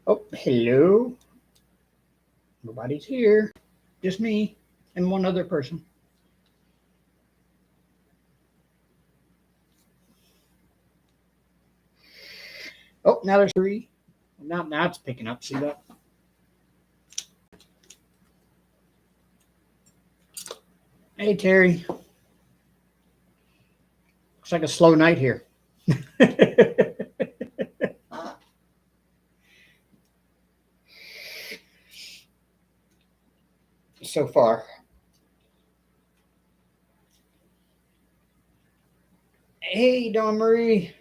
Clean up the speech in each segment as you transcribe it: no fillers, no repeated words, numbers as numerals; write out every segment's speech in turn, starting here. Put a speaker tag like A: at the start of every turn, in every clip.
A: Oh, hello. Nobody's here. Just me and one other person. Oh, now there's three. Now it's picking up. See that? Hey, Terry. Looks like a slow night here. So far. Hey, Dawn Marie.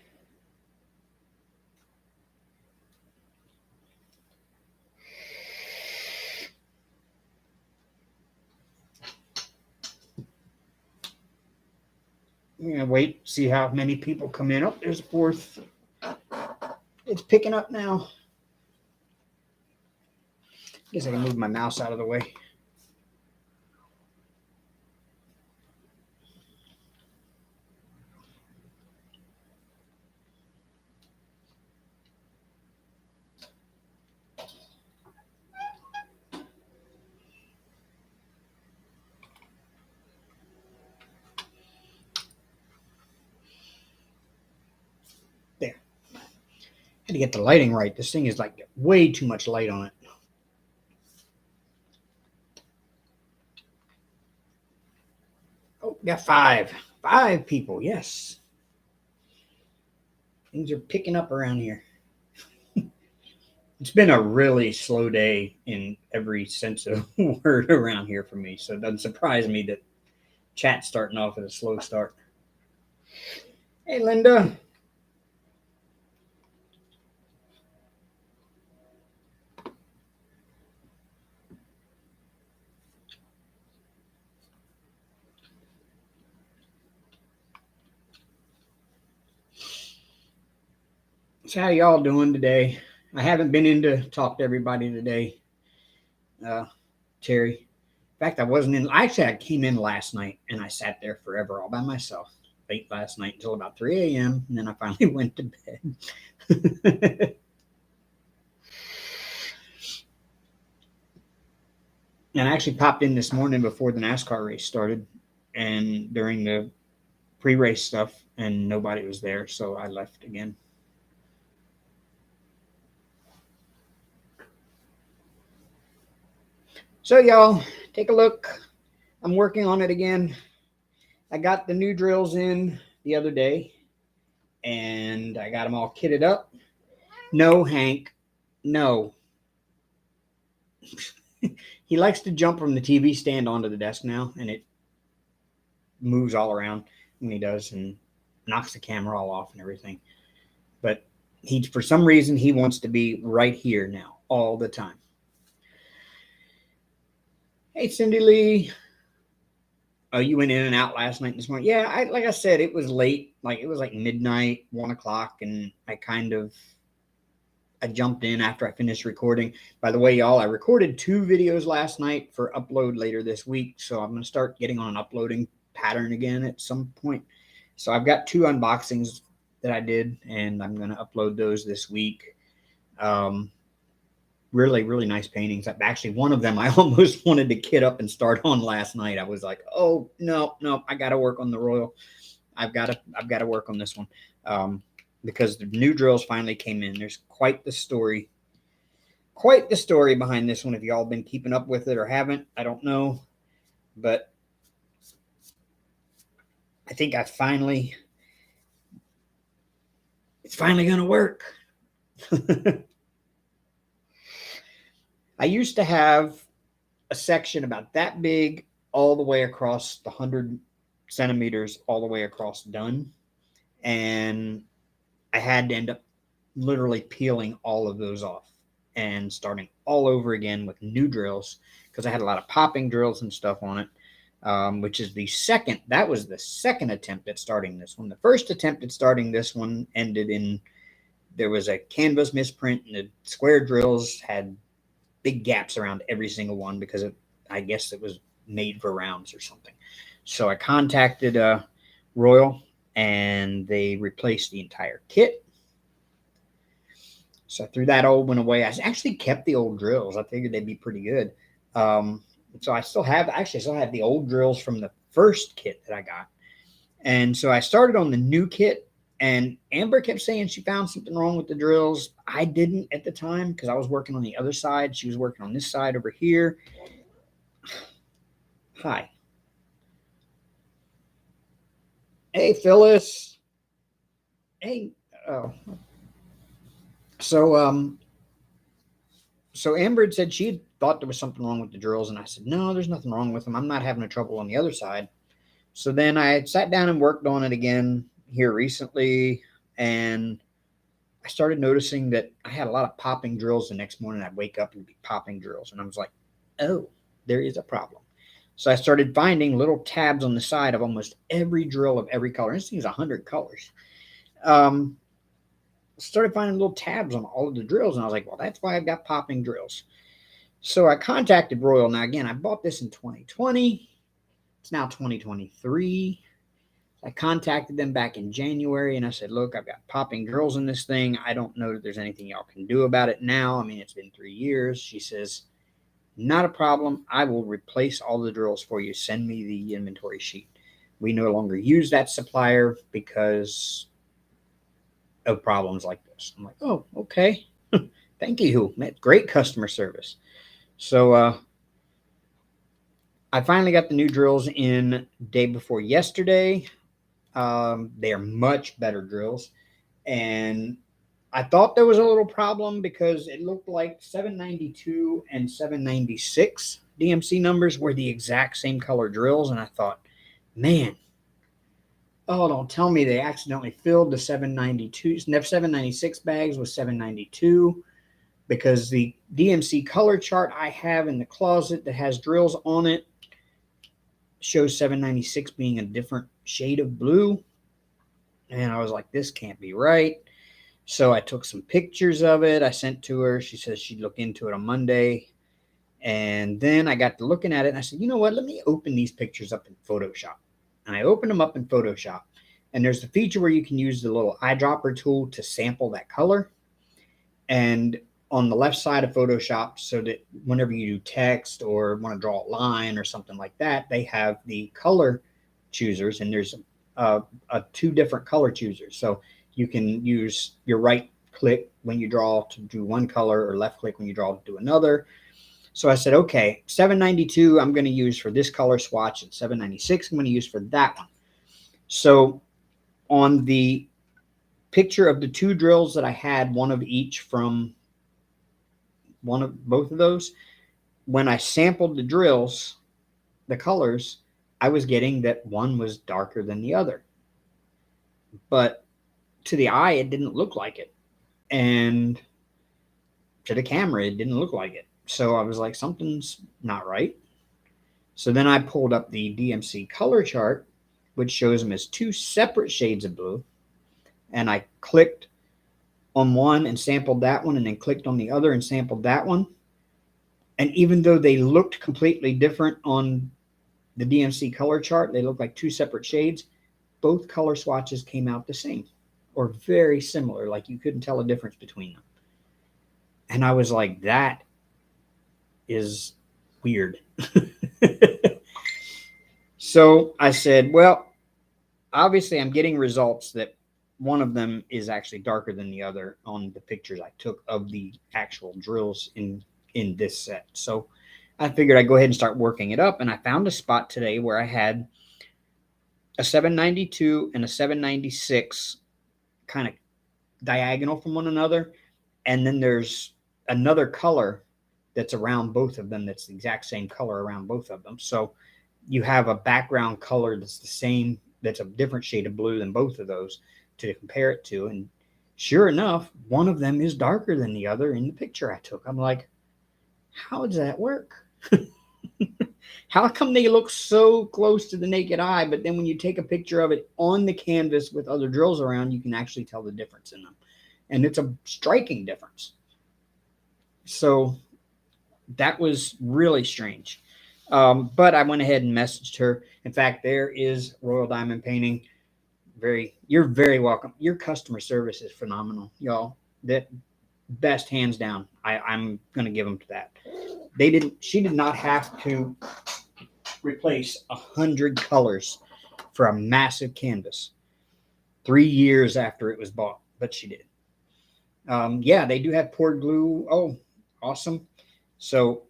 A: I'm gonna wait, see how many people come in. Oh, there's a fourth. It's picking up now. Guess I can move my mouse out of the way. There. Had to get the lighting right. This thing is like way too much light on it. Oh, got five. Five people. Yes. Things are picking up around here. It's been a really slow day in every sense of word around here for me. So it doesn't surprise me that chat's starting off with a slow start. Hey, Linda. So how y'all doing today? I haven't been in to talk to everybody today, uh, Terry. In fact, I wasn't in. Actually, I came in last night and I sat there forever all by myself late last night until about 3 a.m. And then I finally went to bed. And I actually popped in this morning before the NASCAR race started and during the pre race stuff, and nobody was there. So I left again. So, y'all, take a look. I'm working on it again. I got the new drills in the other day and I got them all kitted up. No, Hank, no. He likes to jump from the TV stand onto the desk now, and it moves all around when he does and knocks the camera all off and everything. But he, for some reason, he wants to be right here now all the time. Hey, Cindy Lee. Oh, you went in and out last night and this morning. Yeah, like I said, it was late. Like it was like midnight, 1 o'clock, and I jumped in after I finished recording. By the way, y'all, I recorded 2 videos last night for upload later this week, so I'm going to start getting on an uploading pattern again at some point. So I've got 2 unboxings that I did, and I'm going to upload those this week. Um, really, really nice paintings. Actually, one of them I almost wanted to kit up and start on last night. I was like, oh no, I got to work on the Royal. I've got to work on this one. Because the new drills finally came in. There's quite the story behind this one. If y'all been keeping up with it or haven't, I don't know, but I think it's finally gonna work. I used to have a section about that big all the way across the 100 centimeters all the way across done, and I had to end up literally peeling all of those off and starting all over again with new drills because I had a lot of popping drills and stuff on it. Which is that was the second attempt at starting this one. The first attempt at starting this one ended in there was a canvas misprint, and the square drills had big gaps around every single one because I guess it was made for rounds or something. So I contacted Royal, and they replaced the entire kit. So I threw that old one away. I actually kept the old drills. I figured they'd be pretty good. So I still have, the old drills from the first kit that I got. And so I started on the new kit, and Amber kept saying she found something wrong with the drills. I didn't at the time because I was working on the other side. She was working on this side over here. Hi. Hey, Phyllis. Hey. Oh. So, so Amber had said she thought there was something wrong with the drills, and I said, no, there's nothing wrong with them. I'm not having a trouble on the other side. So then I sat down and worked on it again here recently, and I started noticing that I had a lot of popping drills the next morning. I'd wake up and be popping drills, and I was like, oh, there is a problem. So I started finding little tabs on the side of almost every drill of every color. This thing's 100 colors. Um, Started finding little tabs on all of the drills, and I was like, well, that's why I've got popping drills. So I contacted Royal. Now, again, I bought this in 2020. It's now 2023. I contacted them back in January, and I said, look, I've got popping drills in this thing. I don't know that there's anything y'all can do about it now. I mean, it's been 3 years. She says, not a problem. I will replace all the drills for you. Send me the inventory sheet. We no longer use that supplier because of problems like this. I'm like, oh, okay. Thank you. Great customer service. So I finally got the new drills in day before yesterday. They are much better drills. And I thought there was a little problem because it looked like 792 and 796 DMC numbers were the exact same color drills. And I thought, man, oh, don't tell me they accidentally filled the 792, 796 bags with 792, because the DMC color chart I have in the closet that has drills on it shows 796 being a different shade of blue. And I was like, this can't be right. So I took some pictures of it. I sent to her. She says she'd look into it on Monday. And then I got to looking at it, and I said, you know what? Let me open these pictures up in Photoshop. And I opened them up in Photoshop. And there's the feature where you can use the little eyedropper tool to sample that color. And on the left side of Photoshop, so that whenever you do text or want to draw a line or something like that, they have the color choosers, and there's two different color choosers. So you can use your right click when you draw to do one color, or left click when you draw to do another. So I said, okay, 792 I'm going to use for this color swatch, and 796 I'm going to use for that one. So on the picture of the two drills that I had, one of each from one of both of those, when I sampled the drills, the colors, I was getting that one was darker than the other. But to the eye, it didn't look like it. And to the camera, it didn't look like it. So I was like, something's not right. So then I pulled up the DMC color chart, which shows them as two separate shades of blue. And I clicked on one and sampled that one, and then clicked on the other and sampled that one. And even though they looked completely different on the DMC color chart, they looked like two separate shades, both color swatches came out the same or very similar. Like you couldn't tell a difference between them. And I was like, that is weird. So I said, well, obviously I'm getting results that one of them is actually darker than the other on the pictures I took of the actual drills in this set. So I figured I'd go ahead and start working it up. And I found a spot today where I had a 792 and a 796 kind of diagonal from one another. And then there's another color that's around both of them that's the exact same color around both of them. So you have a background color that's the same, that's a different shade of blue than both of those to compare it to. And sure enough, one of them is darker than the other in the picture I took. I'm like, how does that work? How come they look so close to the naked eye, but then when you take a picture of it on the canvas with other drills around, you can actually tell the difference in them? And it's a striking difference. So that was really strange. But I went ahead and messaged her. In fact, there is Royal Diamond Painting. You're very welcome. Your customer service is phenomenal, y'all. That best hands down. I'm going to give them to that. She did not have to replace 100 colors for a massive canvas 3 years after it was bought, but she did. Yeah, they do have poured glue. Oh, awesome. So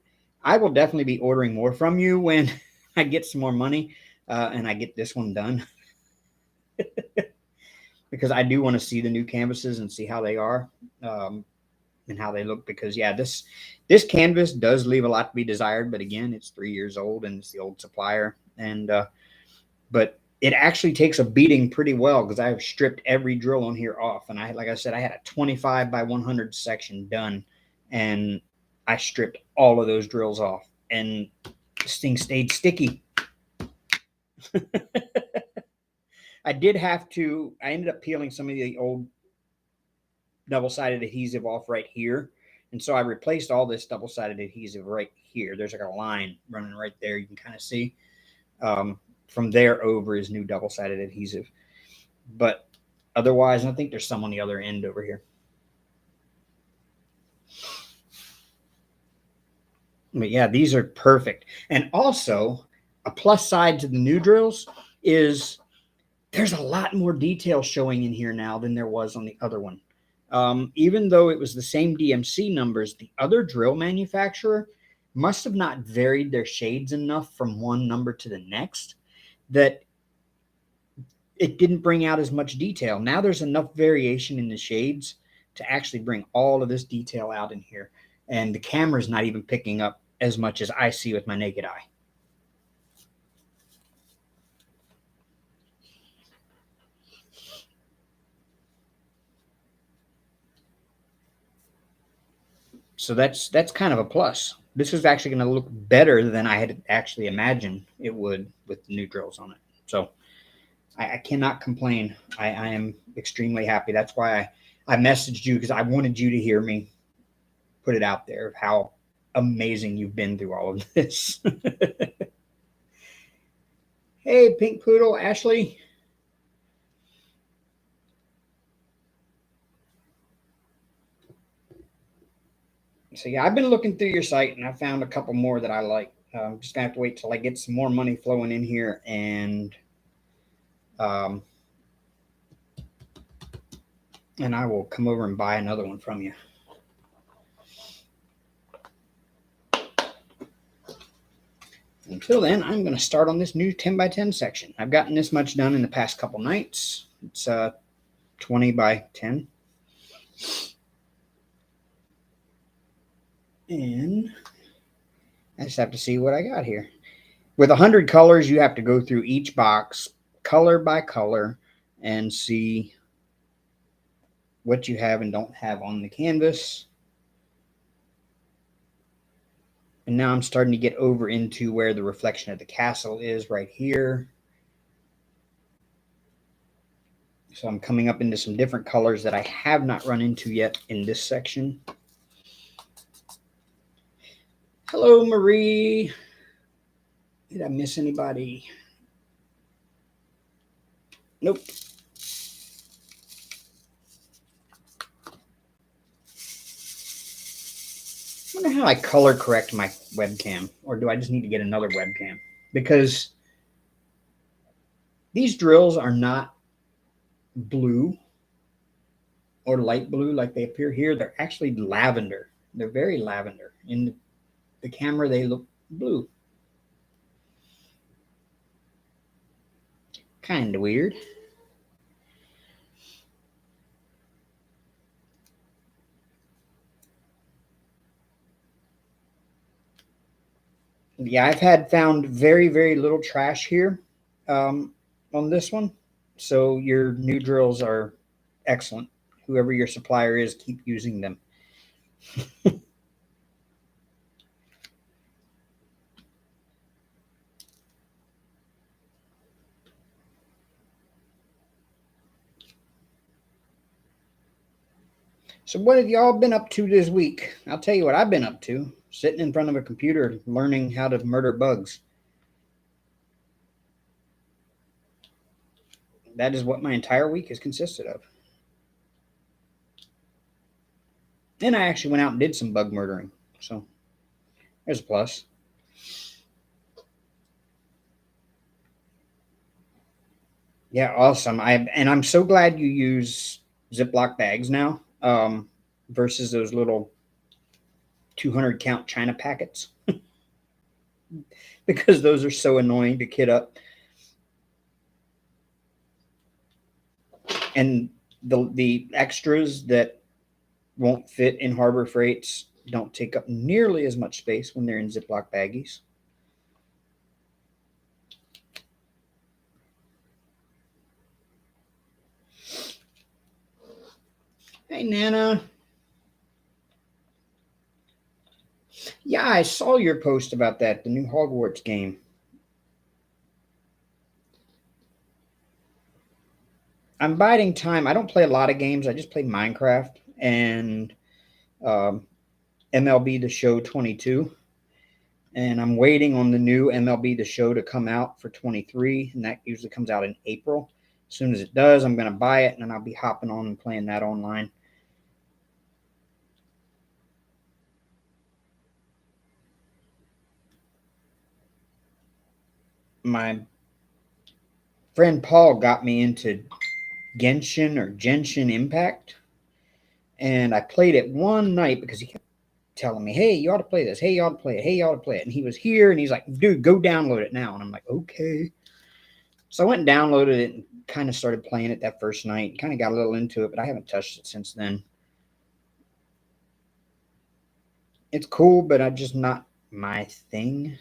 A: I will definitely be ordering more from you when I get some more money and I get this one done. Because I do want to see the new canvases and see how they are and how they look. Because yeah, this canvas does leave a lot to be desired. But again, it's 3 years old and it's the old supplier. And but it actually takes a beating pretty well because I have stripped every drill on here off. And like I said, I had a 25 by 100 section done, and I stripped all of those drills off, and this thing stayed sticky. I ended up peeling some of the old double-sided adhesive off right here. And so I replaced all this double-sided adhesive right here. There's like a line running right there. You can kind of see. From there over is new double-sided adhesive. But otherwise, I think there's some on the other end over here. But yeah, these are perfect. And also, a plus side to the new drills is there's a lot more detail showing in here now than there was on the other one. Even though it was the same DMC numbers, the other drill manufacturer must have not varied their shades enough from one number to the next that it didn't bring out as much detail. Now there's enough variation in the shades to actually bring all of this detail out in here. And the camera's not even picking up as much as I see with my naked eye. So that's kind of a plus. This is actually going to look better than I had actually imagined it would with the new drills on it. So I cannot complain. I am extremely happy. That's why I messaged you, because I wanted you to hear me put it out there of how amazing you've been through all of this. Hey, Pink Poodle, Ashley. So yeah, I've been looking through your site and I found a couple more that I like. I'm just gonna have to wait till I get some more money flowing in here, and I will come over and buy another one from you. Until then, I'm going to start on this new 10 by 10 section. I've gotten this much done in the past couple nights. It's 20 by 10. And I just have to see what I got here. With 100 colors, you have to go through each box color by color and see what you have and don't have on the canvas. And now I'm starting to get over into where the reflection of the castle is right here. So I'm coming up into some different colors that I have not run into yet in this section. Hello, Marie. Did I miss anybody? Nope. I wonder how I color correct my webcam, or do I just need to get another webcam? Because these drills are not blue or light blue like they appear here. They're actually lavender. They're very lavender. In the camera, they look blue. Kind of weird. Yeah, I've found very, very little trash here on this one. So your new drills are excellent. Whoever your supplier is, keep using them. So what have y'all been up to this week? I'll tell you what I've been up to. Sitting in front of a computer learning how to murder bugs. That is what my entire week has consisted of. And I actually went out and did some bug murdering. So there's a plus. Yeah, awesome. I'm so glad you use Ziploc bags now, versus those little 200 count China packets, because those are so annoying to kit up. And the extras that won't fit in Harbor Freights don't take up nearly as much space when they're in Ziploc baggies. Hey, Nana. Yeah, I saw your post about that, the new Hogwarts game. I'm biding time. I don't play a lot of games. I just play Minecraft and um, MLB The Show 22. And I'm waiting on the new MLB The Show to come out for 23, and that usually comes out in April. As soon as it does, I'm going to buy it, and then I'll be hopping on and playing that online. My friend Paul got me into Genshin Impact, and I played it one night because he kept telling me, "Hey, you ought to play this. Hey, you ought to play it. Hey, you ought to play it." And he was here, and he's like, "Dude, go download it now." And I'm like, "Okay." So I went and downloaded it and kind of started playing it that first night. Kind of got a little into it, but I haven't touched it since then. It's cool, but I'm just not my thing.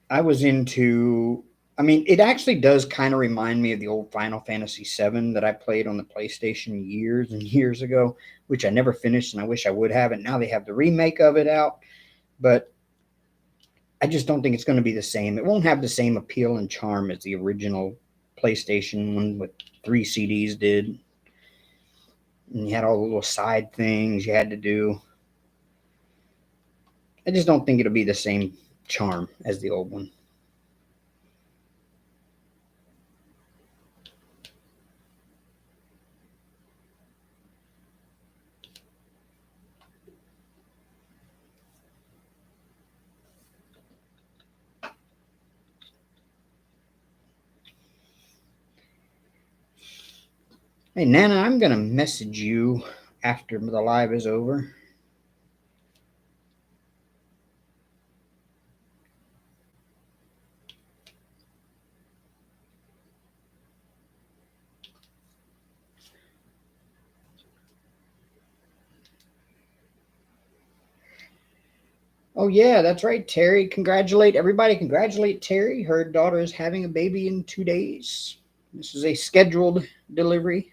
A: I was into. I mean, it actually does kind of remind me of the old Final Fantasy VII that I played on the PlayStation years and years ago, which I never finished, and I wish I would have it. Now they have the remake of it out, but I just don't think it's going to be the same. It won't have the same appeal and charm as the original PlayStation one with 3 CDs did. And you had all the little side things you had to do. I just don't think it'll be the same charm as the old one. Hey, Nana, I'm going to message you after the live is over. Oh, yeah, that's right, Terry. Congratulate everybody. Congratulate Terry. Her daughter is having a baby in 2 days. This is a scheduled delivery.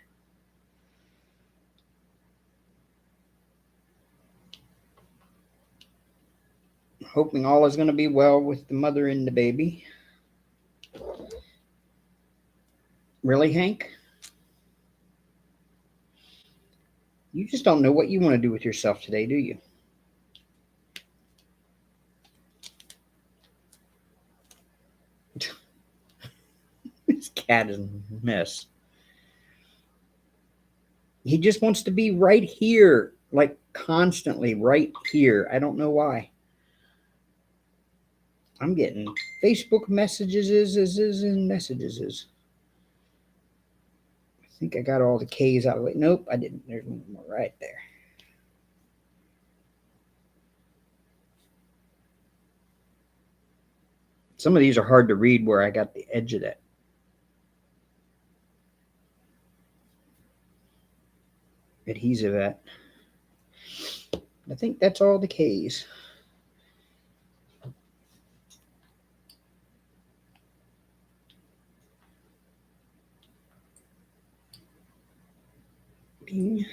A: Hoping all is going to be well with the mother and the baby. Really, Hank? You just don't know what you want to do with yourself today, do you? This cat is a mess. He just wants to be right here, like constantly right here. I don't know why. I'm getting Facebook messages and messages. I think I got all the K's out of it. Nope, I didn't. There's one more right there. Some of these are hard to read where I got the edge of that adhesive at. I think that's all the K's. Bing.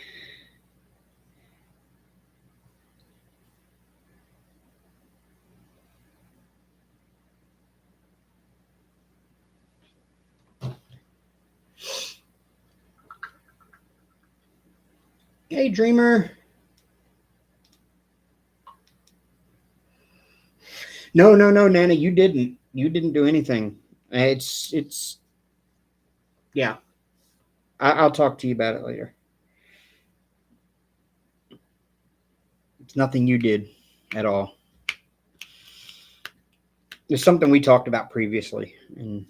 A: Hey, Dreamer. No, no, no, Nana, you didn't. You didn't do anything. It's yeah. I'll talk to you about it later. It's nothing you did at all. It's something we talked about previously. And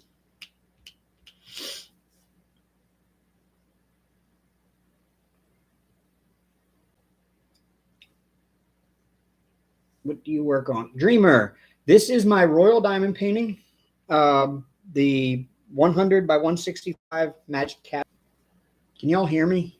A: what do you work on? Dreamer, this is my Royal Diamond painting. The 100 by 165 Magic Cat. Can y'all hear me?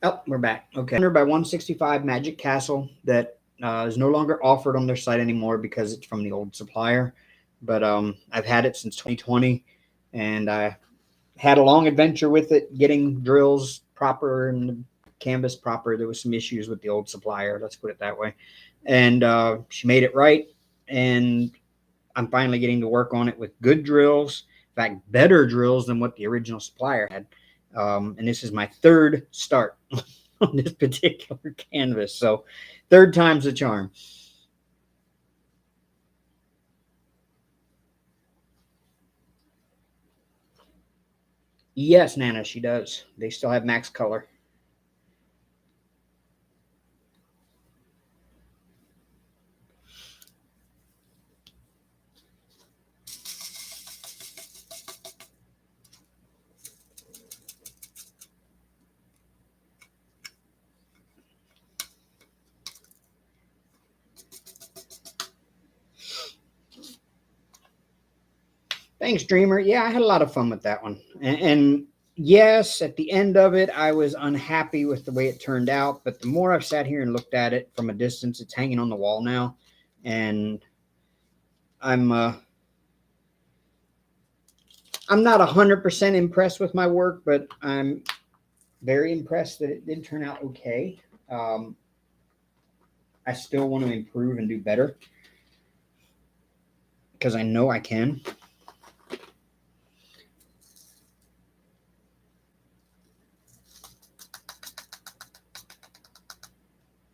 A: Oh, we're back. Okay. 100 by 165 Magic Castle that is no longer offered on their site anymore because it's from the old supplier. But I've had it since 2020, and I had a long adventure with it, getting drills proper and the canvas proper. There was some issues with the old supplier, let's put it that way. And she made it right, and I'm finally getting to work on it with good drills, in fact, better drills than what the original supplier had. And this is my third start on this particular canvas. So, third time's the charm. Yes, Nana, she does. They still have max color. Thanks, Dreamer. Yeah, I had a lot of fun with that one. And yes, at the end of it, I was unhappy with the way it turned out. But the more I've sat here and looked at it from a distance, it's hanging on the wall now, and I'm uh, I'm not 100% impressed with my work, but I'm very impressed that it did turn out okay. Um, I still want to improve and do better because I know I can.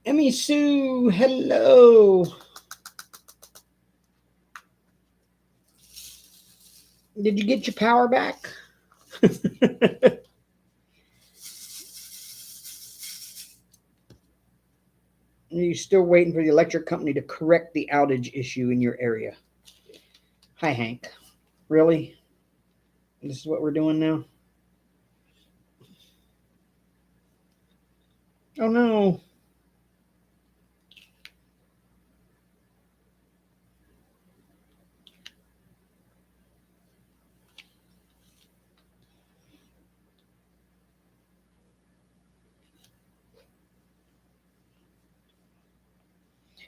A: Emmy Sue, hello. Did you get your power back? Are you still waiting for the electric company to correct the outage issue in your area? Hi, Hank. Really? This is what we're doing now? Oh, no.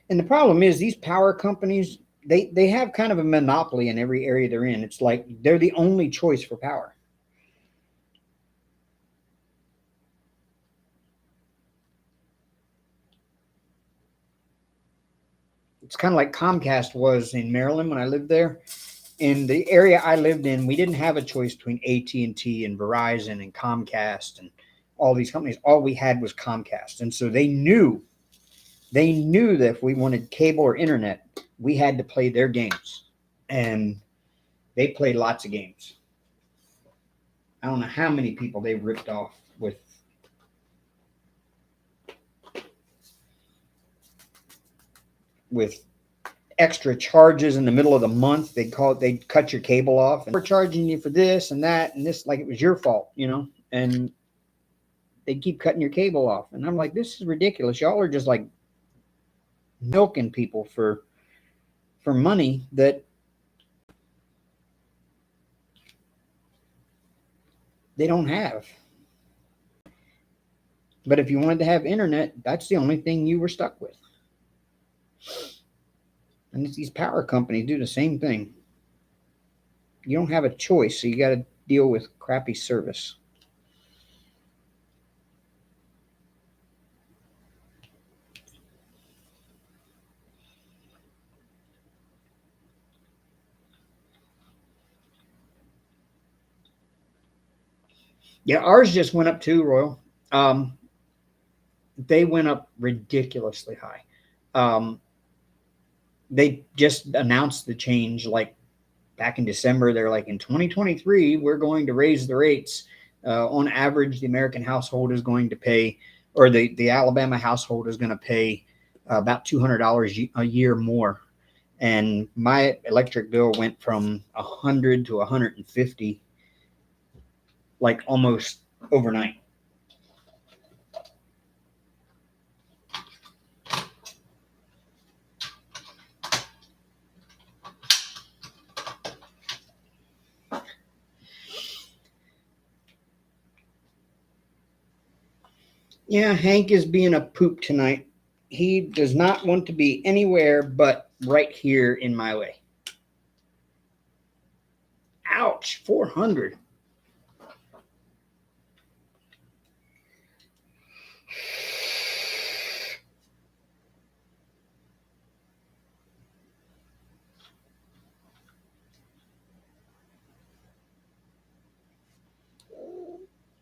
A: And the problem is these power companies, they have kind of a monopoly in every area they're in. It's like they're the only choice for power. It's kind of like Comcast was in Maryland when I lived there. In the area I lived in, we didn't have a choice between AT&T and Verizon and Comcast and all these companies. All we had was Comcast. And so they knew that if we wanted cable or internet, we had to play their games. And they played lots of games. I don't know how many people they ripped off with extra charges in the middle of the month. They'd cut your cable off and we're charging you for this and that and this, like it was your fault, and they keep cutting your cable off. And I'm like, this is ridiculous. Y'all are just like milking people for money that they don't have. But if you wanted to have internet, that's the only thing you were stuck with. And these power companies do the same thing. You don't have a choice, so you got to deal with crappy service. Yeah, ours just went up too, Royal. They went up ridiculously high. They just announced the change like back in December. They're like, in 2023, we're going to raise the rates. On average, the American household is going to pay, or the Alabama household is going to pay about $200 a year more. And my electric bill went from 100 to 150, like almost overnight. Yeah, Hank is being a poop tonight. He does not want to be anywhere but right here in my way. Ouch, 400.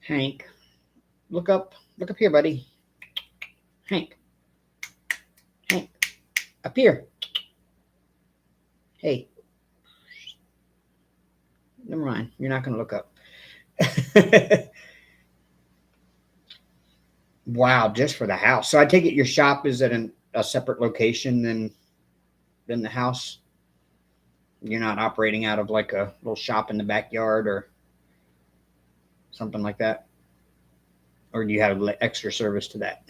A: Hank, look up. Look up here, buddy. Hank. Hank. Up here. Hey. Never mind. You're not going to look up. Wow, just for the house. So I take it your shop is at a separate location than the house. You're not operating out of like a little shop in the backyard or something like that, or do you have extra service to that?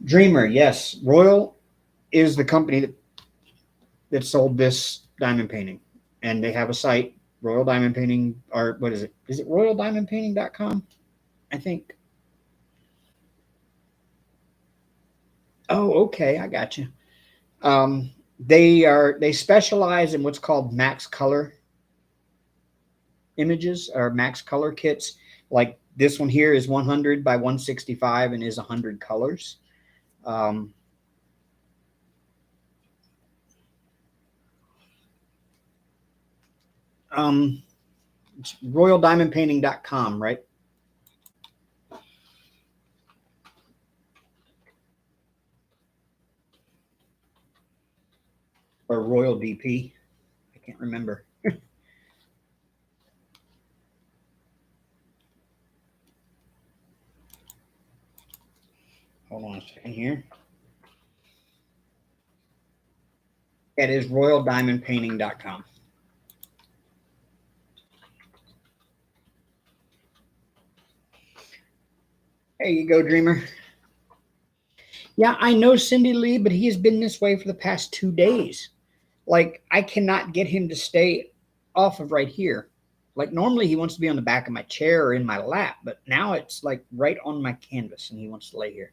A: Dreamer, yes. Royal is the company that sold this diamond painting, and they have a site, Royal Diamond Painting, or what is it? Is it royaldiamondpainting.com? I think. Oh, okay, I got you. They specialize in what's called max color images or max color kits. Like this one here is 100 by 165 and is 100 colors. Um, it's royaldiamondpainting.com, right? Or Royal DP. I can't remember. Hold on a second here. It is royaldiamondpainting.com. There you go, Dreamer. Yeah, I know Cindy Lee, but he has been this way for the past 2 days. Like, I cannot get him to stay off of right here. Like, normally he wants to be on the back of my chair or in my lap, but now it's like right on my canvas and he wants to lay here.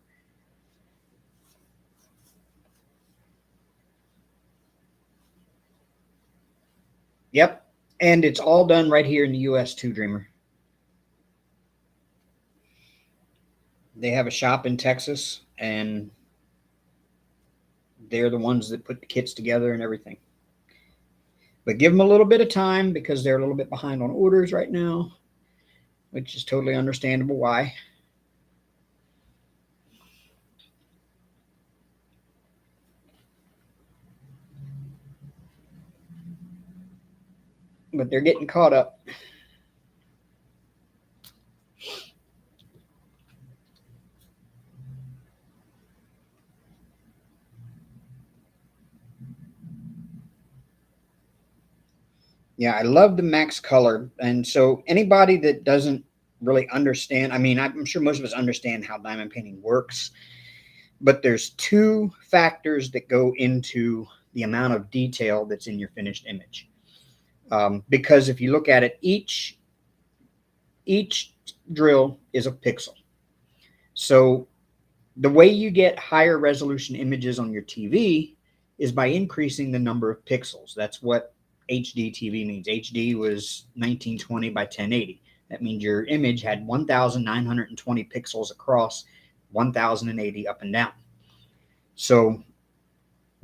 A: Yep. And it's all done right here in the US too, Dreamer. They have a shop in Texas and they're the ones that put the kits together and everything. But give them a little bit of time because they're a little bit behind on orders right now, which is totally understandable why. But they're getting caught up. Yeah, I love the max color. And so anybody that doesn't really understand, I mean, I'm sure most of us understand how diamond painting works, but there's two factors that go into the amount of detail that's in your finished image. Because if you look at it, each drill is a pixel. So the way you get higher resolution images on your TV is by increasing the number of pixels. That's what HD TV means. HD was 1920 by 1080. That means your image had 1,920 pixels across, 1,080 up and down. So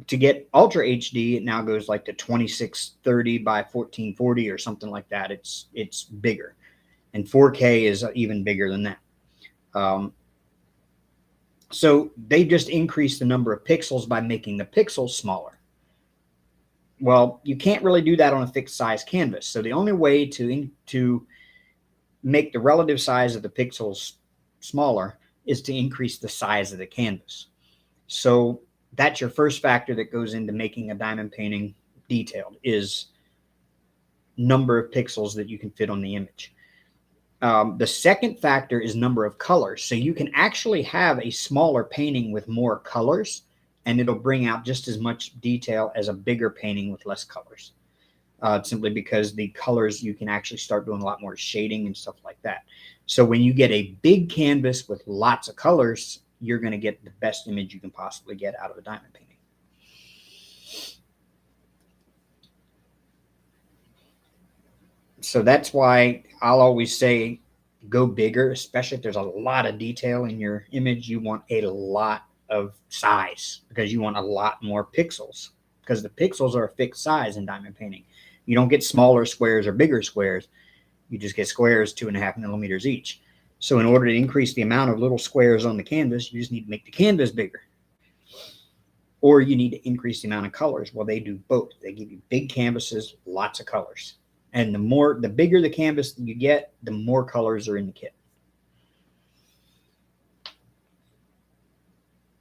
A: to get Ultra HD, it now goes like to 2630 by 1440 or something like that. It's bigger. and 4K is even bigger than that. So they just increase the number of pixels by making the pixels smaller. Well, you can't really do that on a fixed size canvas. So the only way to make the relative size of the pixels smaller is to increase the size of the canvas. So that's your first factor that goes into making a diamond painting detailed, is number of pixels that you can fit on the image. The second factor is number of colors. So you can actually have a smaller painting with more colors, and it'll bring out just as much detail as a bigger painting with less colors. Simply because the colors, you can actually start doing a lot more shading and stuff like that. So when you get a big canvas with lots of colors, you're going to get the best image you can possibly get out of a diamond painting. So that's why I'll always say go bigger, especially if there's a lot of detail in your image. You want a lot of size because you want a lot more pixels, because the pixels are a fixed size in diamond painting. You don't get smaller squares or bigger squares. You just get squares 2.5 millimeters each. So in order to increase the amount of little squares on the canvas, you just need to make the canvas bigger. Or you need to increase the amount of colors. Well, they do both. They give you big canvases, lots of colors. And the bigger the canvas you get, the more colors are in the kit.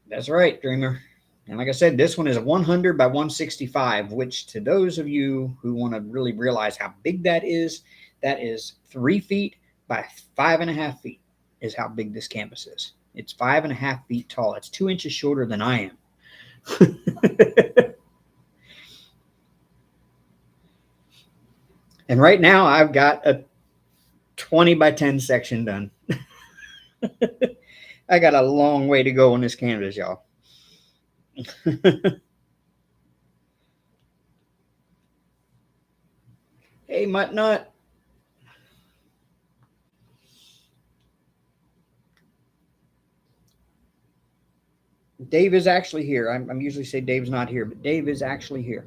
A: That's right, Dreamer. And like I said, this one is a 100 by 165, which to those of you who want to really realize how big that is 3 feet by 5.5 feet is how big this canvas is. It's 5.5 feet tall. It's 2 inches shorter than I am. And right now I've got a 20 by 10 section done. I got a long way to go on this canvas, y'all. Hey, Mutt Nut. Dave is actually here. I'm usually say Dave's not here, but Dave is actually here.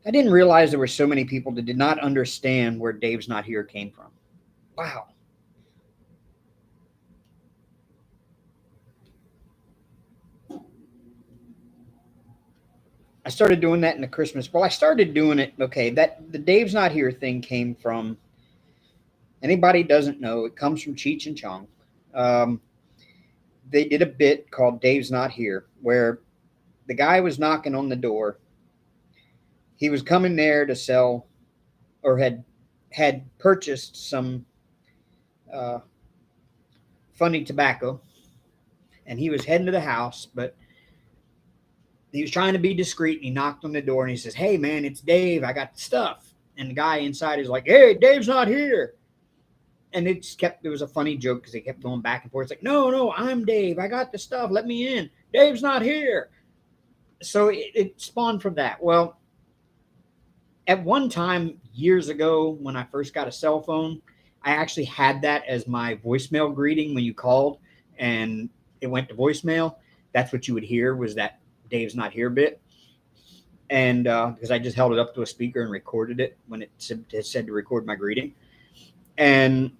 A: I didn't realize there were so many people that did not understand where Dave's not here came from. Wow. I started doing that in the Christmas. Well, I started doing it. Okay, that the Dave's not here thing came from. Anybody doesn't know, it comes from Cheech and Chong. They did a bit called Dave's Not Here, where the guy was knocking on the door. He was coming there to sell, or had purchased some funny tobacco, and he was heading to the house, but he was trying to be discreet, and he knocked on the door, and he says, "Hey, man, it's Dave. I got the stuff." And the guy inside is like, "Hey, Dave's not here." And it was a funny joke because they kept going back and forth. It's like, no, I'm Dave. I got the stuff. Let me in. Dave's not here. So it spawned from that. Well, at one time, years ago, when I first got a cell phone, I actually had that as my voicemail greeting when you called and it went to voicemail. That's what you would hear, was that Dave's not here bit. And because I just held it up to a speaker and recorded it when it said to record my greeting. And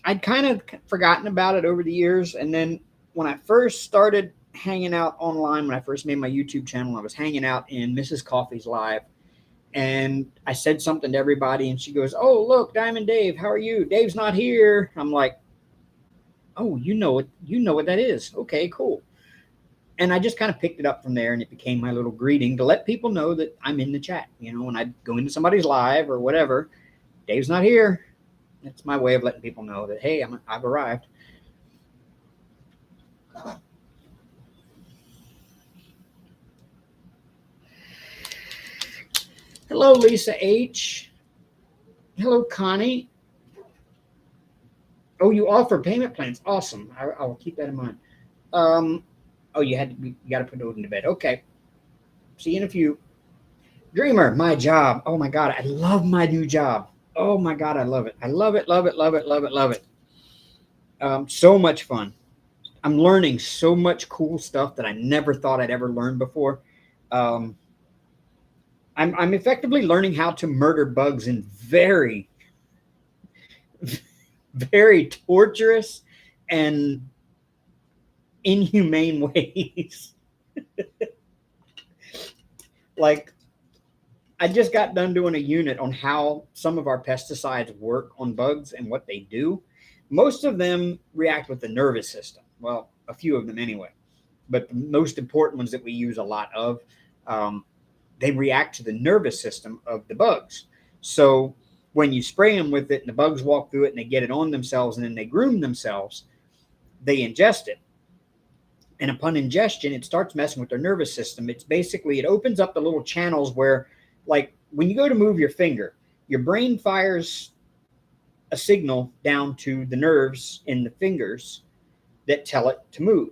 A: I'd kind of forgotten about it over the years. And then when I first started hanging out online, when I first made my YouTube channel, I was hanging out in Mrs. Coffee's live. And I said something to everybody, and she goes, "Oh, look, Diamond Dave, how are you? Dave's not here." I'm like, "Oh, you know what that is. Okay, cool." And I just kind of picked it up from there, and it became my little greeting to let people know that I'm in the chat. You know, when I go into somebody's live or whatever, Dave's not here. It's my way of letting people know that, hey, I've arrived. Hello, Lisa H. Hello, Connie. Oh, you offer payment plans. Awesome. I'll keep that in mind. Oh, you got to put Odin to bed. Okay. See you in a few. Dreamer, my job. Oh my God, I love my new job. Oh my God, I love it. I love it, love it, love it, love it, love it. So much fun. I'm learning so much cool stuff that I never thought I'd ever learned before. Um, I'm effectively learning how to murder bugs in very, very torturous and inhumane ways. Like, I just got done doing a unit on how some of our pesticides work on bugs and what they do. Most of them react with the nervous system. Well, a few of them anyway. But the most important ones that we use a lot of, um, they react to the nervous system of the bugs. So when you spray them with it and the bugs walk through it and they get it on themselves and then they groom themselves, they ingest it. And upon ingestion, it starts messing with their nervous system. It's basically, it opens up the little channels where, like, when you go to move your finger, your brain fires a signal down to the nerves in the fingers that tell it to move.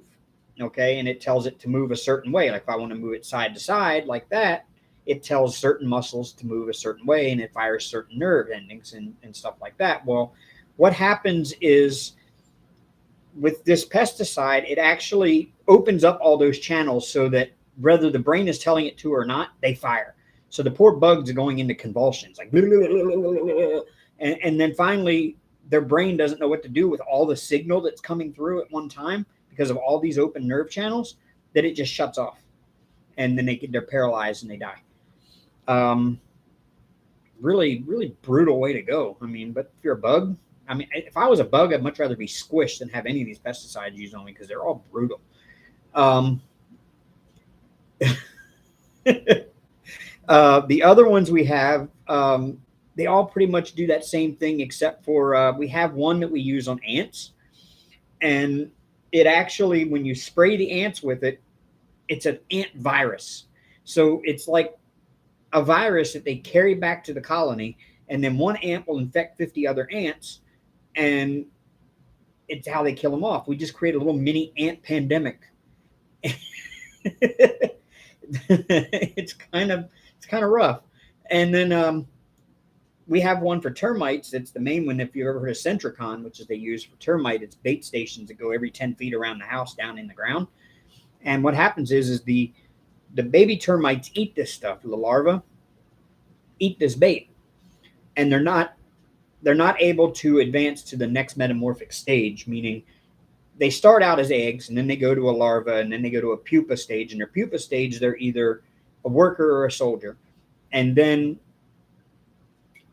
A: Okay. And it tells it to move a certain way. Like if I want to move it side to side like that, it tells certain muscles to move a certain way and it fires certain nerve endings and stuff like that. Well, what happens is with this pesticide, it actually opens up all those channels so that whether the brain is telling it to or not, they fire. So the poor bugs are going into convulsions, like, and then finally, their brain doesn't know what to do with all the signal that's coming through at one time because of all these open nerve channels, that it just shuts off, and then they're paralyzed and they die. Um, really, really brutal way to go. I mean, but if you're a bug, I mean, if I was a bug, I'd much rather be squished than have any of these pesticides used on me because they're all brutal. Um, the other ones we have, they all pretty much do that same thing, except for we have one that we use on ants. And it actually, when you spray the ants with it, it's an ant virus. So it's like a virus that they carry back to the colony. And then one ant will infect 50 other ants. And it's how they kill them off. We just create a little mini ant pandemic. It's kind of rough. And then we have one for termites. It's the main one. If you've ever heard of Centricon, which is they use for termite, it's bait stations that go every 10 feet around the house down in the ground. And what happens is the baby termites eat this stuff. The larvae eat this bait, and they're not able to advance to the next metamorphic stage, meaning they start out as eggs and then they go to a larva and then they go to a pupa stage. And their pupa stage, they're either a worker or a soldier. And then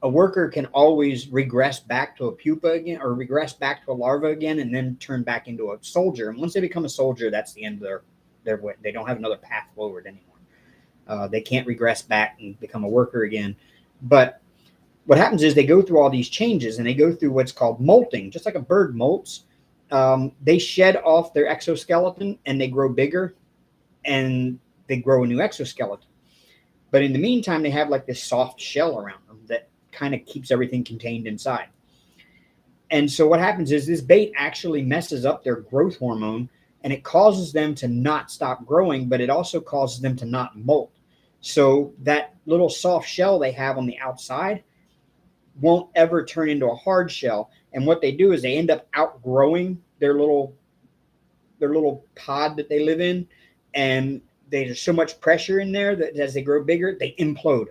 A: a worker can always regress back to a pupa again or regress back to a larva again and then turn back into a soldier. And once they become a soldier, that's the end of their way. They don't have another path forward anymore. They can't regress back and become a worker again. But what happens is they go through all these changes and they go through what's called molting, just like a bird molts. They shed off their exoskeleton and they grow bigger and they grow a new exoskeleton. But in the meantime, they have like this soft shell around them that kind of keeps everything contained inside. And so what happens is this bait actually messes up their growth hormone and it causes them to not stop growing, but it also causes them to not molt. So that little soft shell they have on the outside won't ever turn into a hard shell. And what they do is they end up outgrowing their little pod that they live in, and there's so much pressure in there that as they grow bigger, they implode.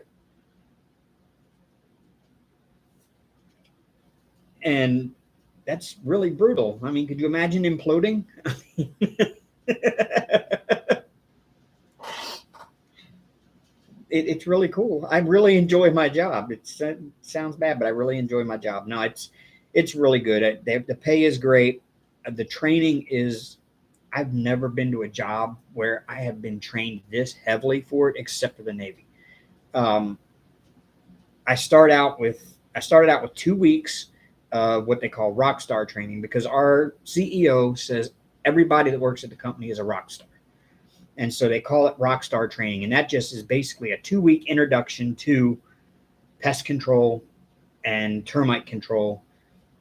A: And that's really brutal. I mean, could you imagine imploding? It's really cool. I really enjoy my job. It sounds bad, but I really enjoy my job. No, it's really good. The pay is great. The training is. I've never been to a job where I have been trained this heavily for it, except for the Navy. Um, I started out with 2 weeks what they call rock star training because our CEO says everybody that works at the company is a rock star. And so they call it rock star training. And that just is basically a 2 week introduction to pest control and termite control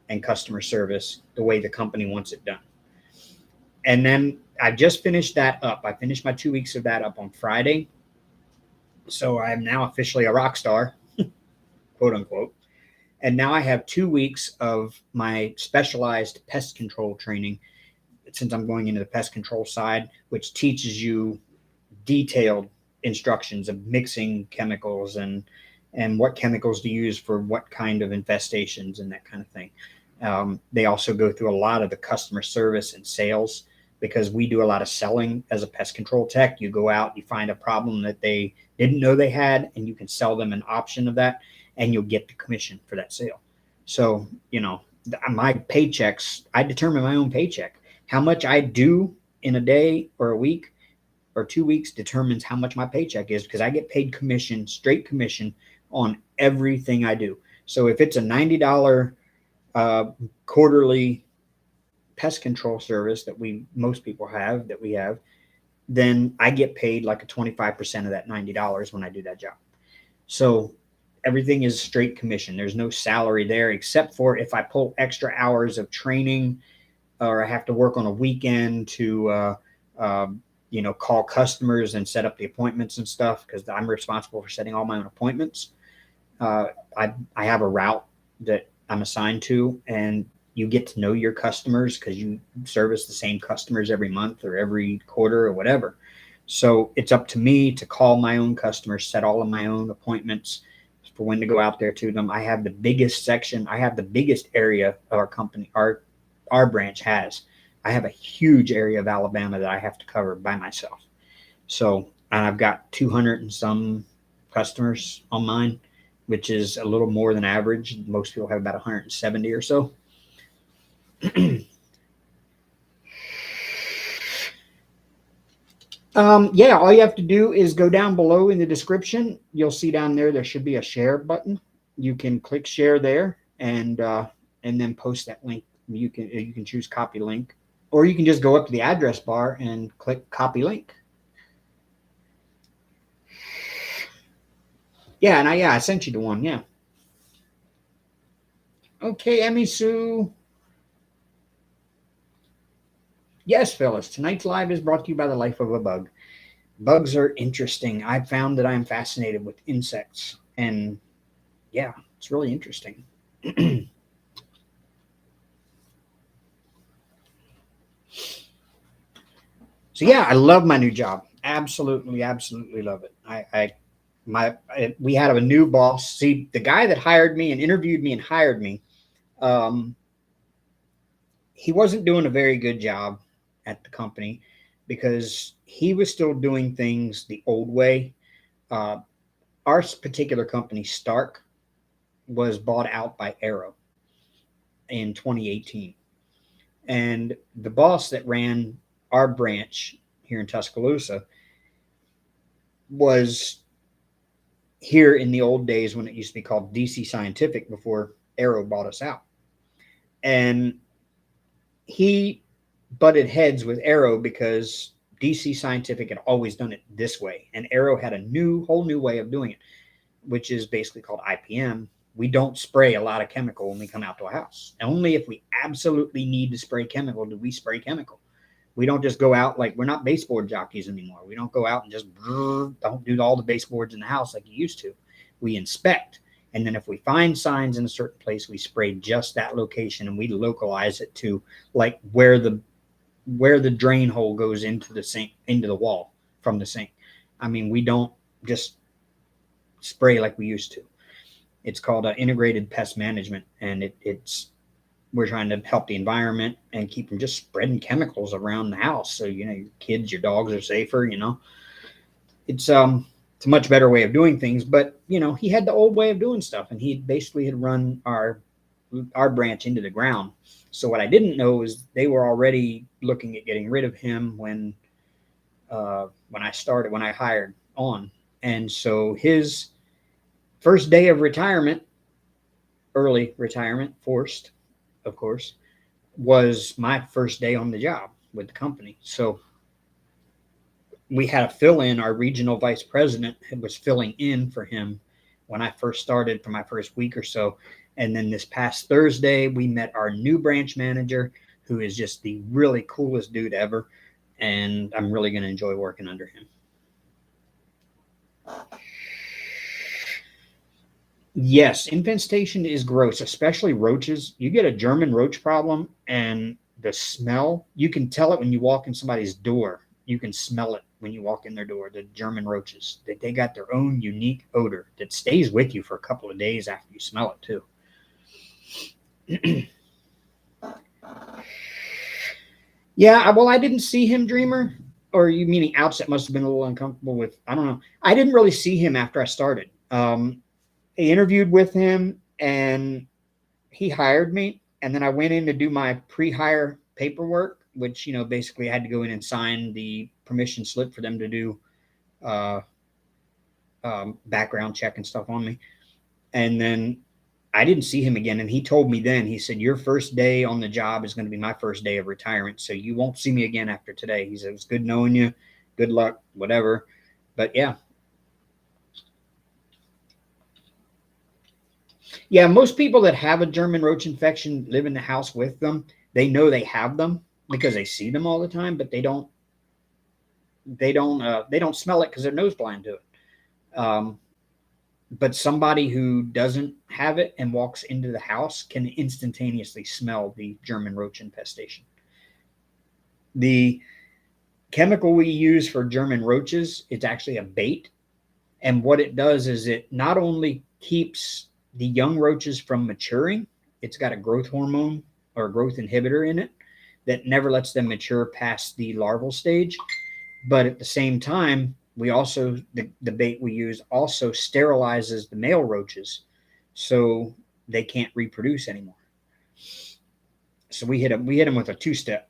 A: and customer service the way the company wants it done. And then I just finished that up. I finished my 2 weeks of that up on Friday. So I'm now officially a rock star, quote unquote. And now I have 2 weeks of my specialized pest control training since I'm going into the pest control side, which teaches you detailed instructions of mixing chemicals and what chemicals to use for what kind of infestations and that kind of thing. They also go through a lot of the customer service and sales because we do a lot of selling as a pest control tech. You go out, you find a problem that they didn't know they had, and you can sell them an option of that, and you'll get the commission for that sale. So, my paychecks, I determine my own paycheck. How much I do in a day or a week or 2 weeks determines how much my paycheck is because I get paid commission, straight commission on everything I do. So if it's a $90 quarterly pest control service that most people have, then I get paid like a 25% of that $90 when I do that job. So everything is straight commission. There's no salary there except for if I pull extra hours of training or I have to work on a weekend to call customers and set up the appointments and stuff because I'm responsible for setting all my own appointments. I have a route that I'm assigned to, and you get to know your customers because you service the same customers every month or every quarter or whatever. So it's up to me to call my own customers, set all of my own appointments for when to go out there to them. I have the biggest section. I have the biggest area of our company, our branch has. I have a huge area of Alabama that I have to cover by myself. So, and I've got 200 and some customers on mine, which is a little more than average. Most people have about 170 or so. Yeah, all you have to do is go down below in the description. You'll see down there should be a share button. You can click share there and then post that link. You can choose copy link, or you can just go up to the address bar and click copy link. Yeah, and I sent you the one. Yeah. Okay, Emmy Sue. Yes, Phyllis. Tonight's live is brought to you by the Life of a Bug. Bugs are interesting. I've found that I'm fascinated with insects, and yeah, it's really interesting. So yeah, I love my new job. Absolutely, absolutely love it. We had a new boss. See, the guy that hired me and interviewed me and hired me, he wasn't doing a very good job at the company because he was still doing things the old way. Our particular company, Stark, was bought out by Arrow in 2018. And the boss that ran our branch here in Tuscaloosa was here in the old days when it used to be called DC Scientific before Arrow bought us out. And he butted heads with Arrow because DC Scientific had always done it this way. And Arrow had a whole new way of doing it, which is basically called IPM. We don't spray a lot of chemical when we come out to a house. Only if we absolutely need to spray chemical do we spray chemical. We don't just go out like we're not baseboard jockeys anymore. We don't go out and just don't do all the baseboards in the house like you used to. We inspect. And then if we find signs in a certain place, we spray just that location and we localize it to like where the drain hole goes into the sink, into the wall from the sink. I mean, we don't just spray like we used to. It's called integrated pest management, and we're trying to help the environment and keep from just spreading chemicals around the house. So, your kids, your dogs are safer, It's a much better way of doing things, but he had the old way of doing stuff, and he basically had run our branch into the ground. So what I didn't know is they were already looking at getting rid of him when I hired on. And so his first day of retirement, early retirement, forced, of course, was my first day on the job with the company. So we had a fill-in. Our regional vice president was filling in for him when I first started for my first week or so. And then this past Thursday, we met our new branch manager, who is just the really coolest dude ever. And I'm really going to enjoy working under him. Yes, infestation is gross, especially roaches. You get a German roach problem, and the smell, you can tell it when you walk in somebody's door. You can smell it when you walk in their door. The German roaches, they got their own unique odor that stays with you for a couple of days after you smell it too. Yeah, well, I didn't see him, Dreamer. Or you meaning Outset must have been a little uncomfortable with, I don't know. I didn't really see him after I started. I interviewed with him and he hired me. And then I went in to do my pre-hire paperwork, which, basically I had to go in and sign the permission slip for them to do uh, background check and stuff on me. And then I didn't see him again. And he told me then, he said, your first day on the job is going to be my first day of retirement. So you won't see me again after today. He said, it was good knowing you. Good luck, whatever. But yeah. Yeah, most people that have a German roach infection live in the house with them. They know they have them because they see them all the time, but they don't smell it because they're nose blind to it. But somebody who doesn't have it and walks into the house can instantaneously smell the German roach infestation. The chemical we use for German roaches, it's actually a bait. And what it does is it not only keeps the young roaches from maturing, it's got a growth hormone or a growth inhibitor in it that never lets them mature past the larval stage. But at the same time, we also, the bait we use also sterilizes the male roaches so they can't reproduce anymore. So we hit them with a two-step.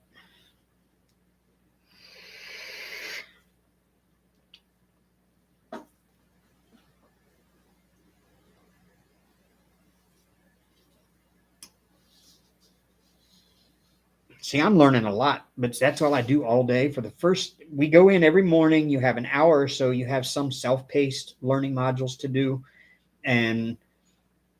A: See, I'm learning a lot, but that's all I do all day. For the first, we go in every morning. You have an hour or so. You have some self-paced learning modules to do, and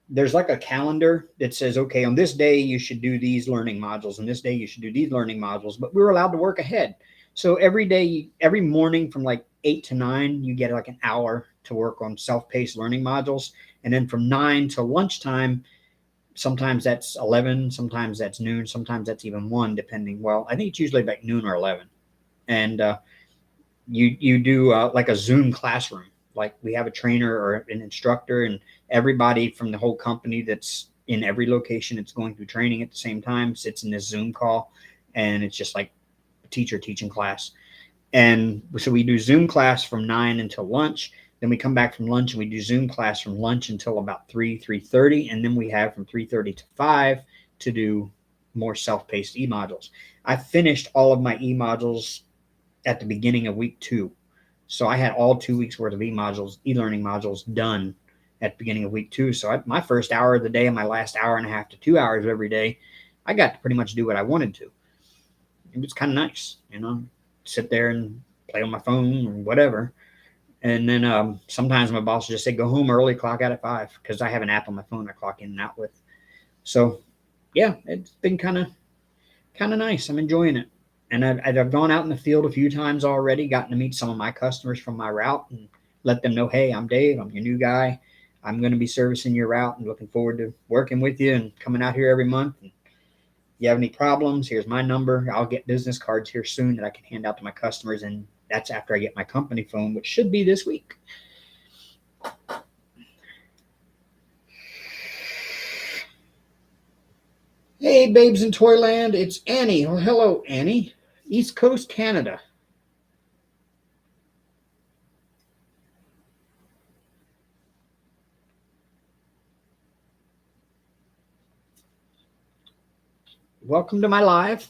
A: there's like a calendar that says, okay, on this day you should do these learning modules, and this day you should do these learning modules. But we were allowed to work ahead, so every day, every morning from like 8 to 9, you get like an hour to work on self-paced learning modules, and then from 9 to lunchtime. Sometimes that's 11, sometimes that's noon, sometimes that's even 1, depending. Well, I think it's usually like noon or 11. And you do like a Zoom classroom. Like we have a trainer or an instructor, and everybody from the whole company that's in every location that's going through training at the same time sits in this Zoom call, and it's just like a teacher teaching class. And so we do Zoom class from 9 until lunch. Then we come back from lunch and we do Zoom class from lunch until about 3:30. And then we have from 3:30 to 5 to do more self-paced e-modules. I finished all of my e-modules at the beginning of week 2. So I had all 2 weeks worth of e-modules, e-learning modules done at the beginning of week 2. So my first hour of the day and my last hour and a half to 2 hours every day, I got to pretty much do what I wanted to. It was kind of nice, sit there and play on my phone or whatever. And then sometimes my boss will just say, go home early, clock out at 5, because I have an app on my phone I clock in and out with. So, yeah, it's been kind of nice. I'm enjoying it. And I've gone out in the field a few times already, gotten to meet some of my customers from my route and let them know, hey, I'm Dave. I'm your new guy. I'm going to be servicing your route and looking forward to working with you and coming out here every month. And if you have any problems, here's my number. I'll get business cards here soon that I can hand out to my customers, and that's after I get my company phone, which should be this week. Hey, babes in Toyland, it's Annie. Oh, hello, Annie. East Coast, Canada. Welcome to my live.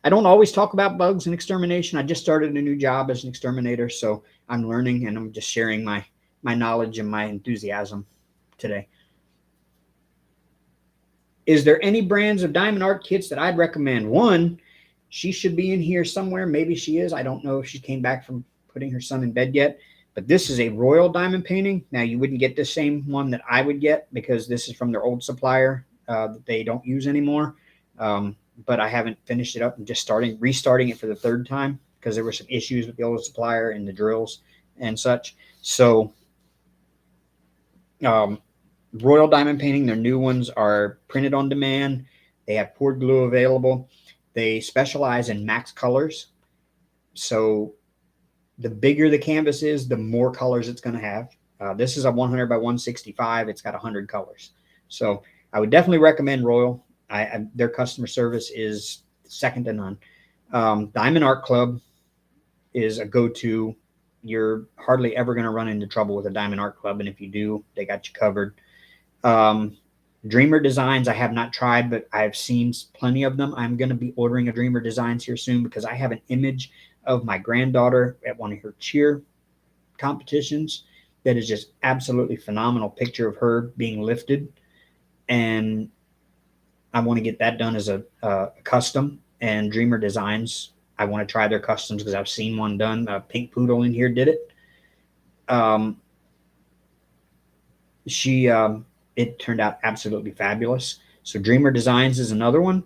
A: I don't always talk about bugs and extermination. I just started a new job as an exterminator, so I'm learning and I'm just sharing my knowledge and my enthusiasm today. Is there any brands of Diamond Art kits that I'd recommend? One, she should be in here somewhere. Maybe she is. I don't know if she came back from putting her son in bed yet. But this is a Royal diamond painting. Now, you wouldn't get the same one that I would get because this is from their old supplier that they don't use anymore. But I haven't finished it up. I'm just restarting it for the third time because there were some issues with the old supplier and the drills and such. So Royal diamond painting, their new ones are printed on demand. They have poured glue available. They specialize in max colors. So the bigger the canvas is, the more colors it's going to have. This is a 100 by 165. It's got 100 colors. So I would definitely recommend Royal. Their customer service is second to none. Diamond Art Club is a go-to. You're hardly ever going to run into trouble with a Diamond Art Club, and if you do, they got you covered. Dreamer Designs I have not tried, but I've seen plenty of them. I'm going to be ordering a Dreamer Designs here soon because I have an image of my granddaughter at one of her cheer competitions that is just absolutely phenomenal picture of her being lifted, and I want to get that done as a custom. And Dreamer Designs, I want to try their customs because I've seen one done. Pink Poodle in here did it. It turned out absolutely fabulous. So Dreamer Designs is another one.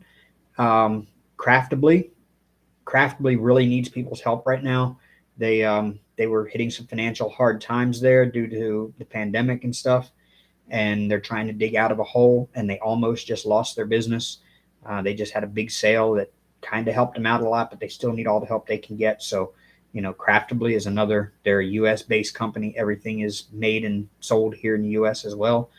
A: Craftibly really needs people's help right now. They were hitting some financial hard times there due to the pandemic and stuff, and they're trying to dig out of a hole, and they almost just lost their business. They just had a big sale that kind of helped them out a lot, but they still need all the help they can get. So, Craftibly is another. They're a U.S. based company. Everything is made and sold here in the U.S. as well.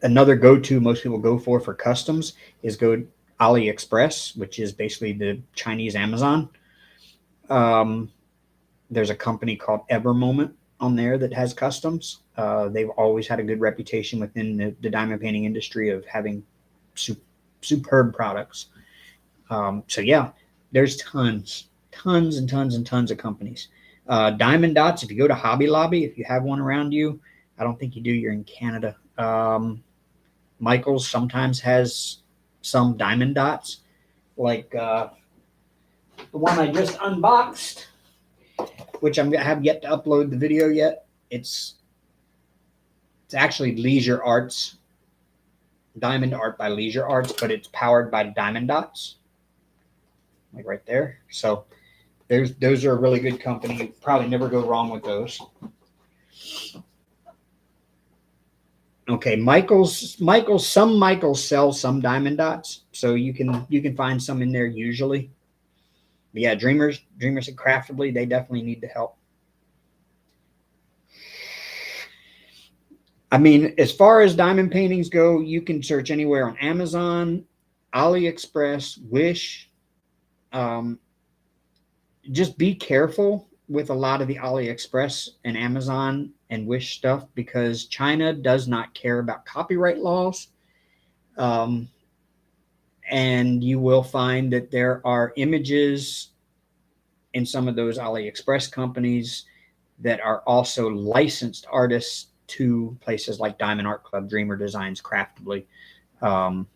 A: Another go-to most people go for customs is go AliExpress, which is basically the Chinese Amazon. There's a company called Evermoment on there that has customs. They've always had a good reputation within the diamond painting industry of having superb products. So yeah, there's tons and tons of companies. Diamond Dots, if you go to Hobby Lobby, if you have one around you, I don't think you do, you're in Canada. Michaels sometimes has some Diamond Dots, like the one I just unboxed, which I have yet to upload the video yet. It's actually Leisure Arts, Diamond Art by Leisure Arts, but it's powered by Diamond Dots, like right there. So those are a really good company. You probably never go wrong with those. Okay, some Michaels sell some Diamond Dots, so you can find some in there usually. But yeah, Dreamers and Craftibly, they definitely need the help. I mean, as far as diamond paintings go, you can search anywhere on Amazon, AliExpress, Wish. Just be careful with a lot of the AliExpress and Amazon and Wish stuff because China does not care about copyright laws. And you will find that there are images in some of those AliExpress companies that are also licensed artists to places like Diamond Art Club, Dreamer Designs, Craftibly, and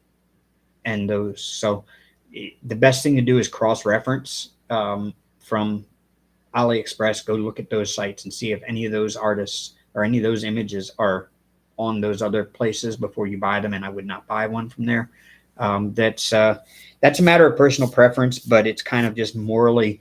A: those. So the best thing to do is cross-reference from AliExpress. Go look at those sites and see if any of those artists or any of those images are on those other places before you buy them. And I would not buy one from there. That's a matter of personal preference, but it's kind of just morally.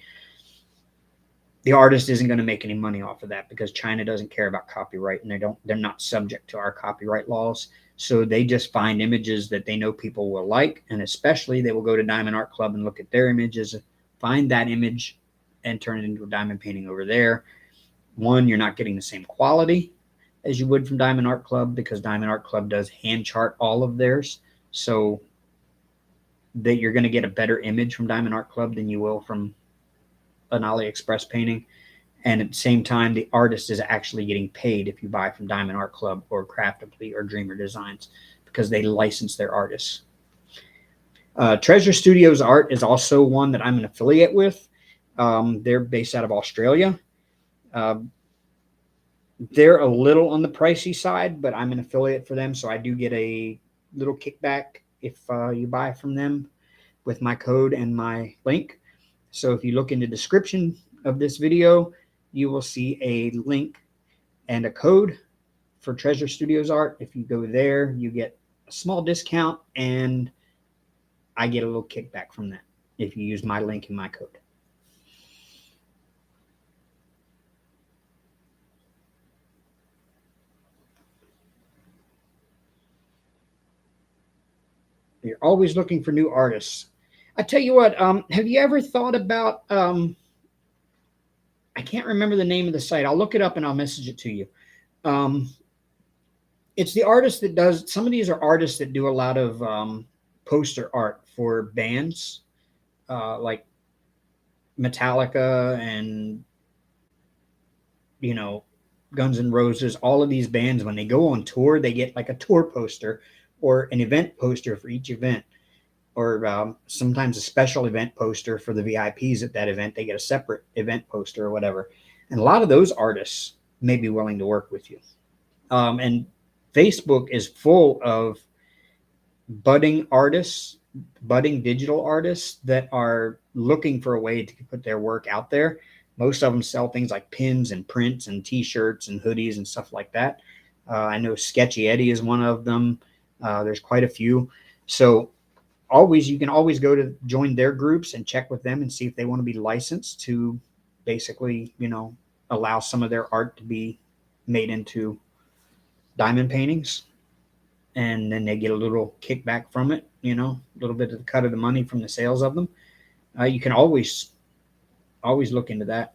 A: The artist isn't going to make any money off of that because China doesn't care about copyright, and they're not subject to our copyright laws. So they just find images that they know people will like, and especially they will go to Diamond Art Club and look at their images, find that image, and turn it into a diamond painting over there. One, you're not getting the same quality as you would from Diamond Art Club because Diamond Art Club does hand chart all of theirs. So that you're going to get a better image from Diamond Art Club than you will from an AliExpress painting. And at the same time, the artist is actually getting paid if you buy from Diamond Art Club or Craftibly or Dreamer Designs because they license their artists. Treasure Studios Art is also one that I'm an affiliate with. They're based out of Australia. They're a little on the pricey side, but I'm an affiliate for them, so I do get a little kickback if you buy from them with my code and my link. So if you look in the description of this video, you will see a link and a code for Treasure Studios Art. If you go there, you get a small discount, and I get a little kickback from that if you use my link and my code. You're always looking for new artists. I tell you what, have you ever thought about I can't remember the name of the site. I'll look it up and I'll message it to you. Um, it's the artist that does, some of these are artists that do a lot of poster art for bands like Metallica and, you know, Guns N' Roses. All of these bands, when they go on tour, they get like a tour poster or an event poster for each event, or sometimes a special event poster for the VIPs at that event. They get a separate event poster or whatever. And a lot of those artists may be willing to work with you. And Facebook is full of budding artists, budding digital artists that are looking for a way to put their work out there. Most of them sell things like pins and prints and T-shirts and hoodies and stuff like that. I know Sketchy Eddie is one of them. There's quite a few. So you can always go to join their groups and check with them and see if they want to be licensed to basically, allow some of their art to be made into diamond paintings. And then they get a little kickback from it, a little bit of the cut of the money from the sales of them. You can always look into that.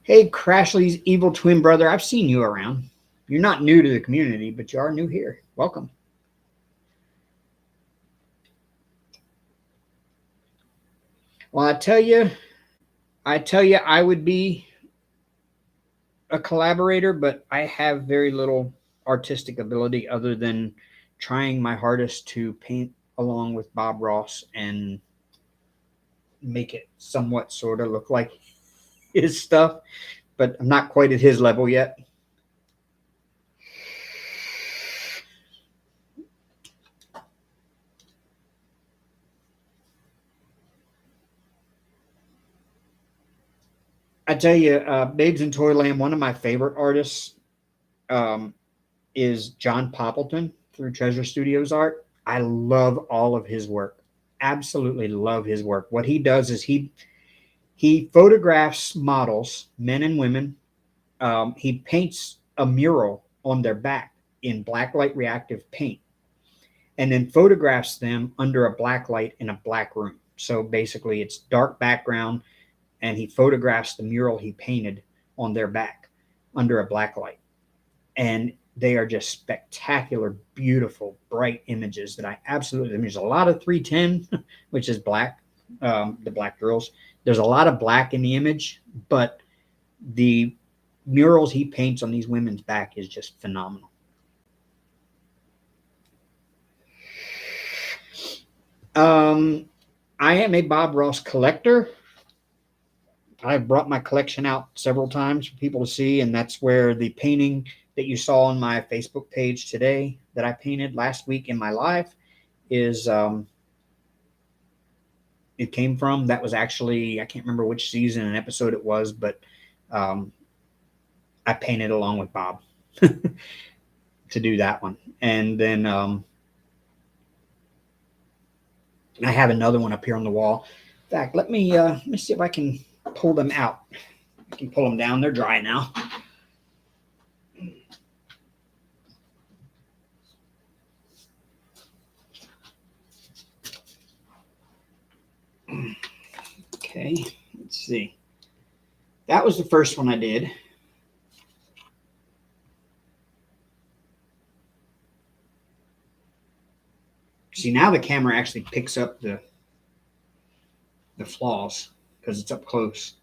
A: Hey, Crashly's evil twin brother, I've seen you around. You're not new to the community, but you are new here. Welcome. Well, I tell you, I would be a collaborator, but I have very little artistic ability other than trying my hardest to paint along with Bob Ross and make it somewhat sort of look like his stuff, but I'm not quite at his level yet. I tell you, Babes in Toyland, one of my favorite artists um, is John Poppleton through Treasure Studios Art. I love all of his work. Absolutely love his work. What he does is he photographs models, men and women. He paints a mural on their back in blacklight reactive paint, and then photographs them under a black light in a black room. So basically, it's dark background, and he photographs the mural he painted on their back under a black light. And they are just spectacular, beautiful, bright images that I absolutely. There's a lot of 310, which is black, the black girls. There's a lot of black in the image, but the murals he paints on these women's back is just phenomenal. I am a Bob Ross collector. I've brought my collection out several times for people to see, and that's where the painting that you saw on my Facebook page today that I painted last week in my live is it came from. That was actually, I can't remember which season and episode it was, but I painted along with Bob to do that one. And then I have another one up here on the wall. In fact, let me see if I can pull them out. I can pull them down. They're dry now. Okay, let's see. That was the first one I did. See, now the camera actually picks up the flaws because it's up close.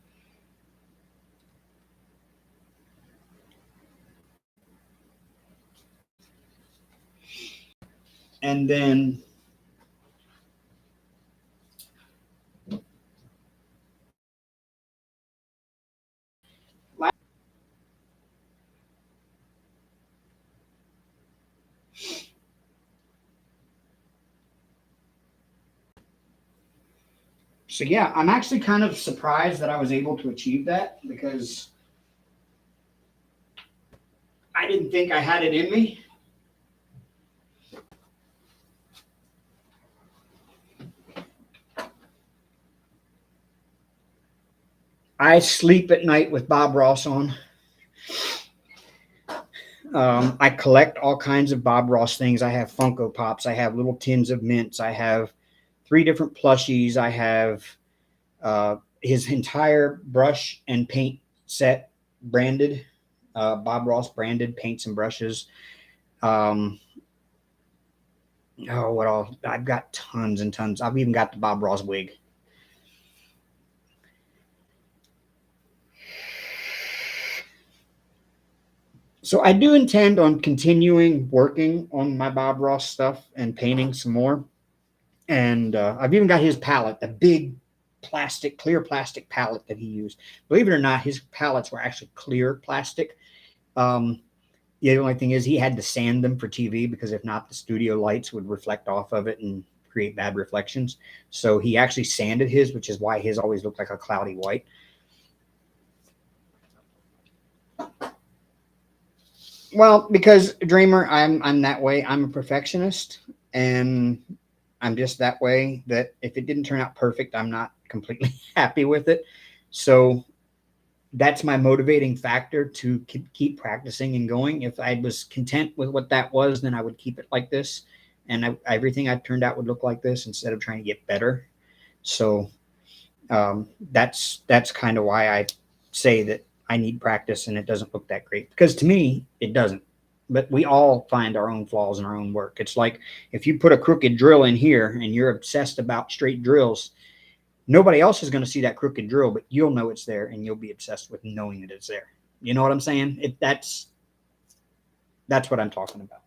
A: And then so yeah, I'm actually kind of surprised that I was able to achieve that because I didn't think I had it in me. I sleep at night with Bob Ross on. I collect all kinds of Bob Ross things. I have Funko Pops. I have little tins of mints. I have 3 different plushies. I have his entire brush and paint set branded, Bob Ross branded paints and brushes. Um, oh, what all? I've got tons and tons. I've even got the Bob Ross wig. So I do intend on continuing working on my Bob Ross stuff and painting some more. And I've even got his palette, the big plastic, clear plastic palette that he used. Believe it or not, his palettes were actually clear plastic. Um, the only thing is he had to sand them for TV because if not, the studio lights would reflect off of it and create bad reflections. So he actually sanded his, which is why his always looked like a cloudy white. Well, because Dreamer, I'm that way. I'm a perfectionist, and I'm just that way. That if it didn't turn out perfect, I'm not completely happy with it. So that's my motivating factor to keep practicing and going. If I was content with what that was, then I would keep it like this, and everything I turned out would look like this instead of trying to get better. So that's kind of why I say that I need practice and it doesn't look that great because to me it doesn't. But we all find our own flaws in our own work. It's like if you put a crooked drill in here and you're obsessed about straight drills, nobody else is going to see that crooked drill, but you'll know it's there and you'll be obsessed with knowing that it's there. You know what I'm saying? That's what I'm talking about.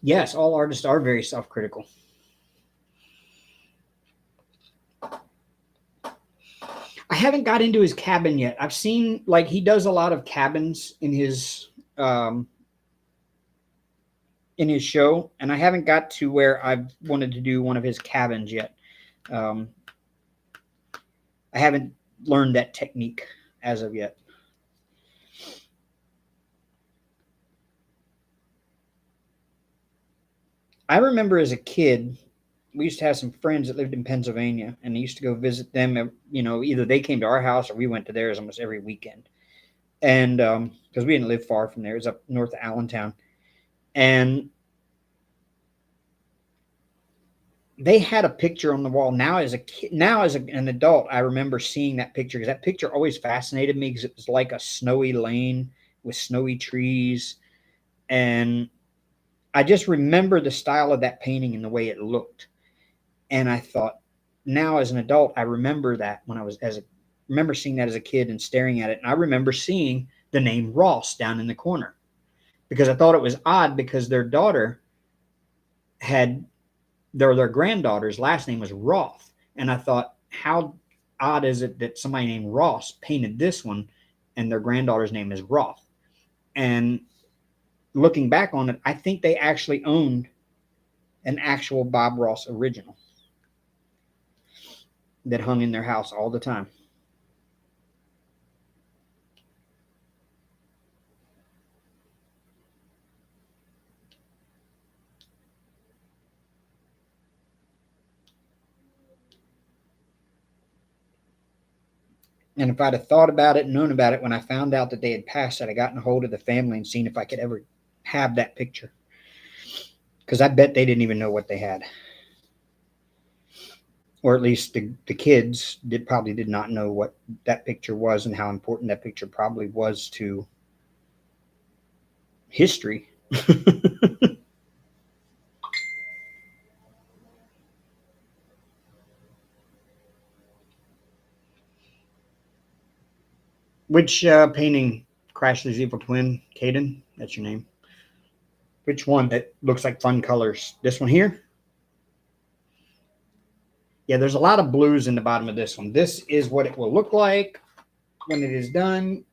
A: Yes, all artists are very self-critical. I haven't got into his cabin yet. I've seen like he does a lot of cabins um, in his show, and I haven't got to where I've wanted to do one of his cabins yet. Um, I haven't learned that technique as of yet. I remember as a kid, we used to have some friends that lived in Pennsylvania, and I used to go visit them. You know, either they came to our house or we went to theirs almost every weekend. And because we didn't live far from there, it was up north of Allentown, and they had a picture on the wall. Now, as a kid, now as an adult, I remember seeing that picture because that picture always fascinated me because it was like a snowy lane with snowy trees, and I just remember the style of that painting and the way it looked. And I thought, now as an adult, I remember that when I was as a remember seeing that as a kid and staring at it, and I remember seeing the name Ross down in the corner because I thought it was odd because their daughter had their granddaughter's last name was Roth, and I thought, how odd is it that somebody named Ross painted this one, and their granddaughter's name is Roth? And looking back on it, I think they actually owned an actual Bob Ross original that hung in their house all the time. And if I'd have thought about it and known about it when I found out that they had passed, I'd have gotten a hold of the family and seen if I could ever have that picture. Because I bet they didn't even know what they had. Or at least the kids probably did not know what that picture was and how important that picture probably was to history. Which painting, Crashly's Evil Twin, Caden? That's your name. Which one that looks like fun colors? This one here? Yeah, there's a lot of blues in the bottom of this one. This is what it will look like when it is done.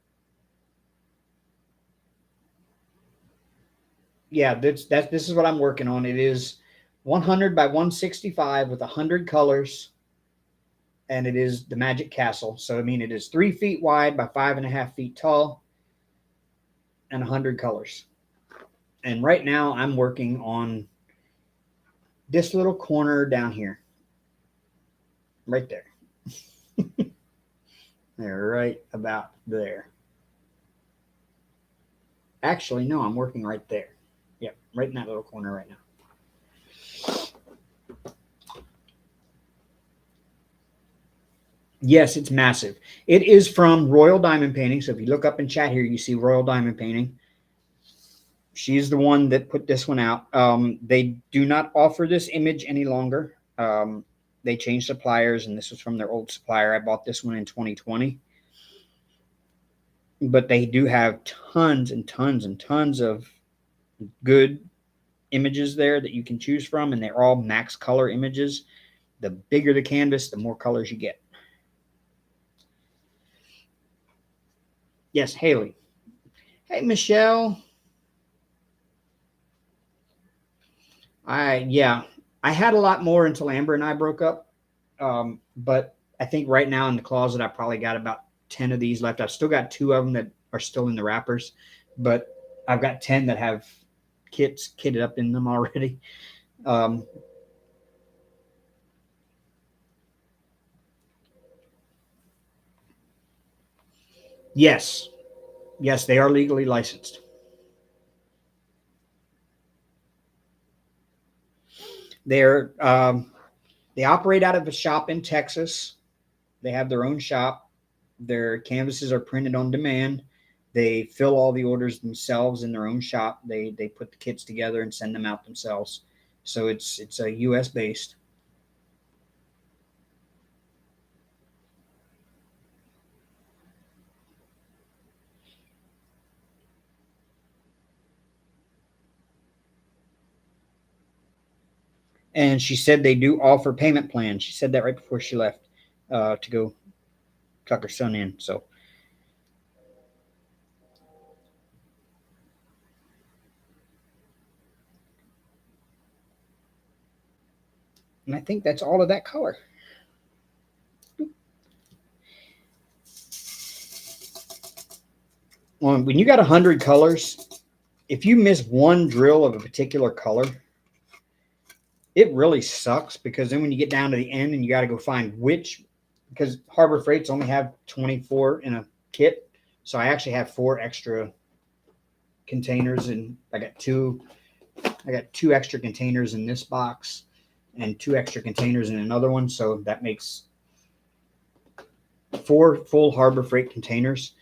A: Yeah, this is what I'm working on. It is 100 by 165 with 100 colors, and it is the Magic Castle. So I mean, it is 3 feet wide by 5.5 feet tall, and 100 colors. And right now, I'm working on this little corner down here. right there. They're right about there. Actually, no, I'm working right there. Yep, right in that little corner right now. Yes, it's massive. It is from Royal Diamond Painting. So if you look up in chat here, you see Royal Diamond Painting. She's the one that put this one out. They do not offer this image any longer. They changed suppliers, and this was from their old supplier. I bought this one in 2020. But they do have tons and tons and tons of good images there that you can choose from, and they're all max color images. The bigger the canvas, the more colors you get. Yes, Haley. Hey, Michelle. I had a lot more until Amber and I broke up. But I think right now in the closet, I probably got about 10 of these left. I've still got 2 of them that are still in the wrappers, but I've got 10 that have kits kitted up in them already. Yes, yes, they are legally licensed. They're they operate out of a shop in Texas. They have their own shop. Their canvases are printed on demand. They fill all the orders themselves in their own shop. They put the kits together and send them out themselves. So it's a U.S. based. And she said they do offer payment plans. She said that right before she left to go tuck her son in. So, and I think that's all of that color. Well, when you got 100 colors, if you miss one drill of a particular color, it really sucks, because then when you get down to the end and you got to go find which, because Harbor Freights only have 24 in a kit. So I actually have 4 extra containers, and I got two extra containers in this box and 2 extra containers in another one. So that makes 4 full Harbor Freight containers.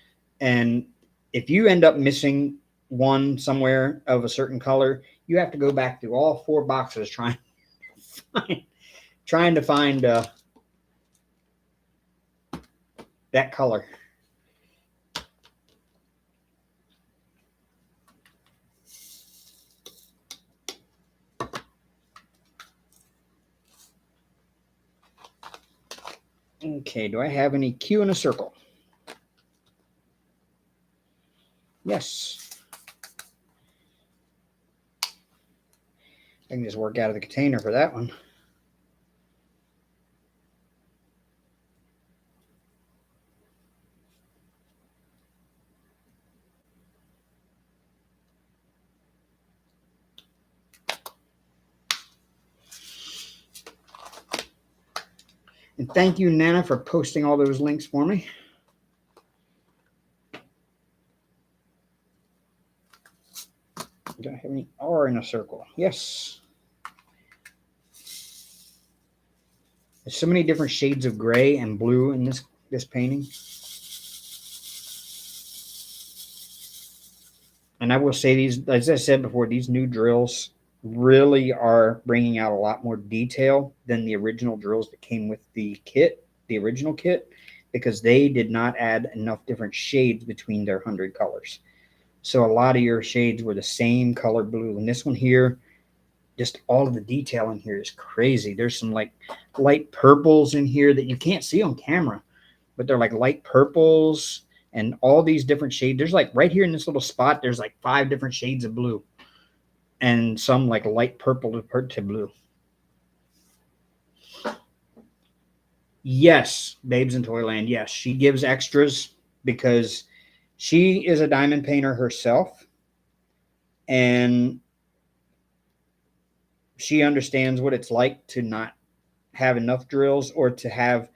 A: And if you end up missing one somewhere of a certain color, you have to go back through all 4 boxes trying to find that color. Okay, do I have any Q in a circle? Yes. I can just work out of the container for that one. And thank you, Nana, for posting all those links for me. Do I have any R in a circle? Yes. There's so many different shades of gray and blue in this painting. And I will say, these, as I said before, these new drills really are bringing out a lot more detail than the original drills that came with the kit, the original kit, because they did not add enough different shades between their 100 colors. So a lot of your shades were the same color blue. And this one here, just all of the detail in here is crazy. There's some like light purples in here that you can't see on camera, but they're like light purples and all these different shades. There's like right here in this little spot, there's like 5 different shades of blue, and some like light purple to blue. Yes, Babes in Toyland. Yes, she gives extras because she is a diamond painter herself, and she understands what it's like to not have enough drills or to have,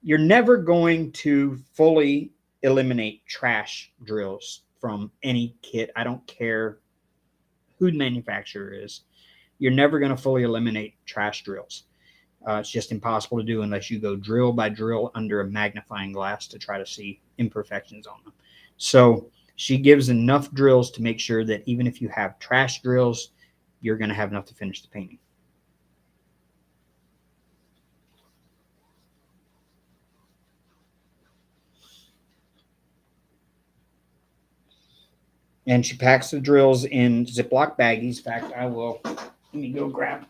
A: you're never going to fully eliminate trash drills from any kit. I don't care who the manufacturer is. You're never going to fully eliminate trash drills. It's just impossible to do unless you go drill by drill under a magnifying glass to try to see imperfections on them. So she gives enough drills to make sure that even if you have trash drills, you're going to have enough to finish the painting. And she packs the drills in Ziploc baggies. In fact, let me go grab.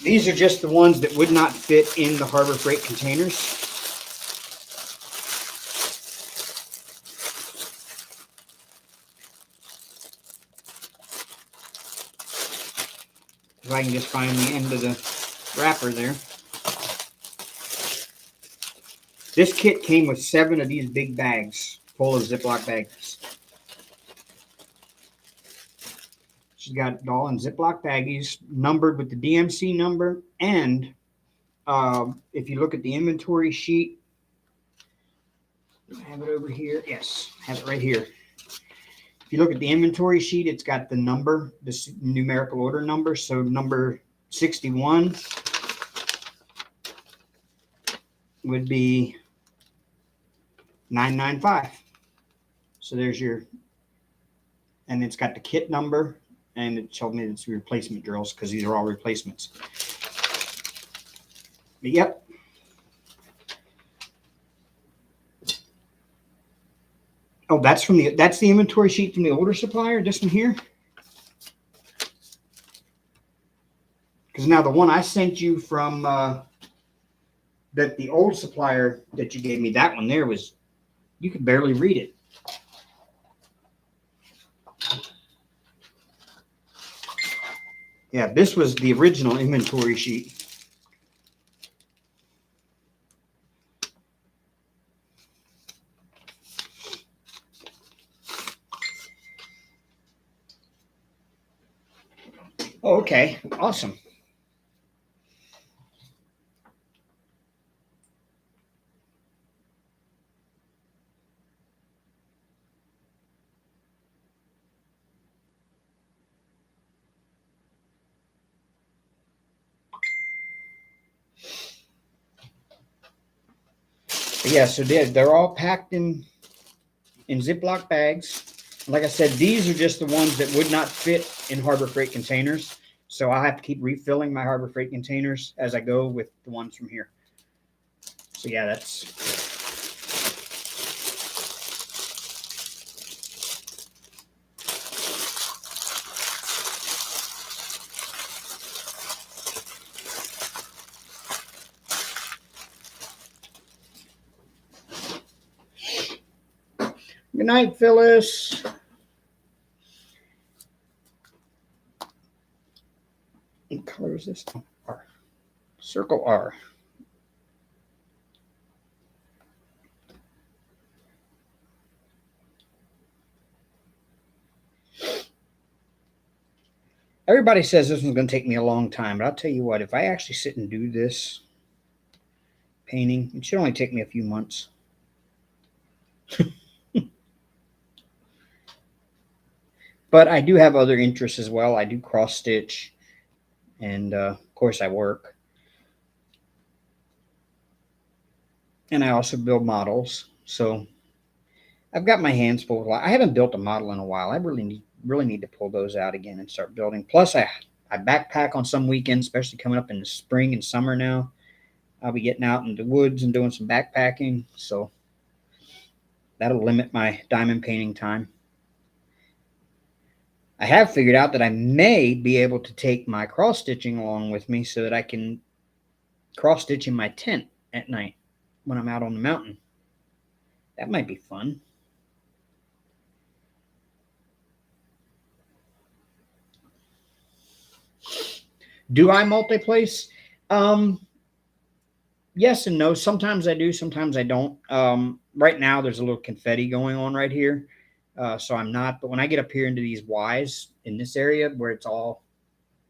A: These are just the ones that would not fit in the Harbor Freight containers. If I can just find the end of the wrapper there. This kit came with 7 of these big bags full of Ziploc bags. She's got it all in Ziploc baggies, numbered with the DMC number. And if you look at the inventory sheet, I have it over here. Yes, I have it right here. If you look at the inventory sheet, it's got the number, this numerical order number. So number 61 would be 995. So there's your, and it's got the kit number. And it told me it's replacement drills because these are all replacements. But yep. Oh, that's the inventory sheet from the older supplier, this one here. Because now the one I sent you from that the old supplier that you gave me, that one there was, you could barely read it. Yeah, this was the original inventory sheet. Oh, okay, awesome. But yeah, so they're all packed in Ziploc bags. Like I said, these are just the ones that would not fit in Harbor Freight containers. So I'll have to keep refilling my Harbor Freight containers as I go with the ones from here. So yeah, that's... Good night, Phyllis. What color is this? R. Circle R. Everybody says this one's going to take me a long time, but I'll tell you what, if I actually sit and do this painting, it should only take me a few months. But I do have other interests as well. I do cross stitch, and of course I work. And I also build models. So I've got my hands full. I haven't built a model in a while. I really need to pull those out again and start building. Plus I backpack on some weekends, especially coming up in the spring and summer now. I'll be getting out in the woods and doing some backpacking. So that'll limit my diamond painting time. I have figured out that I may be able to take my cross stitching along with me so that I can cross stitch in my tent at night when I'm out on the mountain. That might be fun. Do I multi-place? Yes and no. Sometimes I do, sometimes I don't. right now there's a little confetti going on right here. So I'm not, but when I get up here into these Ys in this area where it's all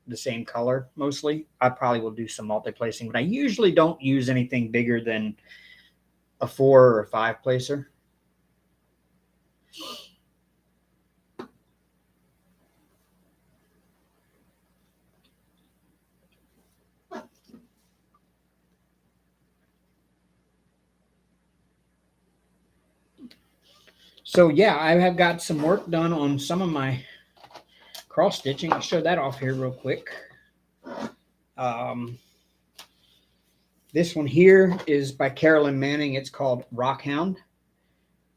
A: the same color mostly, I probably will do some multi-placing, but I usually don't use anything bigger than a 4 or a 5 placer. So yeah, I have got some work done on some of my cross stitching. I'll show that off here real quick. Um, this one here is by Carolyn Manning. It's called Rockhound.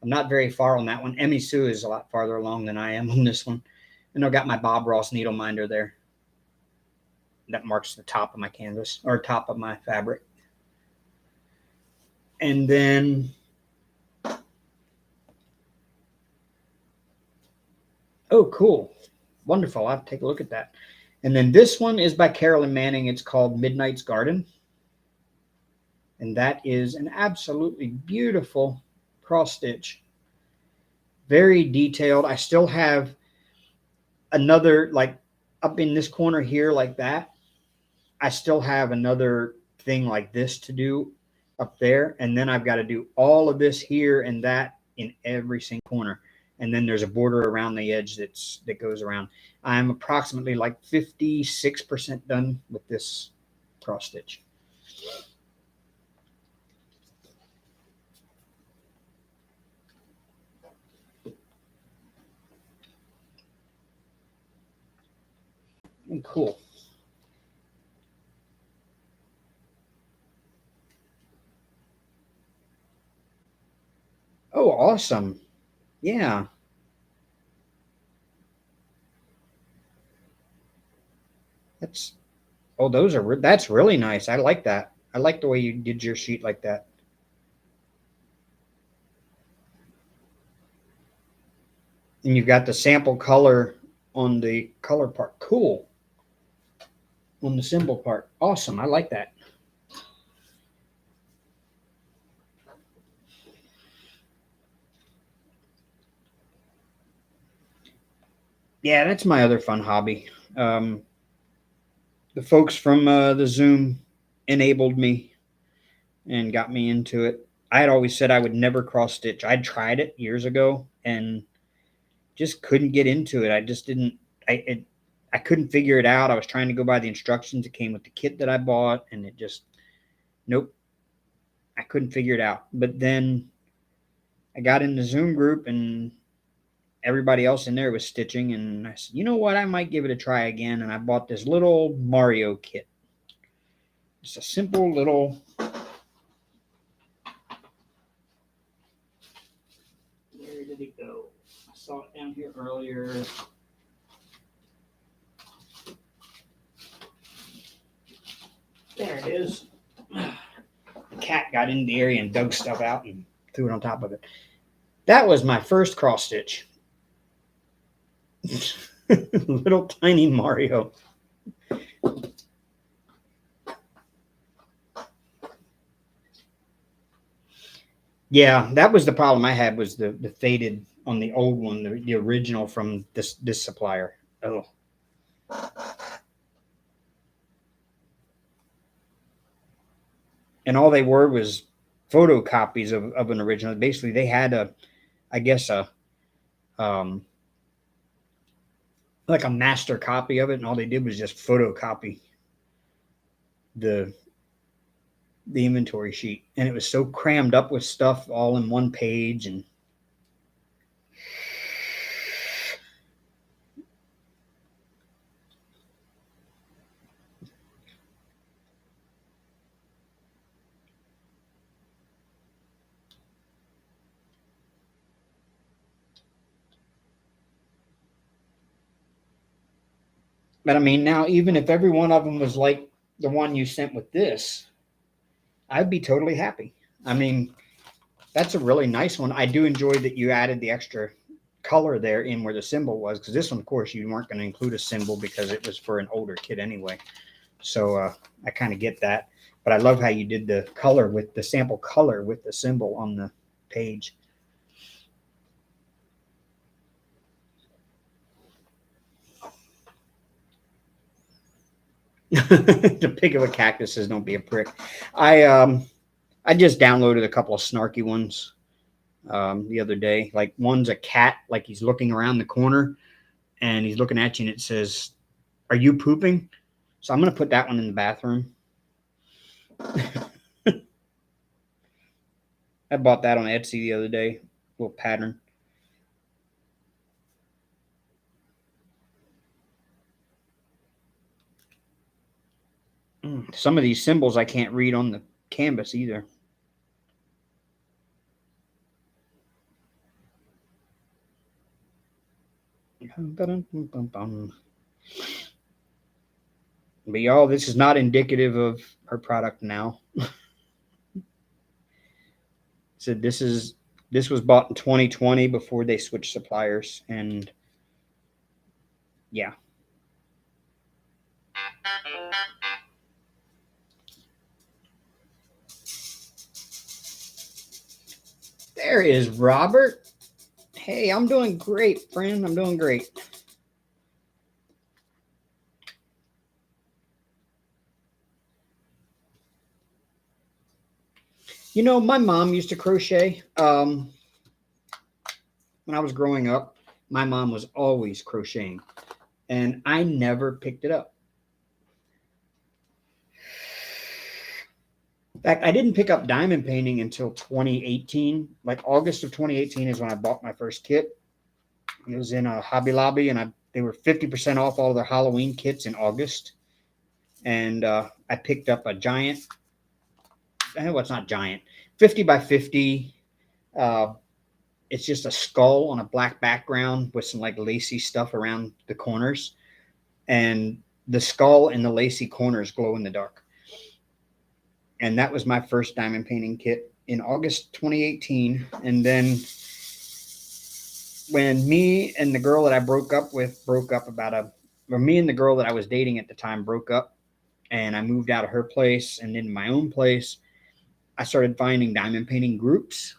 A: I'm not very far on that one. Emmy Sue is a lot farther along than I am on this one. And I've got my Bob Ross needle minder there. That marks the top of my canvas, or top of my fabric. And then, oh, cool. Wonderful. I'll have to take a look at that. And then this one is by Carolyn Manning. It's called Midnight's Garden. And that is an absolutely beautiful cross stitch. Very detailed. I still have another, like up in this corner here, like that. I still have another thing like this to do up there. And then I've got to do all of this here and that in every single corner. And then there's a border around the edge that goes around. I'm approximately like 56% done with this cross stitch. And cool. Oh, awesome. Yeah. That's, oh, that's really nice. I like that. I like the way you did your sheet like that. And you've got the sample color on the color part. Cool. On the symbol part. Awesome. I like that. Yeah, that's my other fun hobby. The folks from the Zoom enabled me and got me into it. I had always said I would never cross stitch. I'd tried it years ago and just couldn't get into it. I just didn't. I couldn't figure it out. I was trying to go by the instructions. It came with the kit that I bought, and it just, nope. I couldn't figure it out. But then I got in the Zoom group, and everybody else in there was stitching, and I said, you know what? I might give it a try again. And I bought this little Mario kit. Just a simple little. Where did it go? I saw it down here earlier. There it is. The cat got in the area and dug stuff out and threw it on top of it. That was my first cross stitch. Little tiny Mario. Yeah, that was the problem I had, was the faded on the old one, the original from this supplier. Oh. And all they were was photocopies of an original. Basically, they had I guess like a master copy of it, and all they did was just photocopy the inventory sheet, and it was so crammed up with stuff all in one page. And but I mean, now even if every one of them was like the one you sent with this, I'd be totally happy. I mean, that's a really nice one. I do enjoy that you added the extra color there in where the symbol was, because this one, of course, you weren't going to include a symbol because it was for an older kid anyway. So I kind of get that. But I love how you did the color with the sample color with the symbol on page. The pick of a cactus says don't be a prick. I just downloaded a couple of snarky ones the other day. Like one's a cat, like he's looking around the corner and he's looking at you, and it says, "Are you pooping?" So I'm gonna put that one in the bathroom. I bought that on Etsy the other day. Little pattern. Some of these symbols I can't read on the canvas either. But y'all, this is not indicative of her product now. So this was bought in 2020 before they switched suppliers, and yeah. There is Robert. Hey, I'm doing great, friend. I'm doing great. You know, my mom used to crochet. When I was growing up, my mom was always crocheting, and I never picked it up. In fact, I didn't pick up diamond painting until 2018. Like August of 2018 is when I bought my first kit. It was in a Hobby Lobby, and they were 50% off all their Halloween kits in August. And I picked up a giant. Well, it's not giant. 50 by 50. Uh, it's just a skull on a black background with some like lacy stuff around the corners, and the skull and the lacy corners glow in the dark. And that was my first diamond painting kit in August 2018. And then when me and the girl that I broke up with broke up or me and the girl that I was dating at the time broke up, and I moved out of her place and into my own place, I started finding diamond painting groups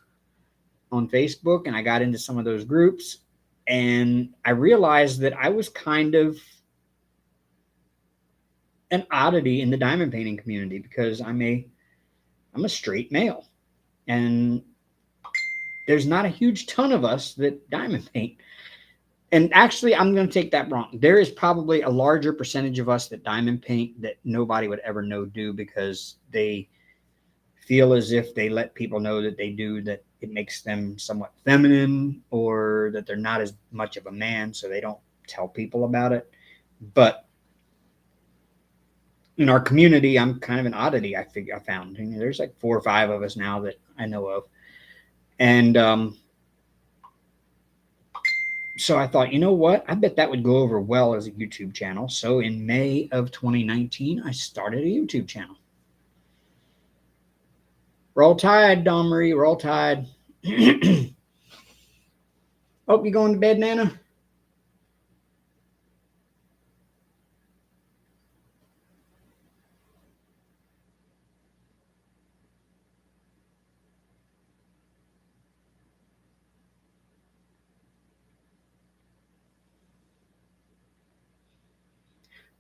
A: on Facebook, and I got into some of those groups, and I realized that I was kind of an oddity in the diamond painting community because I'm a straight male, and there's not a huge ton of us that diamond paint. And actually, I'm going to take that wrong. There is probably a larger percentage of us that diamond paint that nobody would ever know do, because they feel as if they let people know that they do, that it makes them somewhat feminine, or that they're not as much of a man, so they don't tell people about it. But in our community, I'm kind of an oddity. I found there's like 4 or 5 of us now that I know of, and so I thought, you know what? I bet that would go over well as a YouTube channel. So in May of 2019, I started a YouTube channel. Roll Tide, Don Marie. Roll Tide. Hope you going to bed, Nana?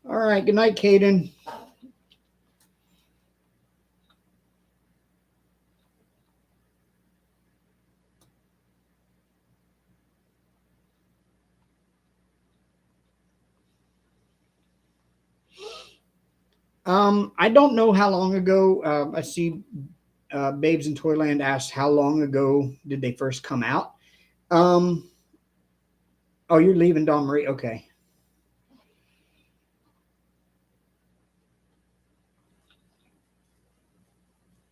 A: All right. Good night, Caden. I don't know how long ago. I see Babes in Toyland asked how long ago did they first come out. Um, oh, you're leaving, Don Marie. Okay.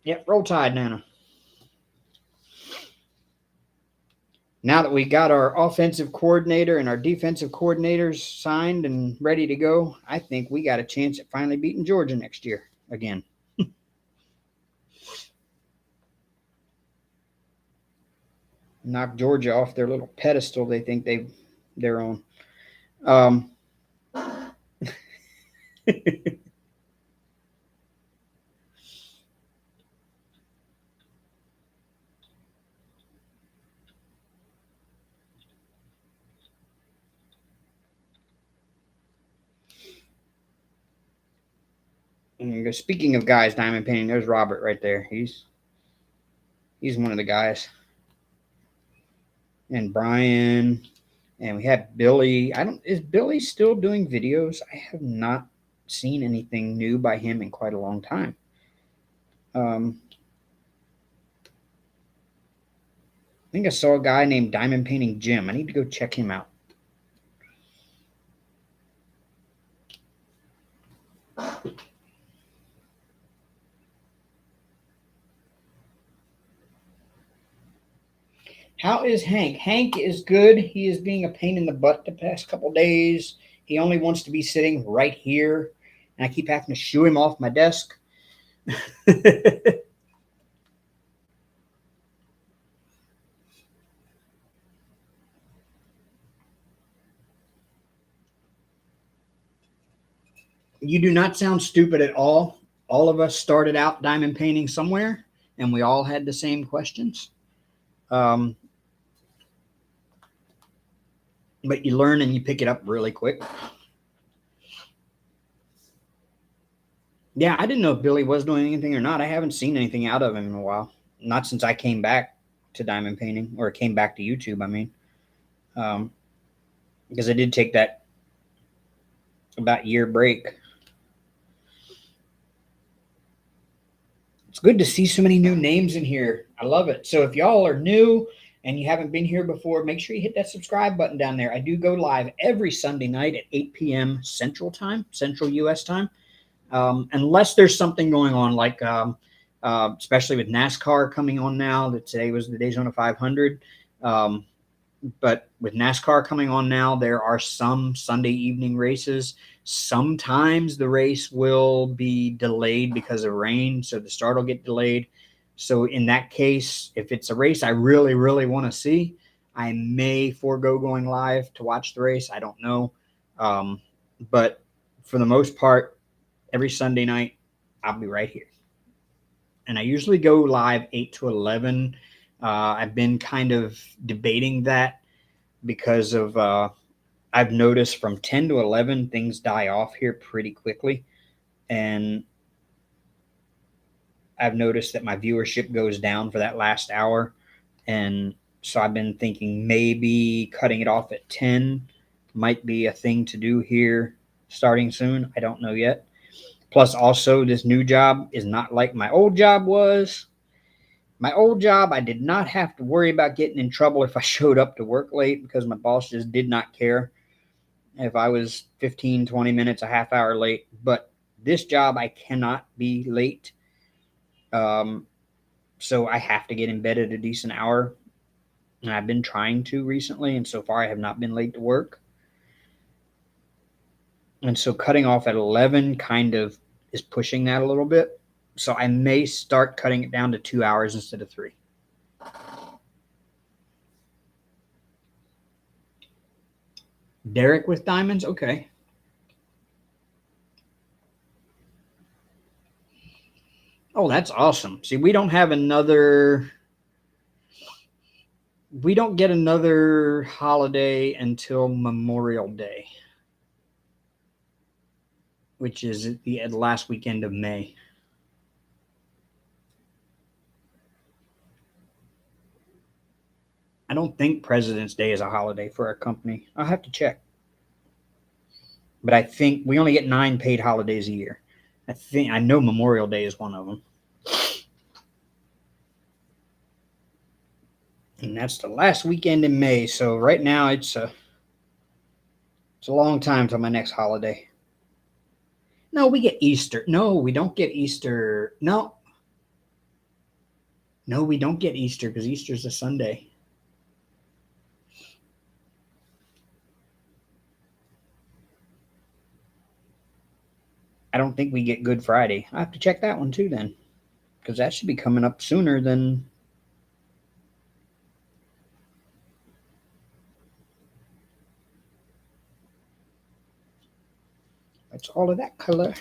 A: Yep. Roll Tide, Nana. Now that we got our offensive coordinator and our defensive coordinators signed and ready to go, I think we got a chance at finally beating Georgia next year again. Knock Georgia off their little pedestal they think they're on. Um, Speaking of guys diamond painting, there's Robert right there. He's one of the guys. And Brian, and we have Billy. Is Billy still doing videos? I have not seen anything new by him in quite a long time. I think I saw a guy named Diamond Painting Jim. I need to go check him out. How is Hank? Hank is good. He is being a pain in the butt the past couple days. He only wants to be sitting right here, and I keep having to shoo him off my desk. You do not sound stupid at all. All of us started out diamond painting somewhere, and we all had the same questions. But you learn and you pick it up really quick. Yeah, I didn't know if Billy was doing anything or not. I haven't seen anything out of him in a while. Not since I came back to diamond painting, or came back to YouTube, I mean. Because I did take that about year break. It's good to see so many new names in here. I love it. So if y'all are new and you haven't been here before, make sure you hit that subscribe button down there. I do go live every Sunday night at 8 p.m. Central Time, Central U.S. Time. Unless there's something going on, like especially with NASCAR coming on now, that today was the Daytona 500. But with NASCAR coming on now, there are some Sunday evening races. Sometimes the race will be delayed because of rain, so the start will get delayed. So in that case, if it's a race I really, really want to see, I may forego going live to watch the race. I don't know. But for the most part, every Sunday night, I'll be right here. And I usually go live 8 to 11. I've been kind of debating that because of I've noticed from 10 to 11 things die off here pretty quickly, and I've noticed that my viewership goes down for that last hour, and so I've been thinking maybe cutting it off at 10 might be a thing to do here starting soon. I don't know yet. Plus, also, this new job is not like my old job was. My old job, I did not have to worry about getting in trouble if I showed up to work late, because my boss just did not care if I was 15, 20 minutes, a half hour late. But this job, I cannot be late. So I have to get in bed at a decent hour. And I've been trying to recently, and so far I have not been late to work. And so cutting off at 11 kind of is pushing that a little bit. So I may start cutting it down to 2 hours instead of 3. Derek with diamonds? Okay. Oh, that's awesome. See, we don't get another holiday until Memorial Day, which is the last weekend of May. I don't think President's Day is a holiday for our company. I'll have to check. But I think we only get 9 paid holidays a year. I know Memorial Day is one of them. And that's the last weekend in May. So right now it's a long time till my next holiday. No, we get Easter. No, we don't get Easter. No, we don't get Easter, because Easter's a Sunday. I don't think we get Good Friday. I have to check that one too then, because that should be coming up sooner than. That's all of that color.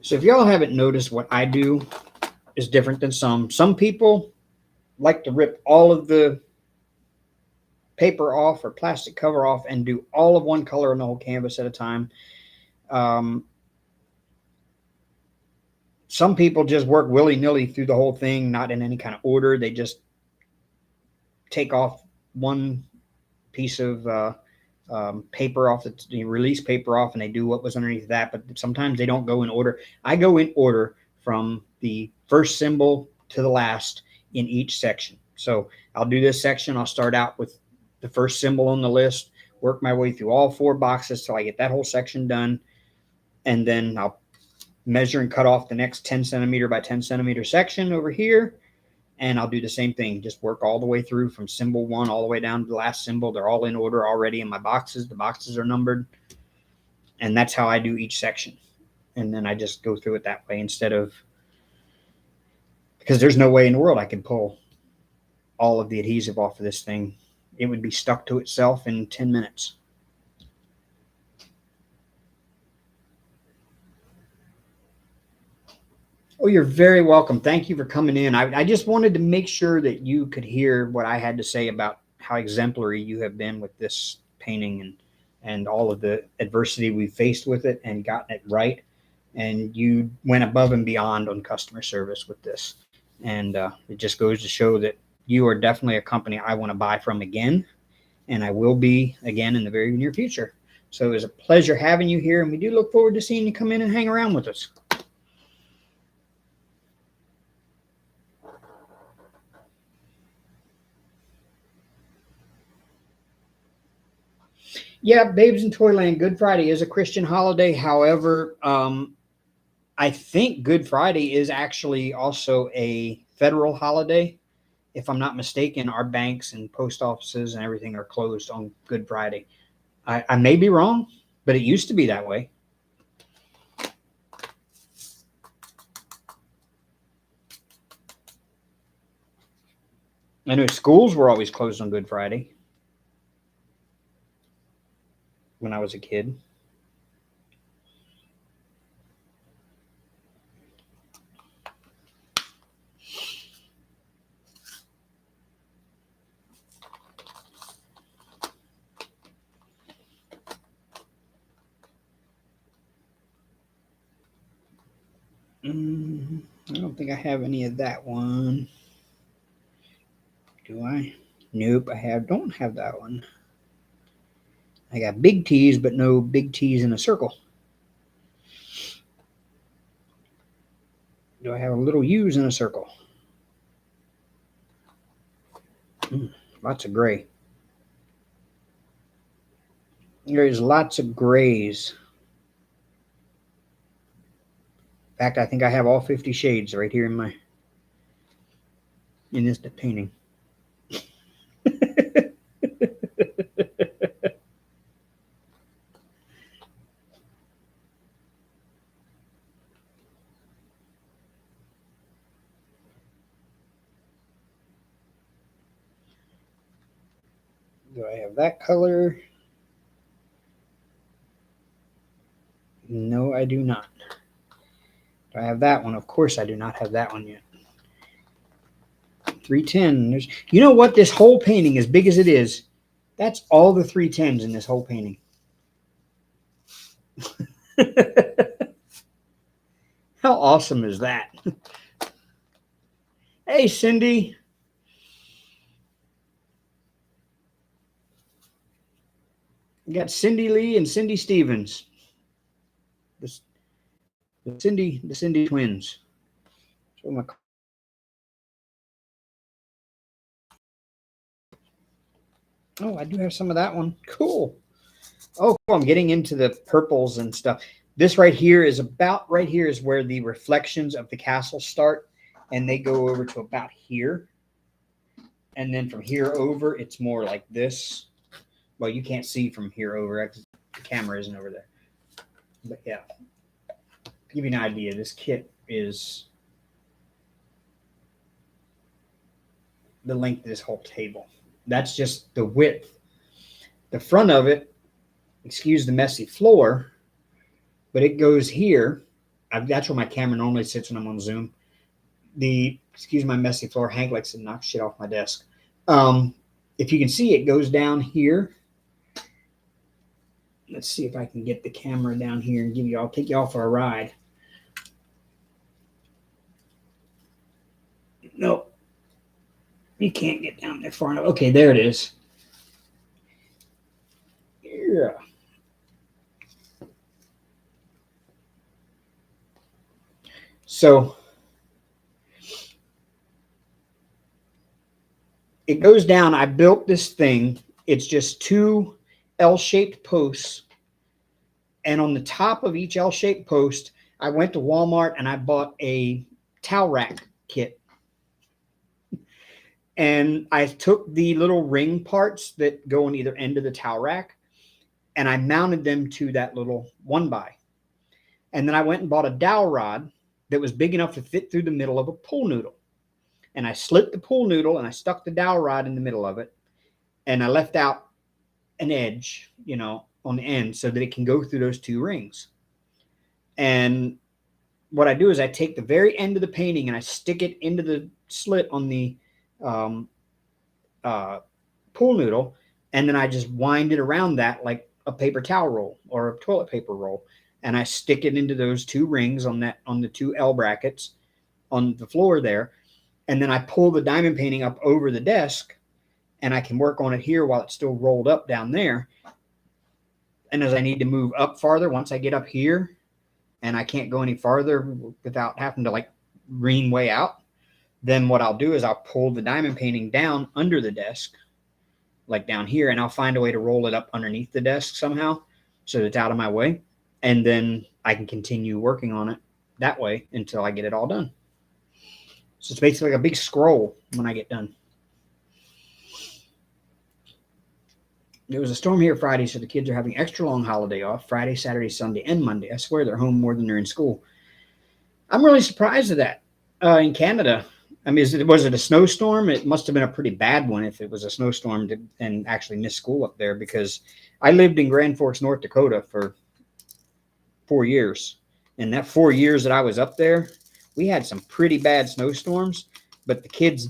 A: So if y'all haven't noticed what I do is different than some. Some people like to rip all of the paper off or plastic cover off and do all of one color on the whole canvas at a time. Um, some people just work willy-nilly through the whole thing, not in any kind of order. They just take off one piece of paper off, the release paper off, and they do what was underneath that. But sometimes they don't go in order. I go in order from the first symbol to the last in each section. So I'll do this section. I'll start out with the first symbol on the list, work my way through all 4 boxes till I get that whole section done. And then I'll measure and cut off the next 10 centimeter by 10 centimeter section over here. And I'll do the same thing, just work all the way through from symbol 1 all the way down to the last symbol. They're all in order already in my boxes. The boxes are numbered. And that's how I do each section. And then I just go through it that way instead of, because there's no way in the world I can pull all of the adhesive off of this thing. It would be stuck to itself in 10 minutes. Oh, you're very welcome. Thank you for coming in. I just wanted to make sure that you could hear what I had to say about how exemplary you have been with this painting and all of the adversity we faced with it and gotten it right. And you went above and beyond on customer service with this. And it just goes to show that you are definitely a company I want to buy from again. And I will be again in the very near future. So it was a pleasure having you here. And we do look forward to seeing you come in and hang around with us. Yeah, Babes in Toyland, Good Friday is a Christian holiday. However, I think Good Friday is actually also a federal holiday. If I'm not mistaken, our banks and post offices and everything are closed on Good Friday. I may be wrong, but it used to be that way. I know schools were always closed on Good Friday when I was a kid. I don't think I have any of that one. Do I? Nope, don't have that one. I got big T's, but no big T's in a circle. Do I have a little U's in a circle? Lots of gray. There's lots of grays. In fact, I think I have all 50 shades right here in this painting. Do I have that color? No, I do not. Do I have that one? Of course I do not have that one yet. 310. You know what? This whole painting, as big as it is, that's all the 310s in this whole painting. How awesome is that? Hey, Cindy. We got Cindy Lee and Cindy Stevens. The Cindy twins. Oh, I do have some of that one. Cool. Oh, cool. I'm getting into the purples and stuff. This right here is where the reflections of the castle start, and they go over to about here. And then from here over, it's more like this. Well, you can't see from here over because the camera isn't over there. But yeah, to give you an idea, this kit is the length of this whole table. That's just the width. The front of it, excuse the messy floor, but it goes here. That's where my camera normally sits when I'm on Zoom. excuse my messy floor. Hank likes to knock shit off my desk. Um, if you can see, it goes down here. Let's see if I can get the camera down here and take y'all for a ride. Nope, you can't get down there far enough. Okay, there it is. Yeah. So it goes down. I built this thing. It's just two L-shaped posts. And on the top of each L-shaped post, I went to Walmart and I bought a towel rack kit. And I took the little ring parts that go on either end of the towel rack and I mounted them to that little 1x. And then I went and bought a dowel rod that was big enough to fit through the middle of a pool noodle. And I slit the pool noodle and I stuck the dowel rod in the middle of it. And I left out an edge, on the end so that it can go through those two rings. And what I do is I take the very end of the painting and I stick it into the slit on the pool noodle, and then I just wind it around that like a paper towel roll or a toilet paper roll, and I stick it into those two rings on the two L brackets on the floor there, and then I pull the diamond painting up over the desk, and I can work on it here while it's still rolled up down there. And as I need to move up farther, once I get up here, and I can't go any farther without having to like lean way out, then what I'll do is I'll pull the diamond painting down under the desk, like down here, and I'll find a way to roll it up underneath the desk somehow so it's out of my way. And then I can continue working on it that way until I get it all done. So it's basically like a big scroll when I get done. There was a storm here Friday, so the kids are having extra long holiday off Friday, Saturday, Sunday, and Monday. I swear they're home more than they're in school. I'm really surprised at that. In Canada, I mean, was it a snowstorm? It must have been a pretty bad one if it was a snowstorm and actually missed school up there, because I lived in Grand Forks, North Dakota for 4 years. And that 4 years that I was up there, we had some pretty bad snowstorms, but the kids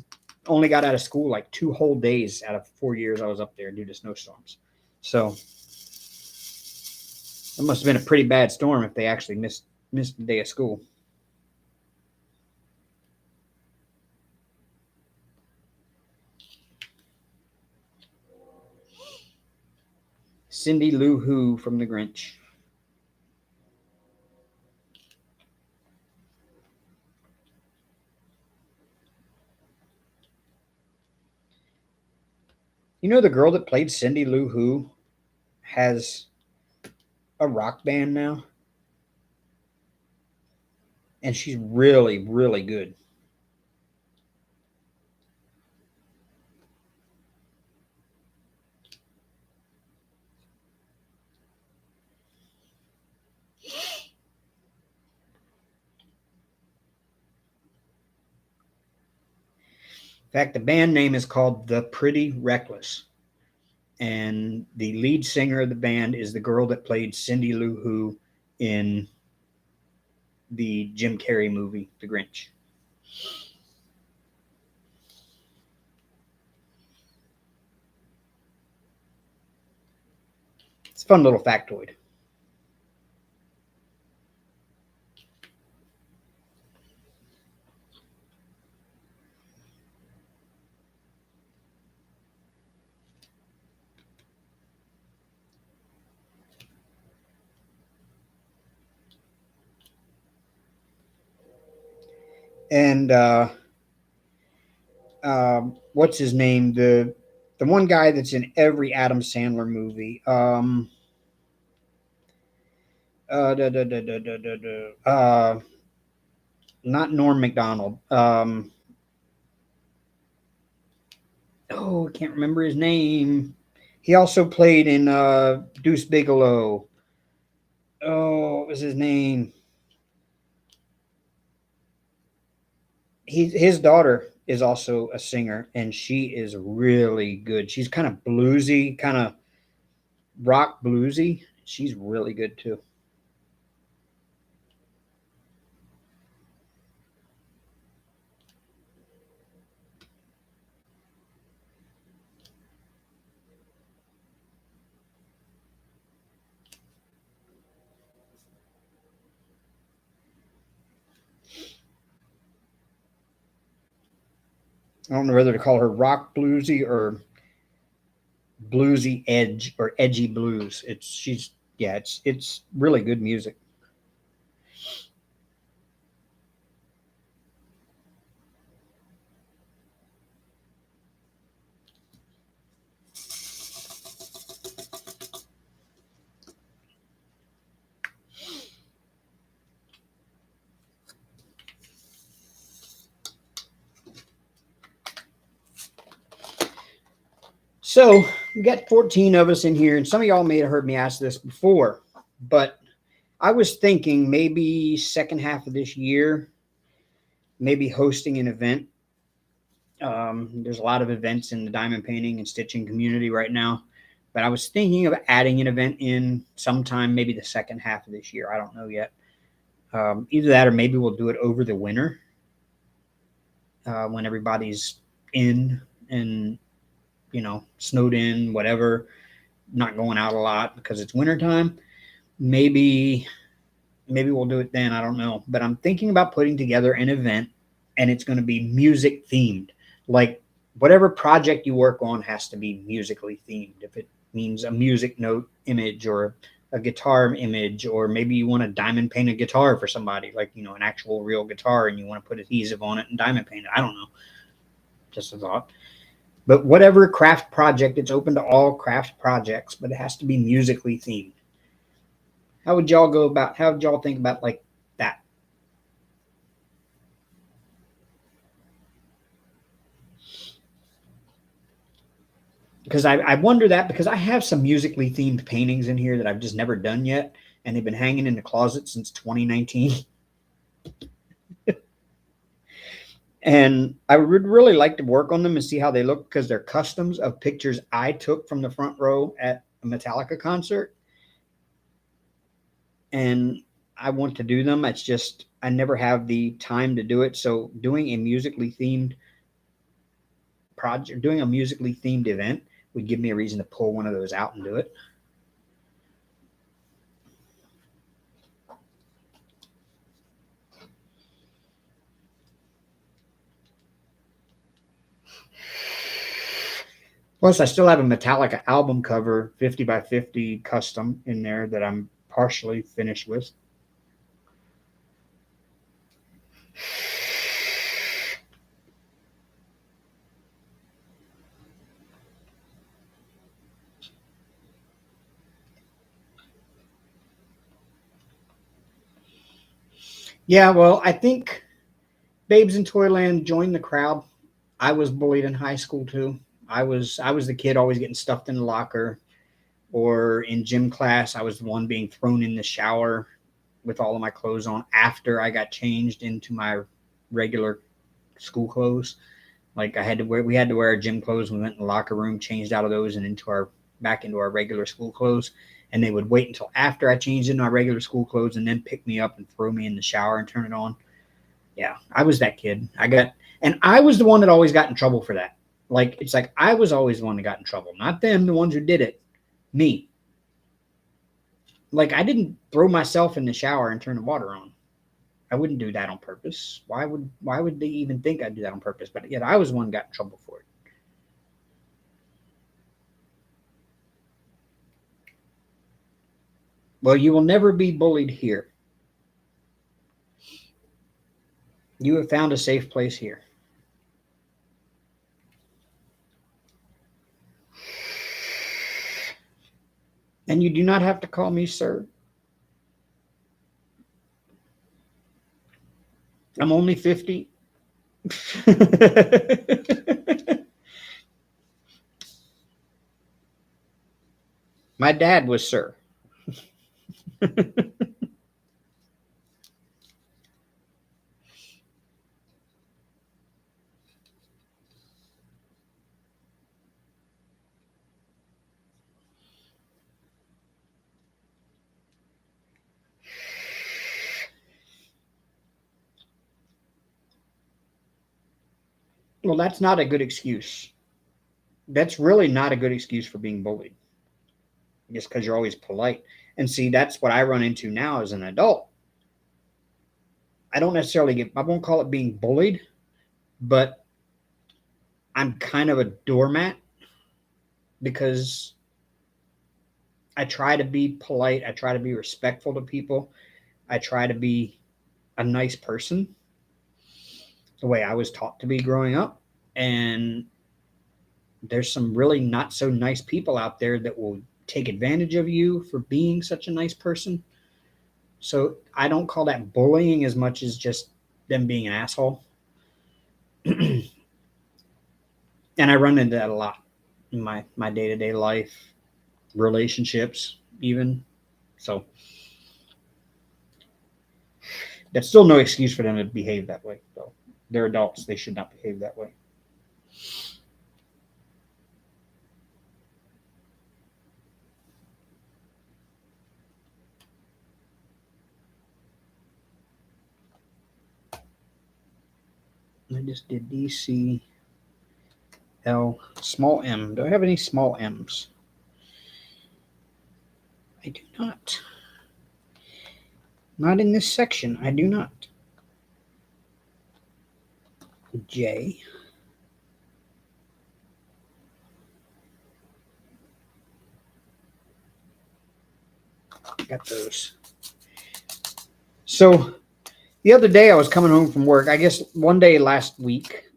A: only got out of school like 2 whole days out of 4 years I was up there due to snowstorms. So it must have been a pretty bad storm if they actually missed the day of school. Cindy Lou Who from The Grinch. You know, the girl that played Cindy Lou Who has a rock band now, and she's really, really good. In fact, the band name is called The Pretty Reckless, and the lead singer of the band is the girl that played Cindy Lou Who in the Jim Carrey movie, The Grinch. It's a fun little factoid. And what's his name? The one guy that's in every Adam Sandler movie. Da, da, da, da, da, da, da. Not Norm Macdonald. I can't remember his name. He also played in Deuce Bigelow. Oh, what was his name? His daughter is also a singer, and she is really good. She's kind of bluesy, kind of rock bluesy. She's really good too. I don't know whether to call her rock bluesy or bluesy edge or edgy blues. It's really good music. So we got 14 of us in here, and some of y'all may have heard me ask this before, but I was thinking maybe second half of this year, maybe hosting an event. There's a lot of events in the diamond painting and stitching community right now, but I was thinking of adding an event in sometime, maybe the second half of this year. I don't know yet. Either that or maybe we'll do it over the winter when everybody's in and, snowed in, whatever, not going out a lot because it's wintertime. Maybe we'll do it then. I don't know. But I'm thinking about putting together an event, and it's going to be music themed. Like whatever project you work on has to be musically themed. If it means a music note image or a guitar image, or maybe you want to diamond paint a guitar for somebody, like, an actual real guitar, and you want to put adhesive on it and diamond paint it. I don't know. Just a thought. But whatever craft project, it's open to all craft projects, but it has to be musically themed. How would y'all think about like that? Because I wonder that because I have some musically themed paintings in here that I've just never done yet, and they've been hanging in the closet since 2019. And I would really like to work on them and see how they look because they're customs of pictures I took from the front row at a Metallica concert. And I want to do them. It's just I never have the time to do it. So doing a musically themed event would give me a reason to pull one of those out and do it. Plus, I still have a Metallica album cover 50 by 50 custom in there that I'm partially finished with. Yeah, well, I think Babes in Toyland joined the crowd. I was bullied in high school too. I was the kid always getting stuffed in the locker, or in gym class I was the one being thrown in the shower with all of my clothes on after I got changed into my regular school clothes. Like we had to wear our gym clothes. We went in the locker room, changed out of those and back into our regular school clothes. And they would wait until after I changed into my regular school clothes and then pick me up and throw me in the shower and turn it on. Yeah, I was that kid. And I was the one that always got in trouble for that. Like, it's like I was always the one that got in trouble, not them, the ones who did it, me. Like, I didn't throw myself in the shower and turn the water on. I wouldn't do that on purpose. Why would they even think I'd do that on purpose? But yet I was the one who got in trouble for it. Well, you will never be bullied here. You have found a safe place here. And you do not have to call me sir. I'm only 50. My dad was sir. Well, that's not a good excuse. That's really not a good excuse for being bullied, just because you're always polite. And see, that's what I run into now as an adult. I won't call it being bullied, but I'm kind of a doormat because I try to be polite. I try to be respectful to people. I try to be a nice person the way I was taught to be growing up. And there's some really not so nice people out there that will take advantage of you for being such a nice person. So I don't call that bullying as much as just them being an asshole. And I run into that a lot in my day-to-day life, relationships even. So that's still no excuse for them to behave that way, though. They're adults. They should not behave that way. I just did DC L small m. Do I have any small m's? I do not. Not in this section. I do not. J. Got those. So the other day I was coming home from work. I guess one day last week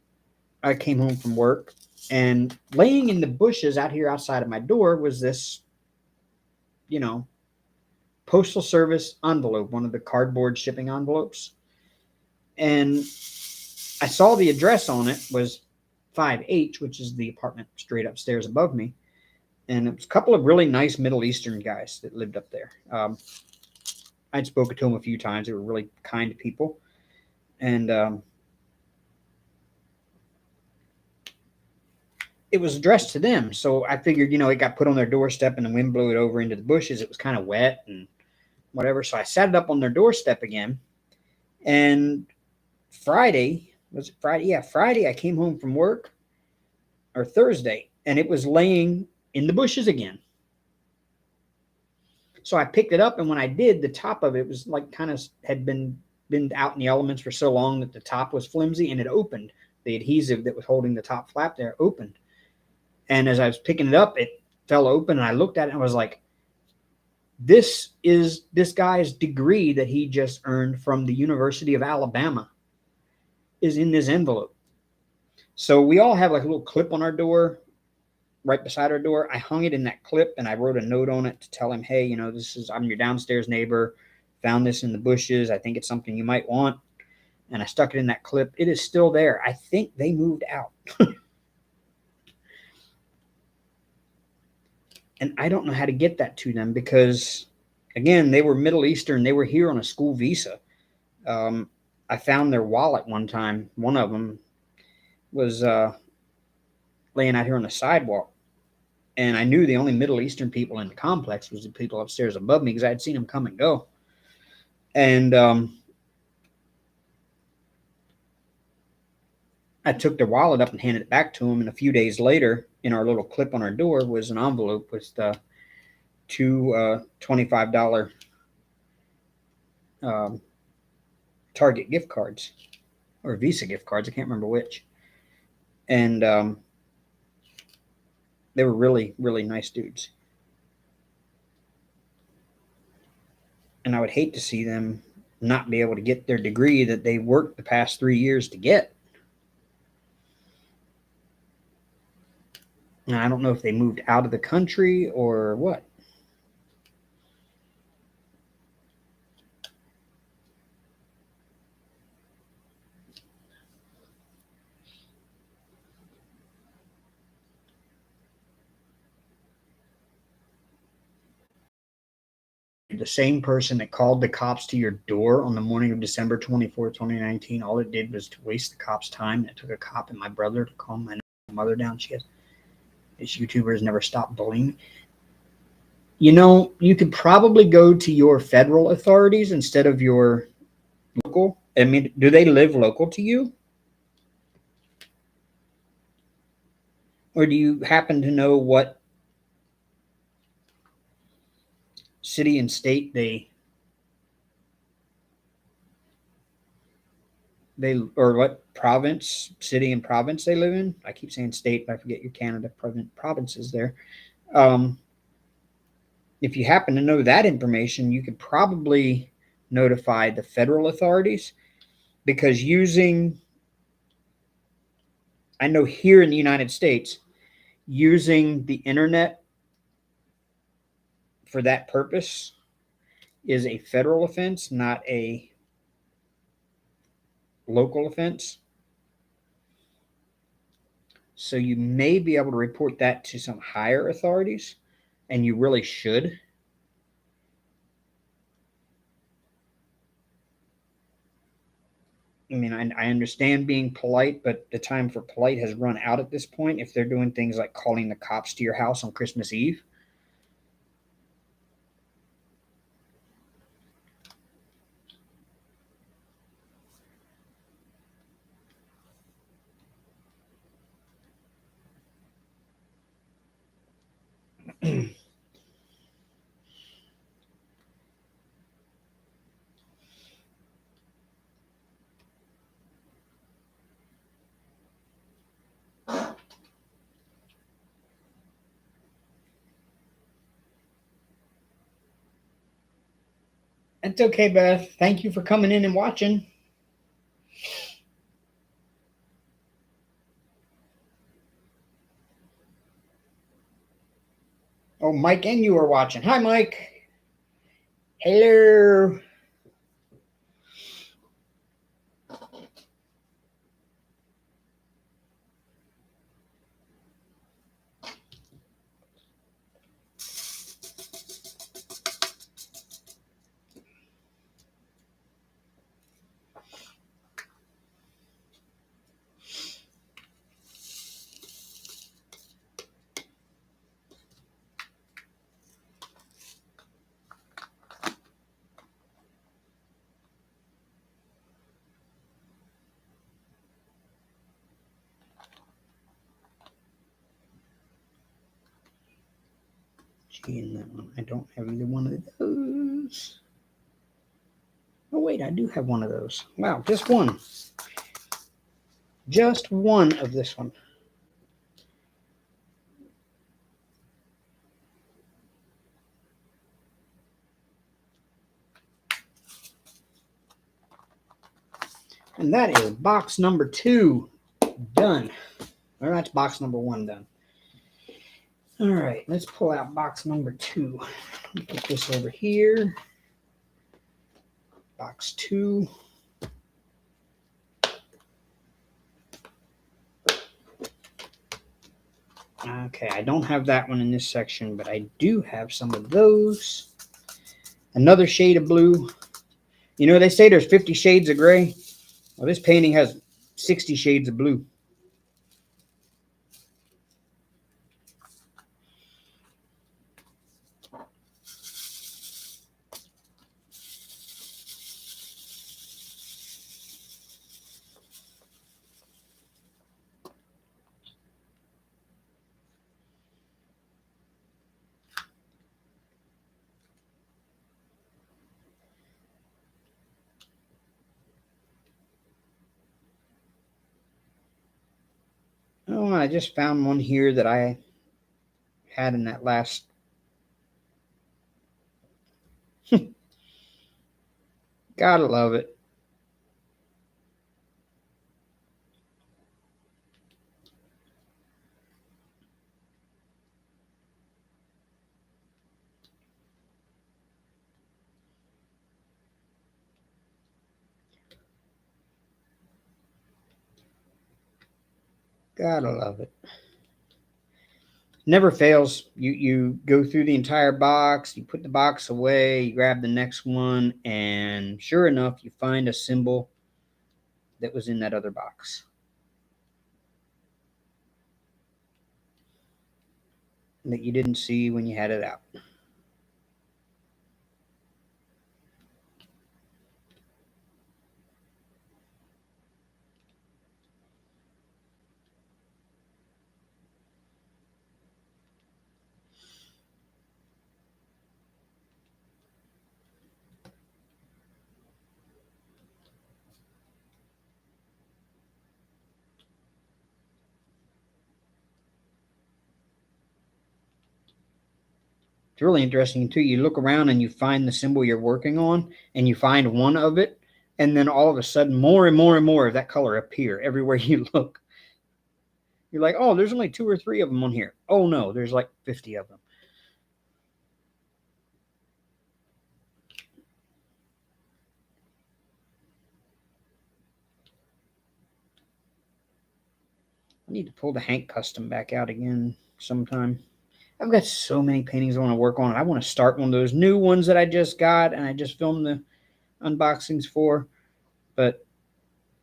A: I came home from work, and laying in the bushes out here outside of my door was this, you know, postal service envelope, one of the cardboard shipping envelopes. And I saw the address on it was 5H, which is the apartment straight upstairs above me. And it was a couple of really nice Middle Eastern guys that lived up there. I'd spoken to them a few times. They were really kind people. And it was addressed to them. So I figured, it got put on their doorstep and the wind blew it over into the bushes. It was kind of wet and whatever. So I sat it up on their doorstep again. And Friday, was it Friday? Yeah, Friday I came home from work, or Thursday, and it was laying in the bushes again. So I picked it up, and when I did, the top of it was like kind of had been out in the elements for so long that the top was flimsy, and it opened. The adhesive that was holding the top flap there opened. And as I was picking it up, it fell open, and I looked at it and I was like, this is this guy's degree that he just earned from the University of Alabama is in this envelope. So we all have like a little clip on our door, right beside our door. I hung it in that clip and I wrote a note on it to tell him, hey, I'm your downstairs neighbor. Found this in the bushes. I think it's something you might want. And I stuck it in that clip. It is still there. I think they moved out. And I don't know how to get that to them because, again, they were Middle Eastern. They were here on a school visa. I found their wallet one time. One of them was laying out here on the sidewalk. And I knew the only Middle Eastern people in the complex was the people upstairs above me because I had seen them come and go. And I took their wallet up and handed it back to them. And a few days later, in our little clip on our door was an envelope with two $25 Target gift cards or Visa gift cards. I can't remember which. And they were really, really nice dudes. And I would hate to see them not be able to get their degree that they worked the past 3 years to get. And I don't know if they moved out of the country or what. The same person that called the cops to your door on the morning of December 24th, 2019, all it did was to waste the cops' time. It took a cop and my brother to calm my mother down. She has, this YouTuber has never stopped bullying. You could probably go to your federal authorities instead of your local. I mean, do they live local to you? Or do you happen to know what city and state they or what province, city, and province they live in. I keep saying state, but I forget your Canada provinces there. Um, if you happen to know that information, you could probably notify the federal authorities, because I know here in the United States, using the internet for that purpose is a federal offense, not a local offense. So you may be able to report that to some higher authorities, and you really should. I mean, I understand being polite, but the time for polite has run out at this point if they're doing things like calling the cops to your house on Christmas Eve. It's okay, Beth. Thank you for coming in and watching. Oh, Mike and you are watching. Hi, Mike. Hello. Gee, in that one, I don't have either one of those. Oh, wait, I do have one of those. Wow, just one. Just one of this one. And that is box number 2 done. Or that's box number 1 done. All right, let's pull out box number 2. Put this over here. Box 2. Okay, I don't have that one in this section, but I do have some of those. Another shade of blue. You know, they say there's 50 shades of gray. Well, this painting has 60 shades of blue. Oh, I just found one here that I had in that last. Gotta love it. Gotta love it. Never fails. You go through the entire box, you put the box away, you grab the next one, and sure enough, you find a symbol that was in that other box that you didn't see when you had it out. It's really interesting too. You look around and you find the symbol you're working on, and you find one of it, and then all of a sudden, more and more and more of that color appear everywhere you look. You're like, oh, there's only 2 or 3 of them on here. Oh no, there's like 50 of them. I need to pull the Hank custom back out again sometime. I've got so many paintings I want to work on. I want to start one of those new ones that I just got and I just filmed the unboxings for. But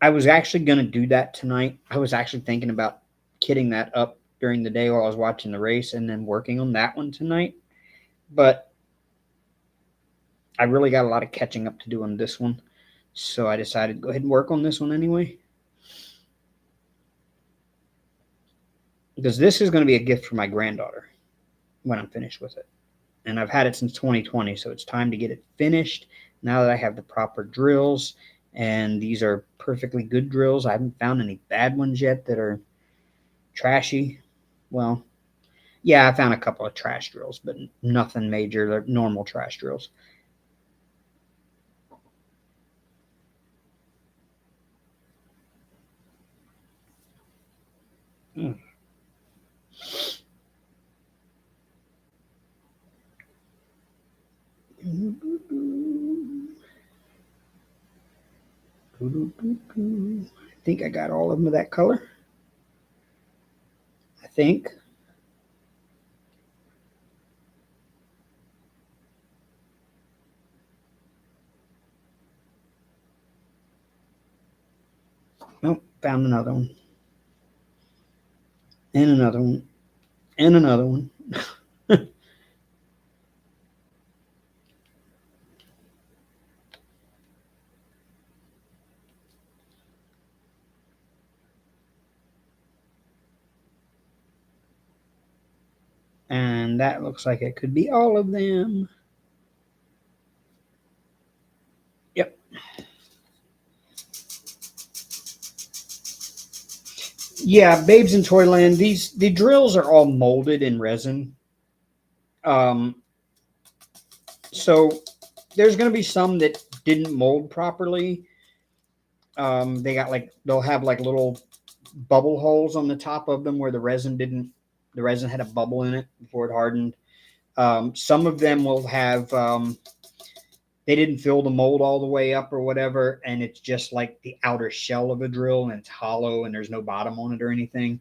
A: I was actually going to do that tonight. I was actually thinking about kitting that up during the day while I was watching the race and then working on that one tonight. But I really got a lot of catching up to do on this one. So I decided to go ahead and work on this one anyway. Because this is going to be a gift for my granddaughter when I'm finished with it. And I've had it since 2020, so it's time to get it finished now that I have the proper drills. And these are perfectly good drills. I haven't found any bad ones yet that are trashy. Well, yeah, I found a couple of trash drills, but nothing major. They're normal trash drills. Mm. I think I got all of them of that color. I think. Nope, found another one. And another one. And another one. And that looks like it could be all of them. Yep. Yeah, Babes in Toyland. The drills are all molded in resin. Um, so there's going to be some that didn't mold properly. They got like they'll have like little bubble holes on the top of them where the resin didn't. The resin had a bubble in it before it hardened. Some of them will have they didn't fill the mold all the way up or whatever, and it's just like the outer shell of a drill and it's hollow and there's no bottom on it or anything.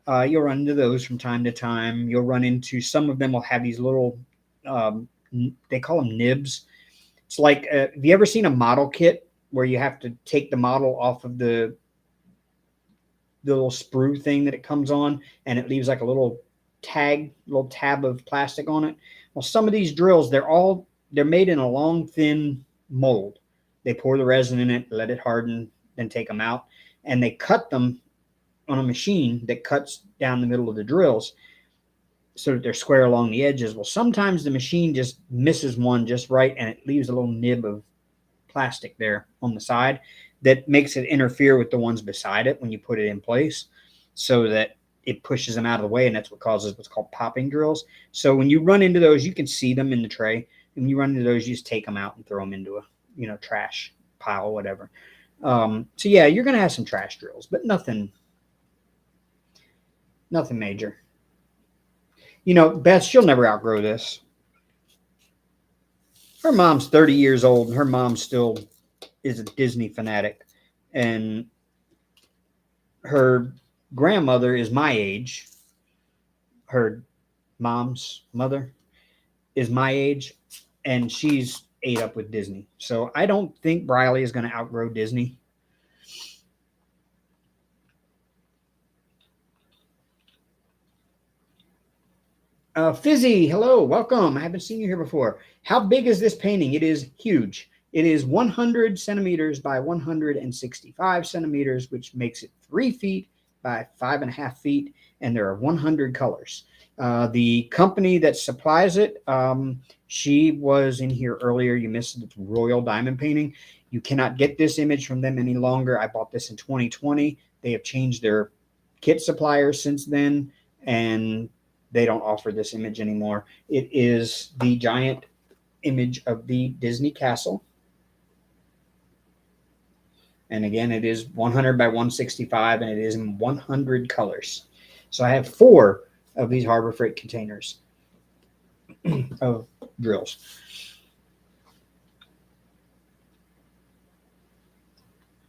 A: You'll run into those from time to time. You'll run into some of them will have these little they call them nibs. It's like have you ever seen a model kit where you have to take the model off of the little sprue thing that it comes on and it leaves like a little tab of plastic on it? Well, some of these drills they're made in a long thin mold. They pour the resin in it, let it harden, then take them out, and they cut them on a machine that cuts down the middle of the drills so that they're square along the edges. Well, sometimes the machine just misses one just right and it leaves a little nib of plastic there on the side that makes it interfere with the ones beside it when you put it in place so that it pushes them out of the way, and that's what causes what's called popping drills. So when you run into those, you can see them in the tray. And when you run into those, you just take them out and throw them into a trash pile or whatever. So yeah, you're gonna have some trash drills, but nothing major. Beth, she'll never outgrow this. Her mom's 30 years old, and her mom still is a Disney fanatic. And her grandmother is my age. Her mom's mother is my age, and she's ate up with Disney. So I don't think Briley is going to outgrow Disney. Fizzy, hello, welcome. I haven't seen you here before. How big is this painting? It is huge. It is 100 centimeters by 165 centimeters, which makes it 3 feet by 5.5 feet, and there are 100 colors. The company that supplies it, she was in here earlier. You missed it. It's Royal Diamond Painting. You cannot get this image from them any longer. I bought this in 2020. They have changed their kit suppliers since then, and they don't offer this image anymore. It is the giant image of the Disney castle. And again, it is 100 by 165, and it is in 100 colors. So I have 4 of these Harbor Freight containers of drills.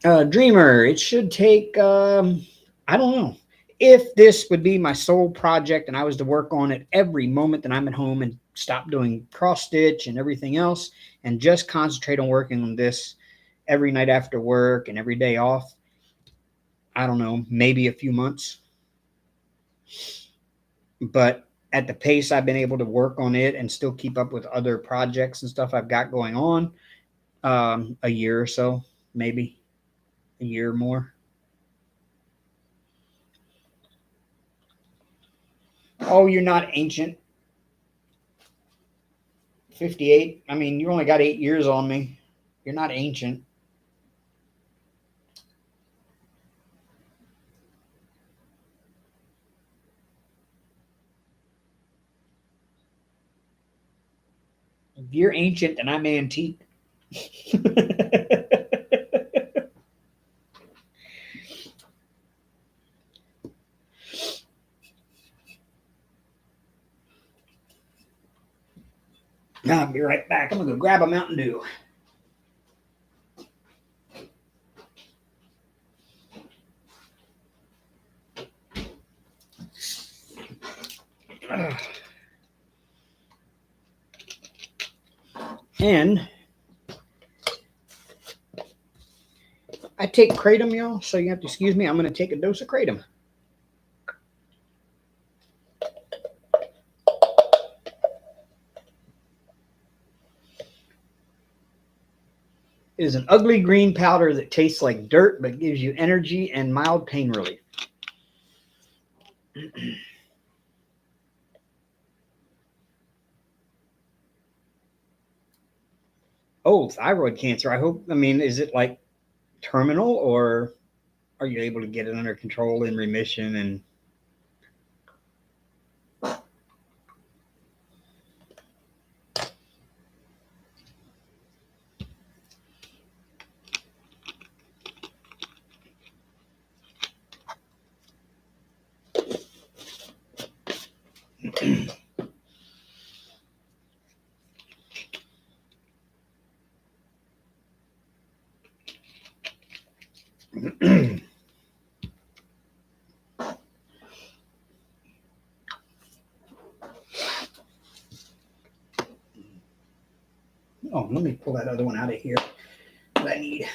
A: Dreamer, it should take, I don't know. If this would be my sole project and I was to work on it every moment that I'm at home and stop doing cross stitch and everything else and just concentrate on working on this every night after work and every day off, I don't know, maybe a few months. But at the pace I've been able to work on it and still keep up with other projects and stuff I've got going on, a year or so, maybe a year or more. Oh, you're not ancient. 58. I mean, you only got 8 years on me. You're not ancient. If you're ancient, then I'm antique. I'll be right back. I'm going to go grab a Mountain Dew. And I take kratom, y'all, so you have to excuse me. I'm going to take a dose of kratom. It is an ugly green powder that tastes like dirt but gives you energy and mild pain relief. Oh, thyroid cancer. I mean, is it like terminal, or are you able to get it under control in remission? And oh, let me pull that other one out of here that I need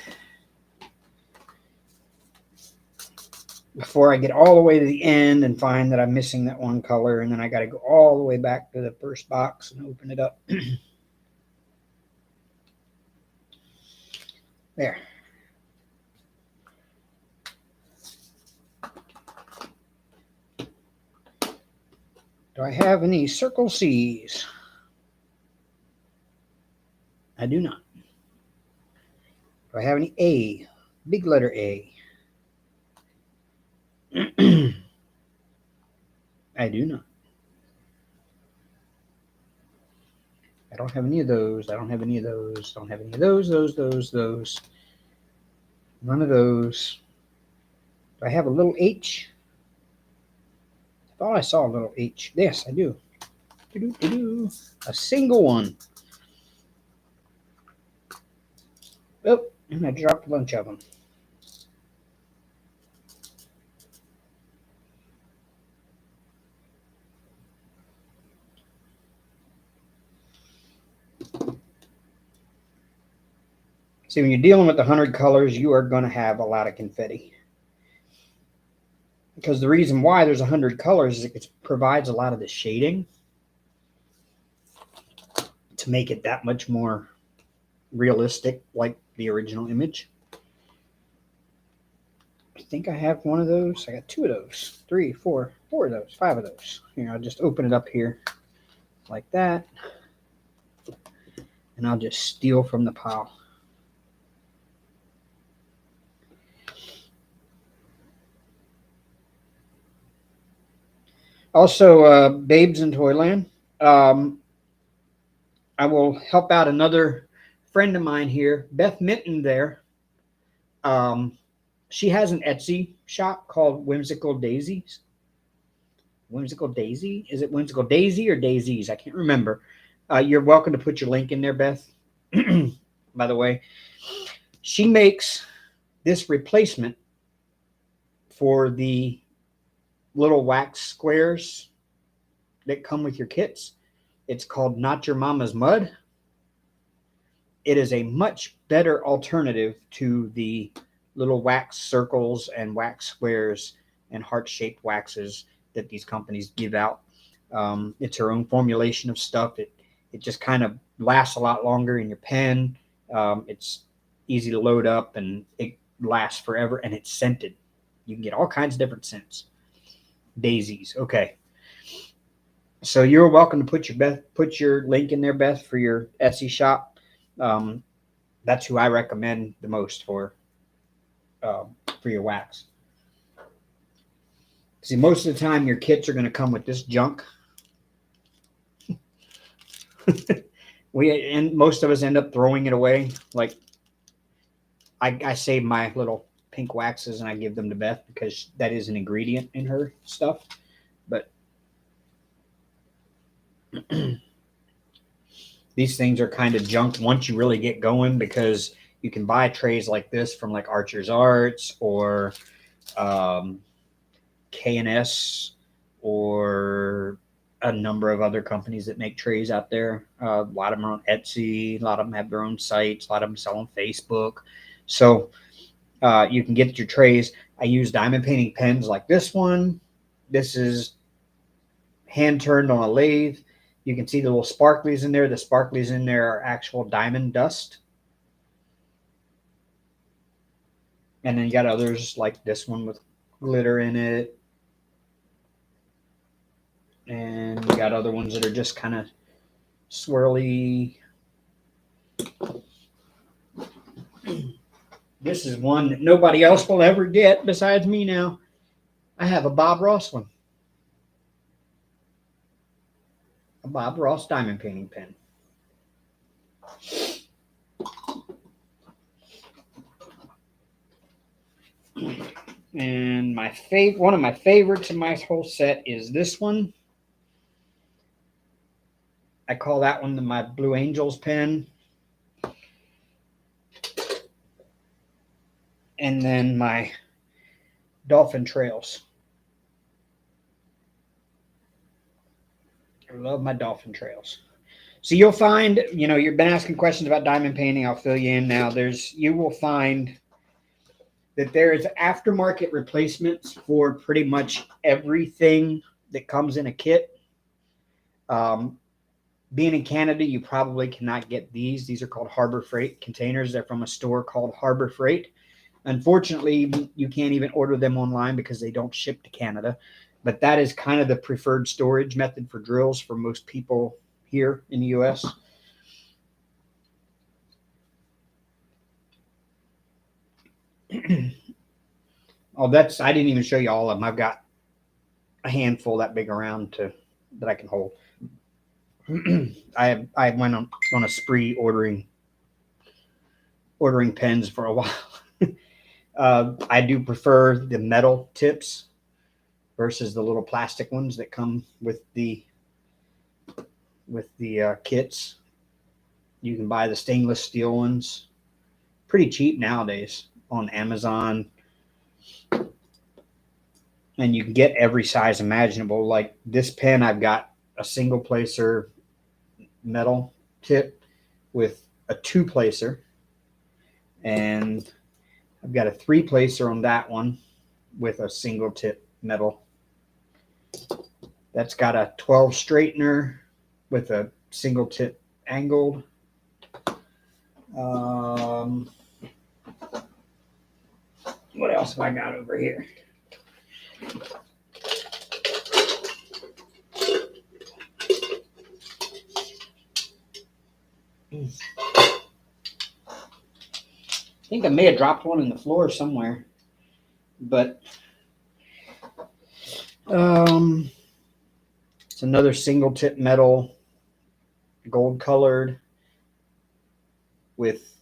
A: before I get all the way to the end and find that I'm missing that one color, and then I got to go all the way back to the first box and open it up. There. Do I have any Circle C's? I do not. Do I have any A? Big letter A. I do not. I don't have any of those. I don't have any of those. Don't have any of those. Those. None of those. Do I have a little H? I thought I saw a little H. Yes, I do. A single one. Oh, and I dropped a bunch of them. See, when you're dealing with 100 colors, you are going to have a lot of confetti. Because the reason why there's 100 colors is it provides a lot of the shading to make it that much more realistic, like the original image. I think I have one of those. I got 2 of those, 3, 4 of those, 5 of those. Here, I'll just open it up here like that, and I'll just steal from the pile. Also, Babes in Toyland. Um, I will help out another friend of mine here, Beth Minton. There, um, she has an Etsy shop called Whimsical Daisies. Whimsical Daisy? Is it Whimsical Daisy or Daisies? I can't remember. You're welcome to put your link in there, Beth. By the way, she makes this replacement for the little wax squares that come with your kits. It's called Not Your Mama's Mud. It is a much better alternative to the little wax circles and wax squares and heart-shaped waxes that these companies give out. It's her own formulation of stuff. It just kind of lasts a lot longer in your pen. It's easy to load up and it lasts forever, and it's scented. You can get all kinds of different scents. Daisies. Okay. So you're welcome to put your link in there, Beth, for your Etsy shop. That's who I recommend the most for your wax. See, most of the time your kits are going to come with this junk. And most of us end up throwing it away. Like I save my little pink waxes and I give them to Beth because that is an ingredient in her stuff. But these things are kind of junk once you really get going, because you can buy trays like this from like Archer's Arts or K&S or a number of other companies that make trays out there. A lot of them are on Etsy. A lot of them have their own sites. A lot of them sell on Facebook. So you can get your trays. I use diamond painting pens like this one. This is hand turned on a lathe. You can see the little sparklies in there. The sparklies in there are actual diamond dust. And then you got others like this one with glitter in it. And you got other ones that are just kind of swirly. This is one that nobody else will ever get besides me now. I have a Bob Ross one. A Bob Ross diamond painting pen. And one of my favorites in my whole set is this one. I call that one my Blue Angels pen. And then my Dolphin Trails. I love my Dolphin Trails. So you'll find, you've been asking questions about diamond painting. I'll fill you in now. You will find that there is aftermarket replacements for pretty much everything that comes in a kit. Being in Canada, you probably cannot get these. These are called Harbor Freight containers. They're from a store called Harbor Freight. Unfortunately, you can't even order them online because they don't ship to Canada. But that is kind of the preferred storage method for drills for most people here in the U.S. Oh, I didn't even show you all of them. I've got a handful that big around that I can hold. I went on a spree ordering pens for a while. I do prefer the metal tips versus the little plastic ones that come with the kits. You can buy the stainless steel ones pretty cheap nowadays on Amazon, and you can get every size imaginable. Like this pen, I've got a single placer metal tip with a 2-placer, and I've got a 3-placer on that one with a single tip metal. That's got a 12 straightener with a single tip angled. What else have I got over here? I think I may have dropped one in the floor somewhere, but It's another single tip metal, gold colored, with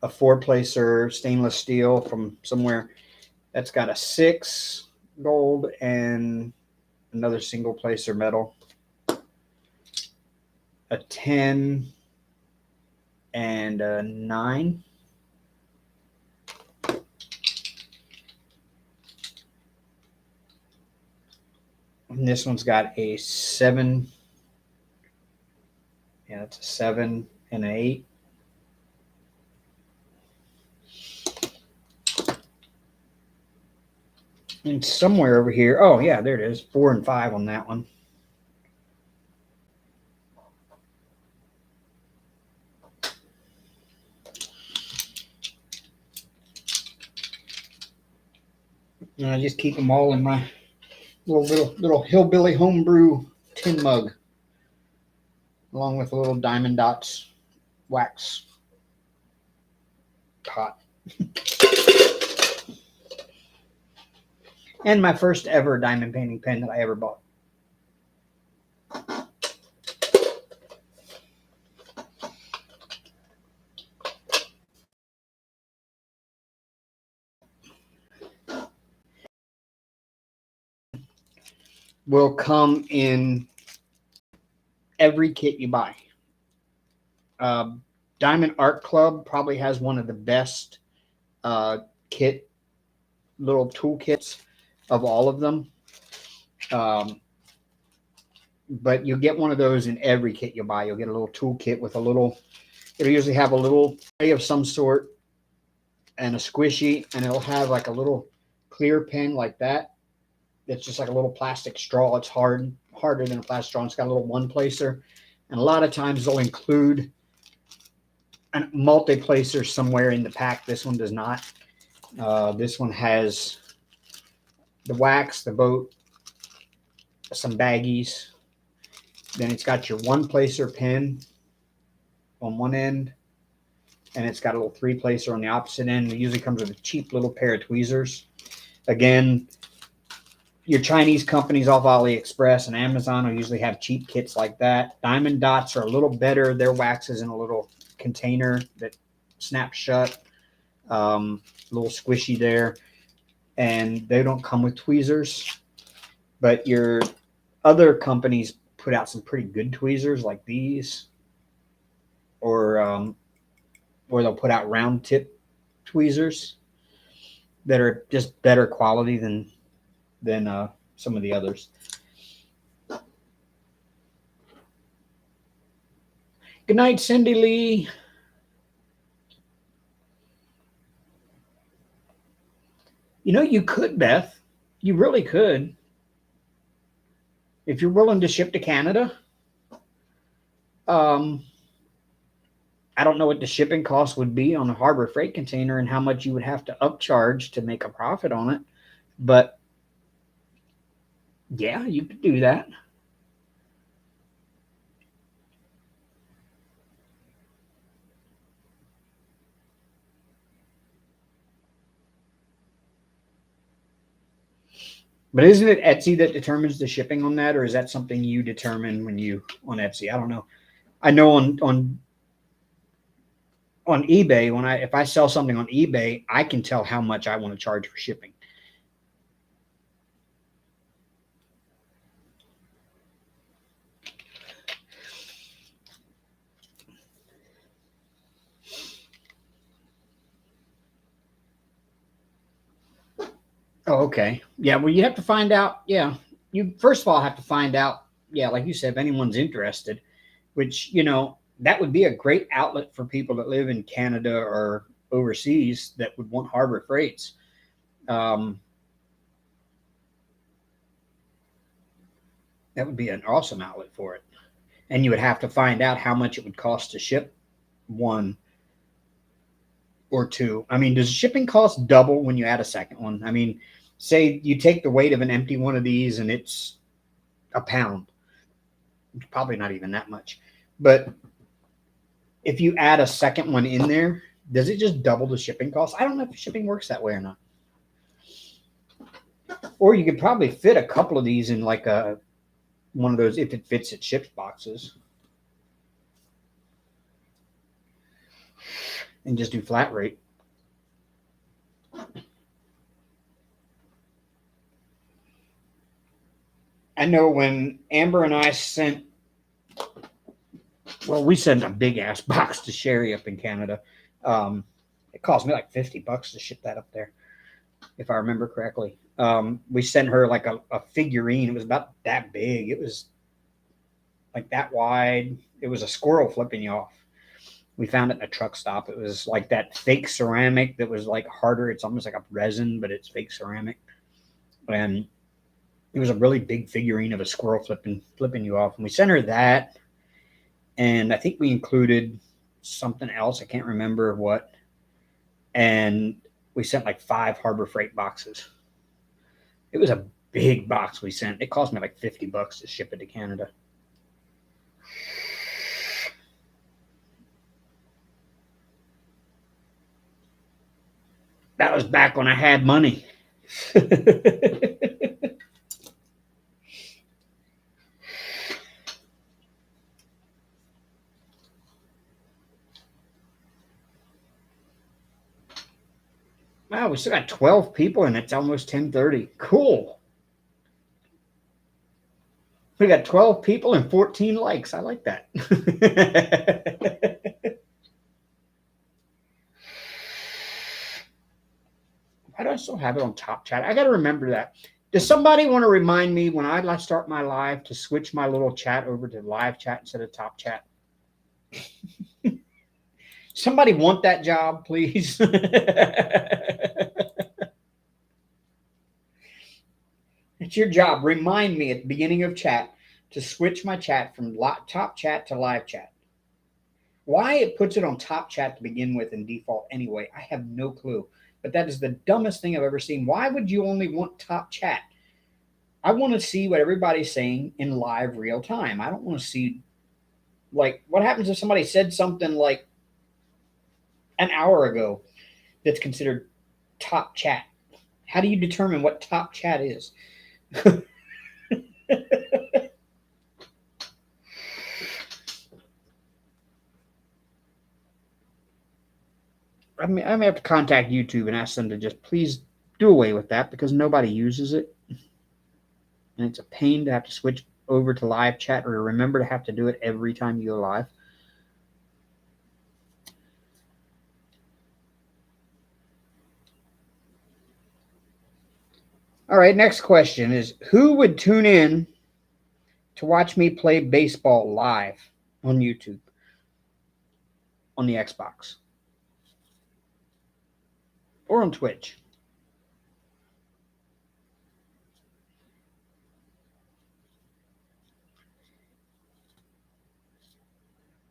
A: a 4-placer stainless steel from somewhere. That's got a 6 gold and another single placer metal, a 10 and a 9. And this one's got a 7. Yeah, it's a 7 and an 8. And somewhere over here, oh yeah, there it is, 4 and 5 on that one. And I just keep them all in my little hillbilly homebrew tin mug, along with a little Diamond Dots wax pot. And my first ever diamond painting pen that I ever bought. Will come in every kit you buy. Diamond Art Club probably has one of the best little toolkits of all of them. But you'll get one of those in every kit you buy. You'll get a little toolkit with it'll usually have a little tray of some sort and a squishy, and it'll have like a little clear pen like that. It's just like a little plastic straw. It's harder than a plastic straw. It's got a little 1-placer. And a lot of times they'll include a multi-placer somewhere in the pack. This one does not. This one has the wax, the boat, some baggies. Then it's got your 1-placer pen on one end, and it's got a little 3-placer on the opposite end. It usually comes with a cheap little pair of tweezers. Again, your Chinese companies off AliExpress and Amazon will usually have cheap kits like that. Diamond Dots are a little better. Their wax is in a little container that snaps shut. A little squishy there. And they don't come with tweezers. But your other companies put out some pretty good tweezers like these. Or they'll put out round tip tweezers that are just better quality than some of the others. Good night, Cindy Lee. You know, you could, Beth. You really could. If you're willing to ship to Canada. I don't know what the shipping cost would be on a Harbor Freight container and how much you would have to upcharge to make a profit on it. But yeah, you could do that. But isn't it Etsy that determines the shipping on that, or is that something you determine when you on Etsy? I don't know. I know on eBay, if I sell something on eBay, I can tell how much I want to charge for shipping. Oh, okay. Yeah, well, you have to find out. Yeah, you first of all have to find out. Yeah, like you said, if anyone's interested, which that would be a great outlet for people that live in Canada or overseas that would want Harbor Freights. That would be an awesome outlet for it. And you would have to find out how much it would cost to ship one or two. I mean, does shipping cost double when you add a second one? I mean, say you take the weight of an empty one of these and it's a pound. Probably not even that much. But if you add a second one in there, does it just double the shipping cost? I don't know if shipping works that way or not. Or you could probably fit a couple of these in like a one of those if it fits it ships boxes, and just do flat rate. I know when Amber and I sent, well, we sent a big ass box to Sherry up in Canada. It cost me like $50 to ship that up there, if I remember correctly. We sent her like a figurine. It was about that big. It was like that wide. It was a squirrel flipping you off. We found it in a truck stop. It was like that fake ceramic that was like harder. It's almost like a resin, but it's fake ceramic. And it was a really big figurine of a squirrel flipping you off. And we sent her that. And I think we included something else. I can't remember what. And we sent like 5 Harbor Freight boxes. It was a big box we sent. It cost me like $50 to ship it to Canada. That was back when I had money. Wow, we still got 12 people and it's almost 10:30. Cool. We got 12 people and 14 likes. I like that. Why do I still have it on top chat? I got to remember that. Does somebody want to remind me when I start my live to switch my little chat over to live chat instead of top chat? Somebody want that job, please? It's your job. Remind me at the beginning of chat to switch my chat from top chat to live chat. Why it puts it on top chat to begin with in default anyway, I have no clue. But that is the dumbest thing I've ever seen. Why would you only want top chat? I want to see what everybody's saying in live real time. I don't want to see, like, what happens if somebody said something like an hour ago that's considered top chat? How do you determine what top chat is? I mean, I may have to contact YouTube and ask them to just please do away with that because nobody uses it. And it's a pain to have to switch over to live chat or remember to have to do it every time you go live. All right, next question is who would tune in to watch me play baseball live on YouTube on the Xbox or on Twitch?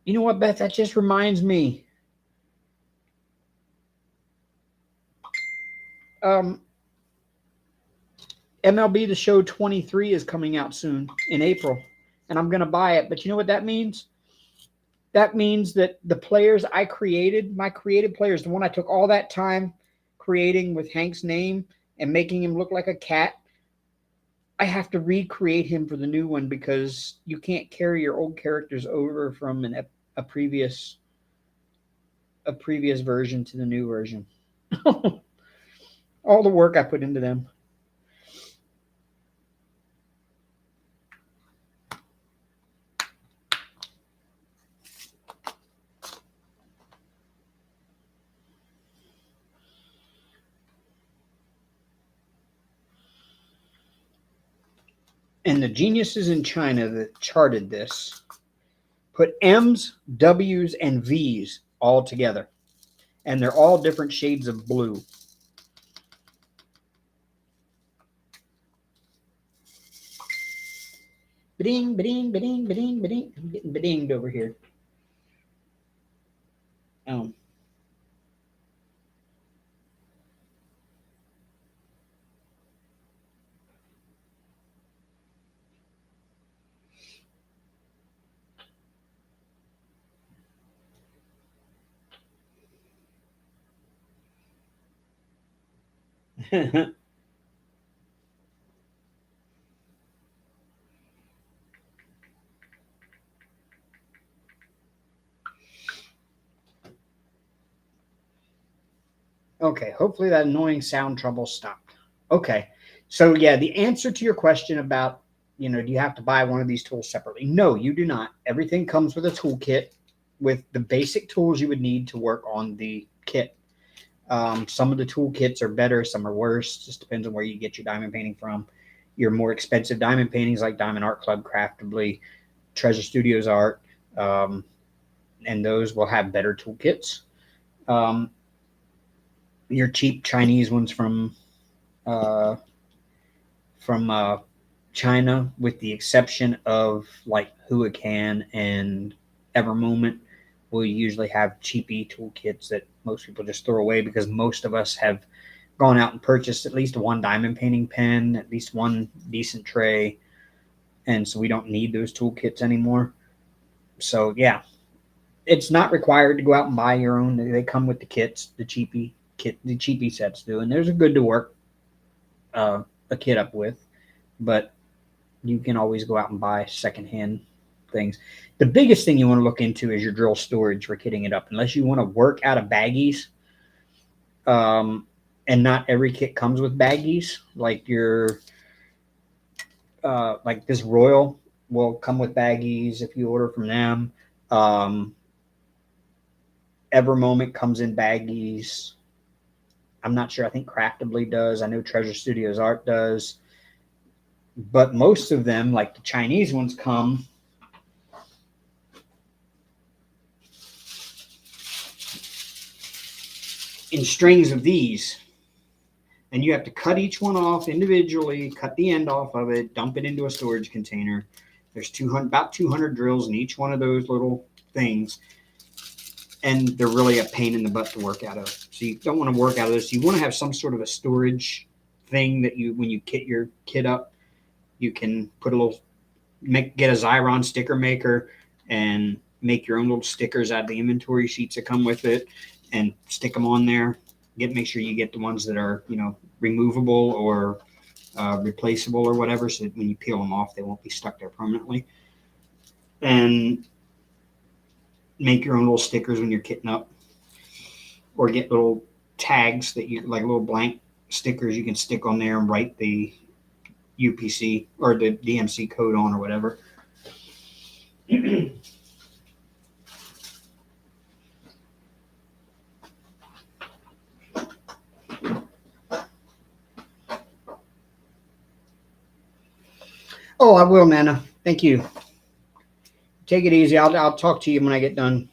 A: You know what, Beth? That just reminds me. MLB The Show 23 is coming out soon in April, and I'm going to buy it. But you know what that means? That means that the players I created, my created players, the one I took all that time creating with Hank's name and making him look like a cat, I have to recreate him for the new one because you can't carry your old characters over from a previous version to the new version. All the work I put into them. And the geniuses in China that charted this put M's, W's, and V's all together. And they're all different shades of blue. Ba-ding, ba-ding, ba-ding, ba-ding, ba-ding. I'm getting ba-dinged over here. Okay, hopefully that annoying sound trouble stopped. Okay, so yeah, the answer to your question about, do you have to buy one of these tools separately? No, you do not. Everything comes with a toolkit with the basic tools you would need to work on the kit. Some of the toolkits are better, some are worse. Just depends on where you get your diamond painting from. Your more expensive diamond paintings like Diamond Art Club, Craftably, Treasure Studios Art, um, and those will have better toolkits. Um, your cheap Chinese ones uh, from China, with the exception of like Huacan and Evermoment, will usually have cheapy toolkits that most people just throw away because most of us have gone out and purchased at least one diamond painting pen, at least one decent tray, and so we don't need those toolkits anymore. So yeah, it's not required to go out and buy your own. They come with the kits, the cheapy sets do, and there's a good to work uh, a kit up with, but you can always go out and buy secondhand things. The biggest thing you want to look into is your drill storage for kitting it up. Unless you want to work out of baggies, and not every kit comes with baggies. Like this Royal will come with baggies if you order from them. Um, Evermoment comes in baggies. I'm not sure. I think Craftably does. I know Treasure Studios Art does. But most of them, like the Chinese ones, come in strings of these. And you have to cut each one off individually, cut the end off of it, dump it into a storage container. There's about 200 drills in each one of those little things. And they're really a pain in the butt to work out of. So you don't want to work out of this. You want to have some sort of a storage thing that when you kit your kit up, you can put get a Xyron sticker maker and make your own little stickers out of the inventory sheets that come with it and stick them on there. Make sure you get the ones that are, removable or replaceable or whatever, so that when you peel them off, they won't be stuck there permanently. And make your own little stickers when you're kitting up, or get little tags that you like, little blank stickers you can stick on there and write the UPC or the DMC code on or whatever. Oh, I will, Nana. Thank you. Take it easy. I'll talk to you when I get done.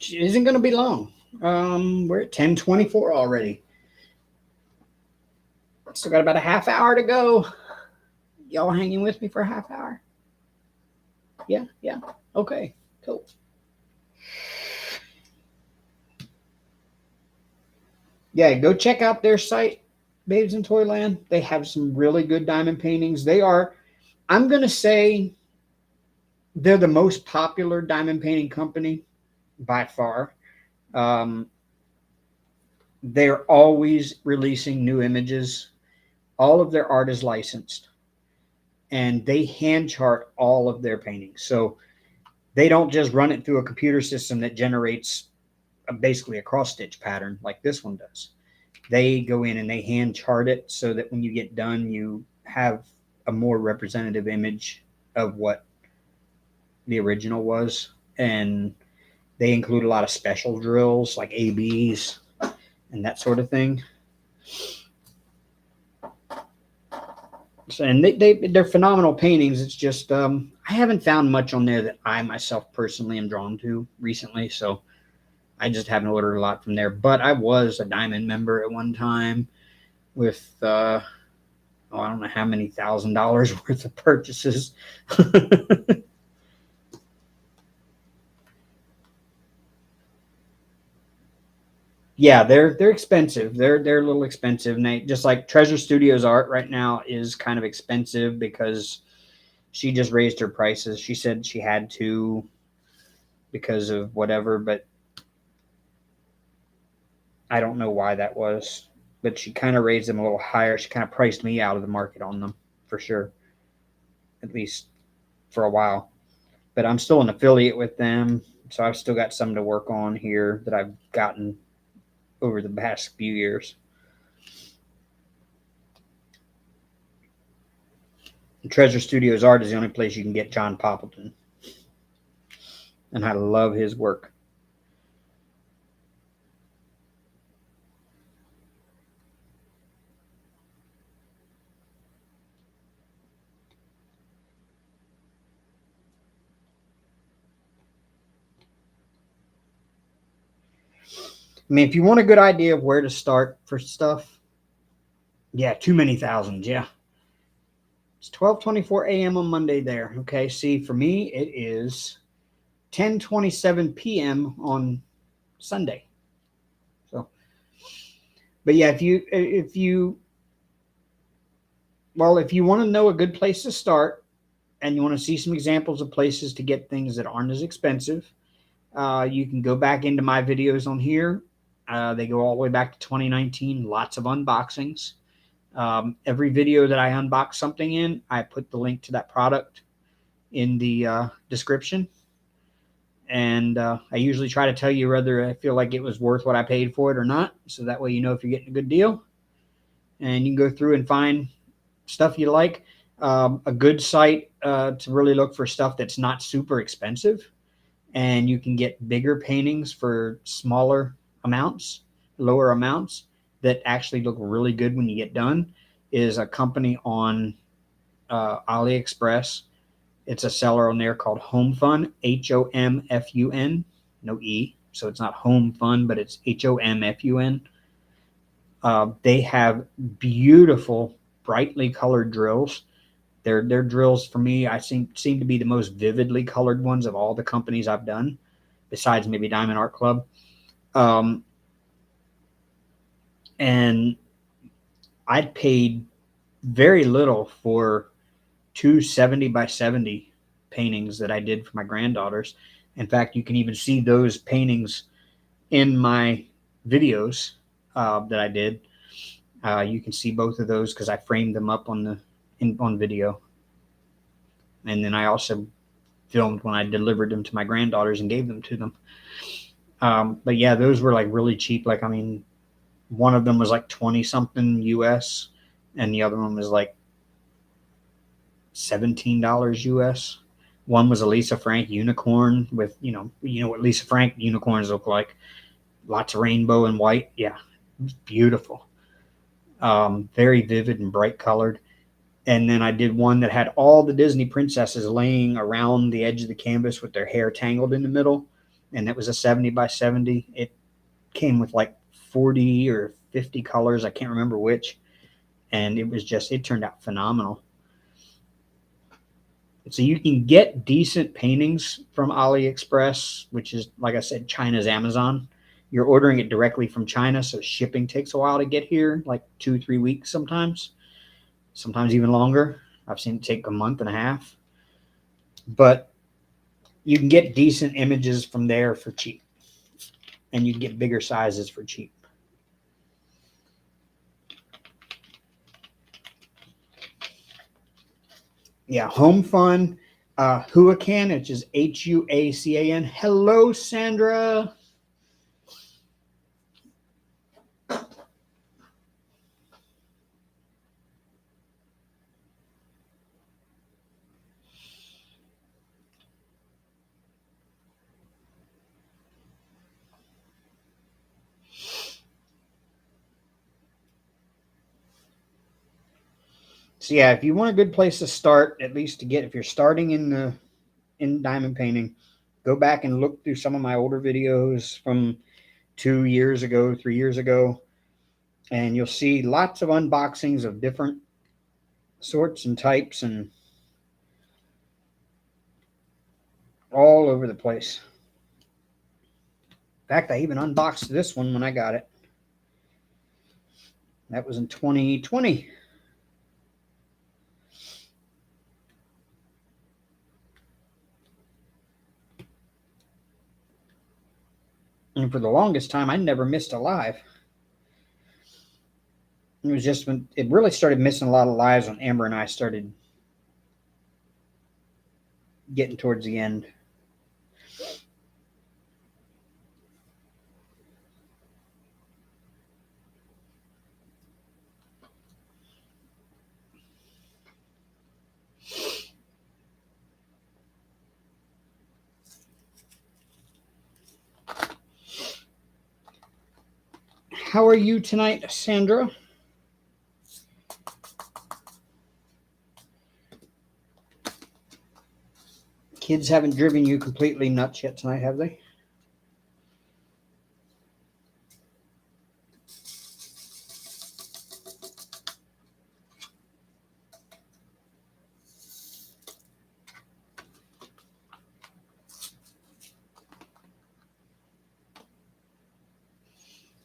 A: It isn't going to be long. We're at 10:24 already. Still got about a half hour to go. Y'all hanging with me for a half hour? Yeah. Okay, cool. Yeah, go check out their site, Babes in Toyland. They have some really good diamond paintings. I'm going to say, they're the most popular diamond painting company by far. Um, they're always releasing new images. All of their art is licensed, and they hand chart all of their paintings. So they don't just run it through a computer system that generates basically a cross stitch pattern like this one does. They go in and they hand chart it so that when you get done, you have a more representative image of what the original was. And they include a lot of special drills like ABs and that sort of thing. So, and they're phenomenal paintings. It's just I haven't found much on there that I myself personally am drawn to recently. So I just haven't ordered a lot from there. But I was a Diamond member at one time with I don't know how many $1,000 worth of purchases. Yeah, they're expensive. They're a little expensive. And just like Treasure Studios art right now is kind of expensive because she just raised her prices. She said she had to because of whatever, but I don't know why that was. But she kind of raised them a little higher. She kind of priced me out of the market on them for sure, at least for a while. But I'm still an affiliate with them, so I've still got some to work on here that I've gotten over the past few years. Treasure Studios Art is the only place you can get John Poppleton, and I love his work. I mean, if you want a good idea of where to start for stuff, yeah, too many thousands, yeah. It's 12:24 a.m. on Monday there. Okay, see, for me, it is 10:27 p.m. on Sunday. So, but yeah, if you want to know a good place to start and you want to see some examples of places to get things that aren't as expensive, you can go back into my videos on here. They go all the way back to 2019. Lots of unboxings. Every video that I unbox something in, I put the link to that product in the description. And I usually try to tell you whether I feel like it was worth what I paid for it or not. So that way you know if you're getting a good deal. And you can go through and find stuff you like. A good site to really look for stuff that's not super expensive. And you can get bigger paintings for smaller amounts, lower amounts that actually look really good when you get done is a company on AliExpress. It's a seller on there called Home Fun, HOMFUN, no E. So it's not Home Fun, but it's HOMFUN. They have beautiful, brightly colored drills. Their drills for me, I seem to be the most vividly colored ones of all the companies I've done, besides maybe Diamond Art Club. And I paid very little for two 70 by 70 paintings that I did for my granddaughters. In fact, you can even see those paintings in my videos that I did. You can see both of those because I framed them up on video. And then I also filmed when I delivered them to my granddaughters and gave them to them. But yeah, those were like really cheap. Like, I mean, one of them was like 20 something US and the other one was like $17 US. One was a Lisa Frank unicorn with, you know what Lisa Frank unicorns look like. Lots of rainbow and white. Yeah, it was beautiful. Very vivid and bright colored. And then I did one that had all the Disney princesses laying around the edge of the canvas with their hair tangled in the middle. And that was a 70 by 70. It came with like 40 or 50 colors. I can't remember which. And it turned out phenomenal. So you can get decent paintings from AliExpress, which is, like I said, China's Amazon. You're ordering it directly from China, so shipping takes a while to get here, like 2-3 weeks sometimes even longer. I've seen it take a month and a half. But you can get decent images from there for cheap. And you can get bigger sizes for cheap. Yeah, Home Fun, Huacan, which is Huacan. Hello, Sandra. So yeah, if you want a good place to start, at least if you're starting in diamond painting, go back and look through some of my older videos from 2 years ago, 3 years ago, and you'll see lots of unboxings of different sorts and types and all over the place. In fact, I even unboxed this one when I got it. That was in 2020. And for the longest time, I never missed a live. It was just when it really started missing a lot of lives when Amber and I started getting towards the end. How are you tonight, Sandra? Kids haven't driven you completely nuts yet tonight, have they?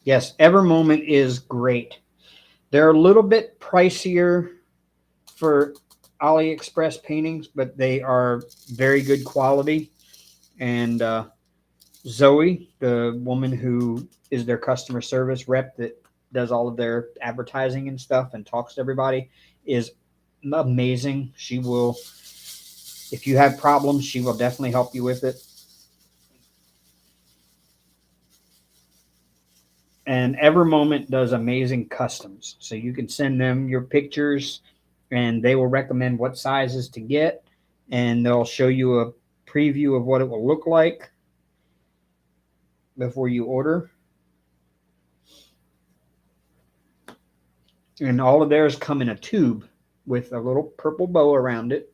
A: Yes, Evermoment is great. They're a little bit pricier for AliExpress paintings, but they are very good quality. And Zoe, the woman who is their customer service rep that does all of their advertising and stuff and talks to everybody, is amazing. She will, if you have problems, she will definitely help you with it. And Evermoment does amazing customs. So you can send them your pictures and they will recommend what sizes to get, and they'll show you a preview of what it will look like before you order. And all of theirs come in a tube with a little purple bow around it.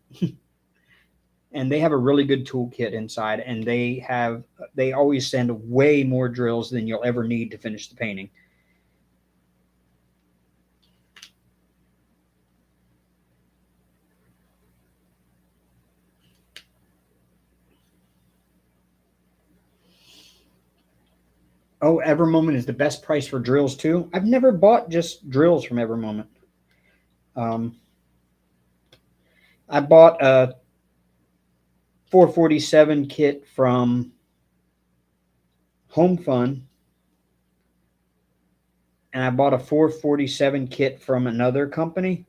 A: And they have a really good toolkit inside, and they always send way more drills than you'll ever need to finish the painting. Oh, Evermoment is the best price for drills too. I've never bought just drills from Evermoment. Um, I bought a 447 kit from Home Fun, and I bought a 447 kit from another company.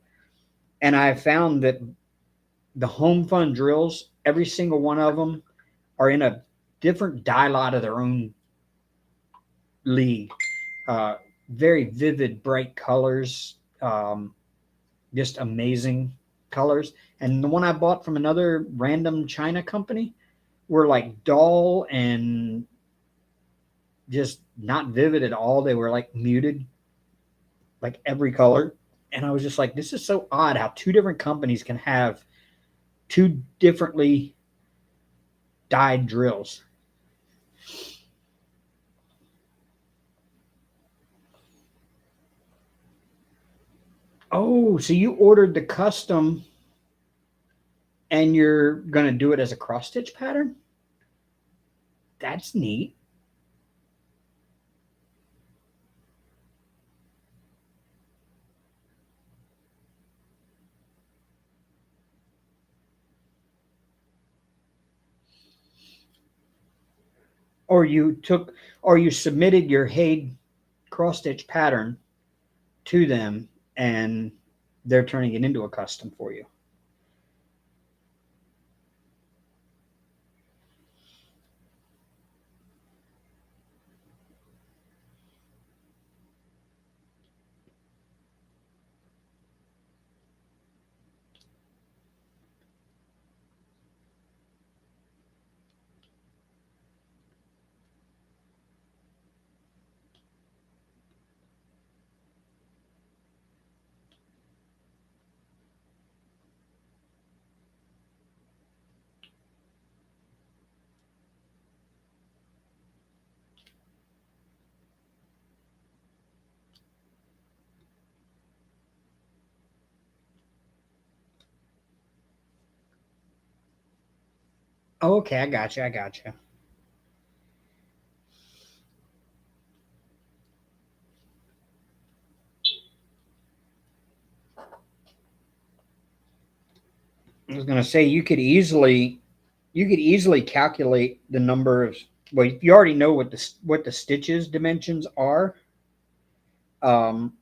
A: And I found that the Home Fun drills, every single one of them, are in a different dye lot of their own league. Uh, Very vivid, bright colors, just amazing colors. And the one I bought from another random China company were like dull and just not vivid at all. They were like muted, like every color. And I was just like, this is so odd how two different companies can have two differently dyed drills. Oh, so you ordered the custom and you're going to do it as a cross stitch pattern? That's neat. Or you took, or you submitted your Haid cross stitch pattern to them and they're turning it into a custom for you. Oh, okay, I got you. I got you. I was going to say you could easily calculate the number of, well, you already know what the stitches dimensions are. Um,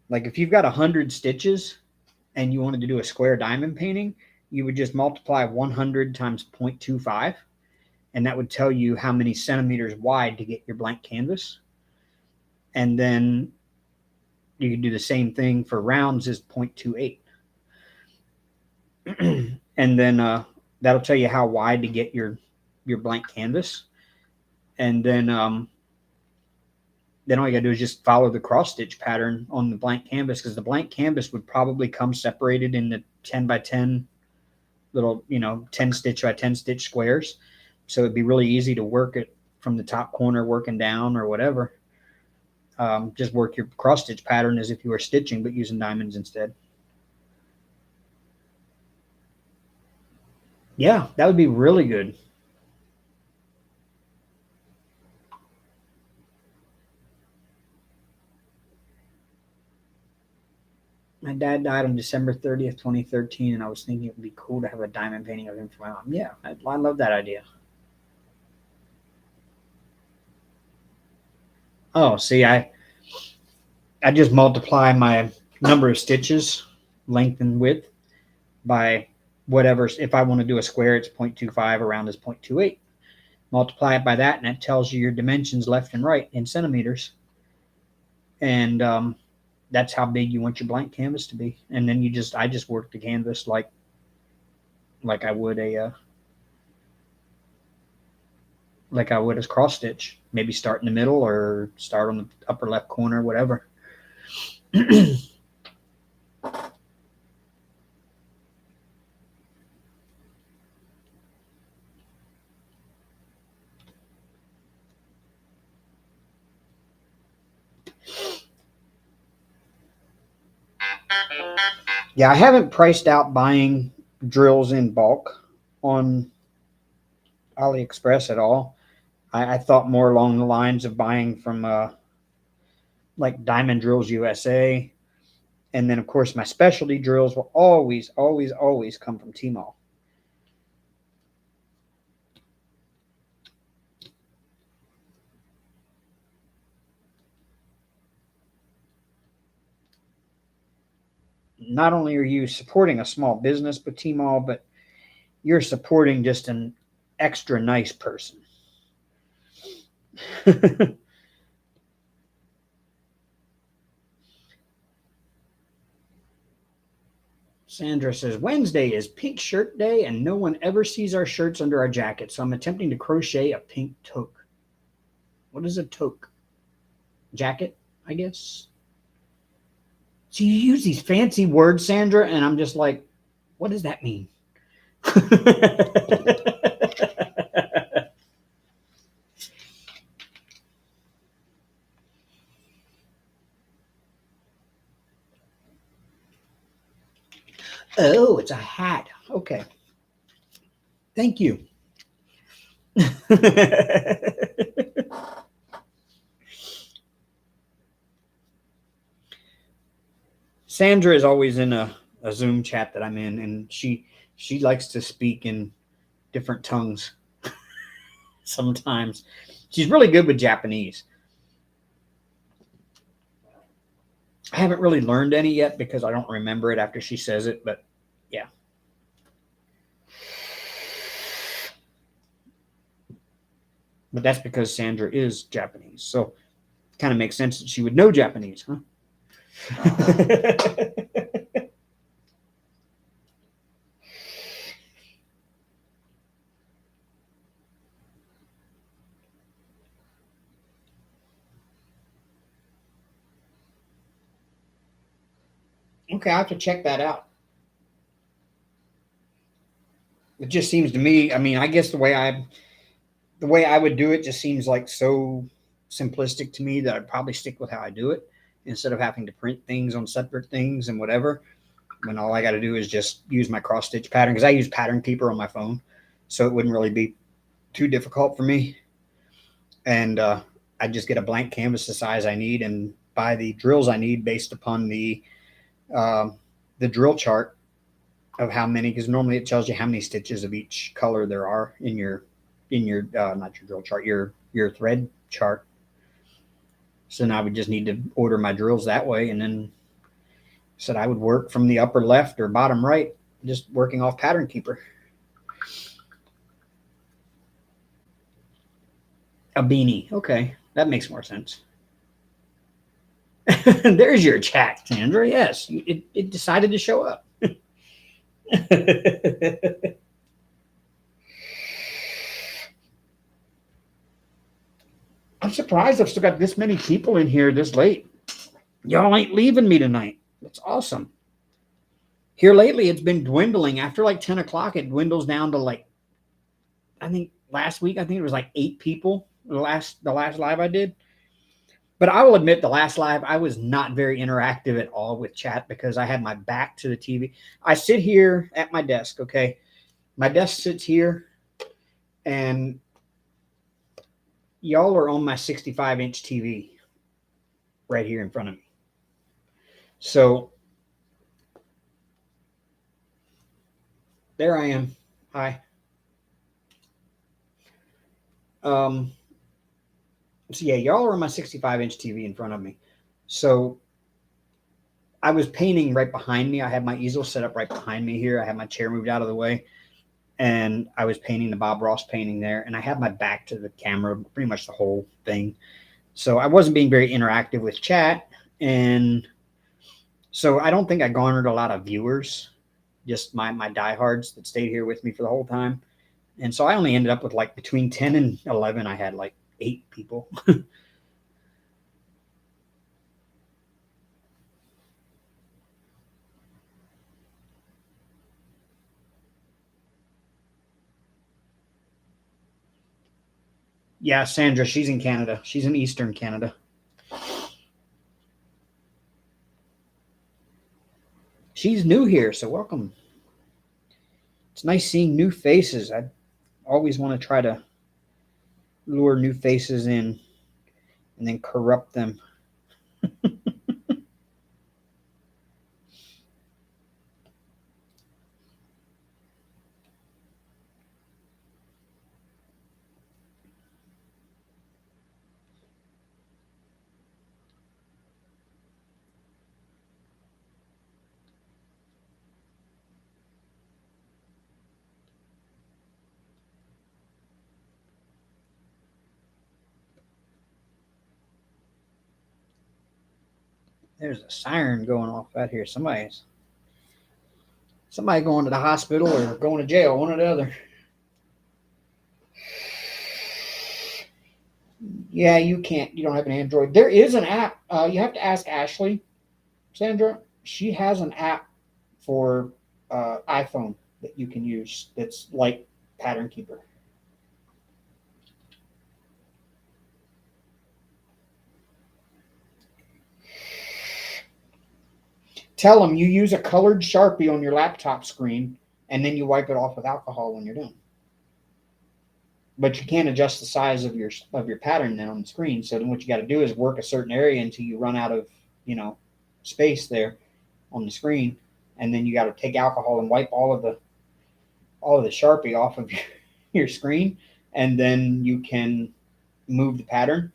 A: like if you've got 100 stitches and you wanted to do a square diamond painting, you would just multiply 100 times 0.25, and that would tell you how many centimeters wide to get your blank canvas. And then you can do the same thing for rounds is 0.28. And then that'll tell you how wide to get your blank canvas. And then all you gotta do is just follow the cross stitch pattern on the blank canvas, because the blank canvas would probably come separated in the 10 by 10 little, 10 stitch by 10 stitch squares. So it'd be really easy to work it from the top corner working down or whatever. Just work your cross stitch pattern as if you were stitching, but using diamonds instead. Yeah, that would be really good. My dad died on December 30th, 2013, and I was thinking it would be cool to have a diamond painting of him for my mom. Yeah, I love that idea. Oh, see, I just multiply my number of stitches, length and width, by whatever. If I want to do a square, it's 0.25, around is 0.28. Multiply it by that, and it tells you your dimensions left and right in centimeters. And that's how big you want your blank canvas to be. And then I just work the canvas like I would a cross stitch. Maybe start in the middle or start on the upper left corner, whatever. Yeah, I haven't priced out buying drills in bulk on AliExpress at all. I thought more along the lines of buying from like Diamond Drills USA. And then, of course, my specialty drills will always, always, always come from Tmall. Not only are you supporting a small business with Tmall, but you're supporting just an extra nice person. Sandra says, Wednesday is pink shirt day, and no one ever sees our shirts under our jackets, so I'm attempting to crochet a pink toque. What is a toque? Jacket, I guess. So you use these fancy words, Sandra, and I'm just like, what does that mean? Oh, it's a hat. Okay. Thank you. Sandra is always in a Zoom chat that I'm in, and she likes to speak in different tongues sometimes. She's really good with Japanese. I haven't really learned any yet because I don't remember it after she says it, but yeah. But that's because Sandra is Japanese, so it kind of makes sense that she would know Japanese, huh? Okay, I have to check that out. It just seems to me, I mean, I guess the way I would do it just seems like so simplistic to me that I'd probably stick with how I do it instead of having to print things on separate things and whatever. When all I got to do is just use my cross stitch pattern, because I use Pattern Keeper on my phone, so it wouldn't really be too difficult for me. And I just get a blank canvas the size I need and buy the drills I need based upon uh, the drill chart of how many, because normally it tells you how many stitches of each color there are in your not your drill chart, your thread chart. So now I would just need to order my drills that way, and then said I would work from the upper left or bottom right, just working off Pattern Keeper. A beanie. Okay, that makes more sense. There's your chat, Sandra. Yes, it decided to show up. I'm surprised I've still got this many people in here this late. Y'all ain't leaving me tonight. That's awesome. Here lately, it's been dwindling. After like 10 o'clock, it dwindles down to like, I think last week, I think it was like 8 people. The last live I did. But I will admit, the last live, I was not very interactive at all with chat because I had my back to the TV. I sit here at my desk, okay? My desk sits here, and y'all are on my 65-inch TV right here in front of me. So there I am. Hi. Um, so yeah, y'all are on my 65-inch TV in front of me. So I was painting right behind me. I had my easel set up right behind me here. I had my chair moved out of the way, and I was painting the Bob Ross painting there. And I had my back to the camera pretty much the whole thing. So I wasn't being very interactive with chat. And so I don't think I garnered a lot of viewers, just my diehards that stayed here with me for the whole time. And so I only ended up with like between 10 and 11, I had like 8 people. Yeah, Sandra, she's in Canada. She's in Eastern Canada. She's new here, so welcome. It's nice seeing new faces. I always want to try to lure new faces in and then corrupt them. There's a siren going off out here. Somebody going to the hospital or going to jail, one or the other. Yeah, you can't. You don't have an Android. There is an app. You have to ask Ashley, Sandra. She has an app for iPhone that you can use. That's like Pattern Keeper. Tell them you use a colored Sharpie on your laptop screen, and then you wipe it off with alcohol when you're done. But you can't adjust the size of your pattern then on the screen. So then what you got to do is work a certain area until you run out of you know space there on the screen, and then you got to take alcohol and wipe all of the Sharpie off of your screen, and then you can move the pattern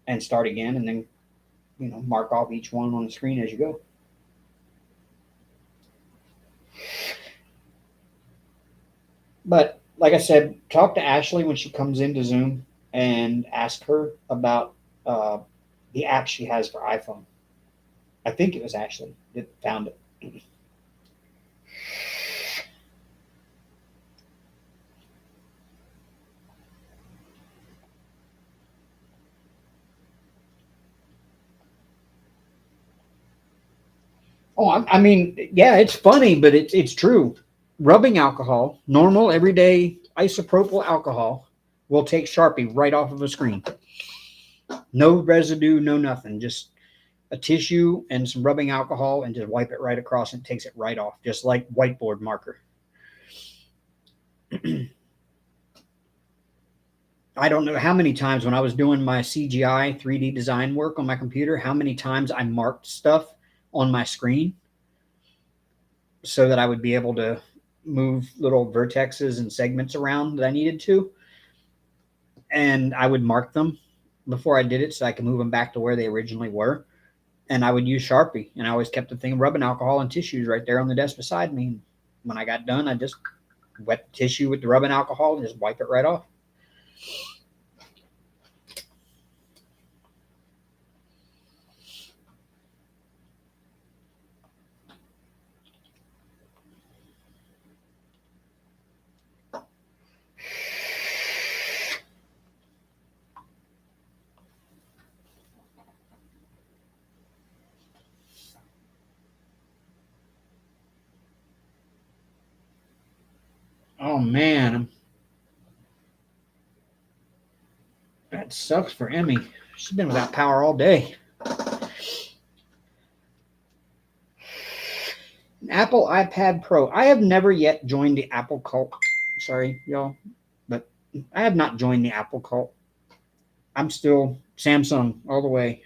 A: and start again, and then mark off each one on the screen as you go. But like I said, talk to Ashley when she comes into Zoom and ask her about uh, the app she has for iPhone. I think it was Ashley that found it. Oh, I mean, yeah, it's funny, but it's true. Rubbing alcohol, normal everyday isopropyl alcohol, will take Sharpie right off of a screen. No residue, no nothing. Just a tissue and some rubbing alcohol, and just wipe it right across, and it takes it right off, just like whiteboard marker. I don't know how many times when I was doing my CGI 3D design work on my computer, how many times I marked stuff on my screen so that I would be able to move little vertexes and segments around that I needed to. And I would mark them before I did it so I could move them back to where they originally were. And I would use Sharpie. And I always kept the thing of rubbing alcohol and tissues right there on the desk beside me. And when I got done, I just wet the tissue with the rubbing alcohol and just wipe it right off. Oh man, that sucks for Emmy. She's been without power all day. Apple iPad Pro. I have never yet joined the Apple cult. Sorry, y'all, but I have not joined the Apple cult. I'm still Samsung all the way.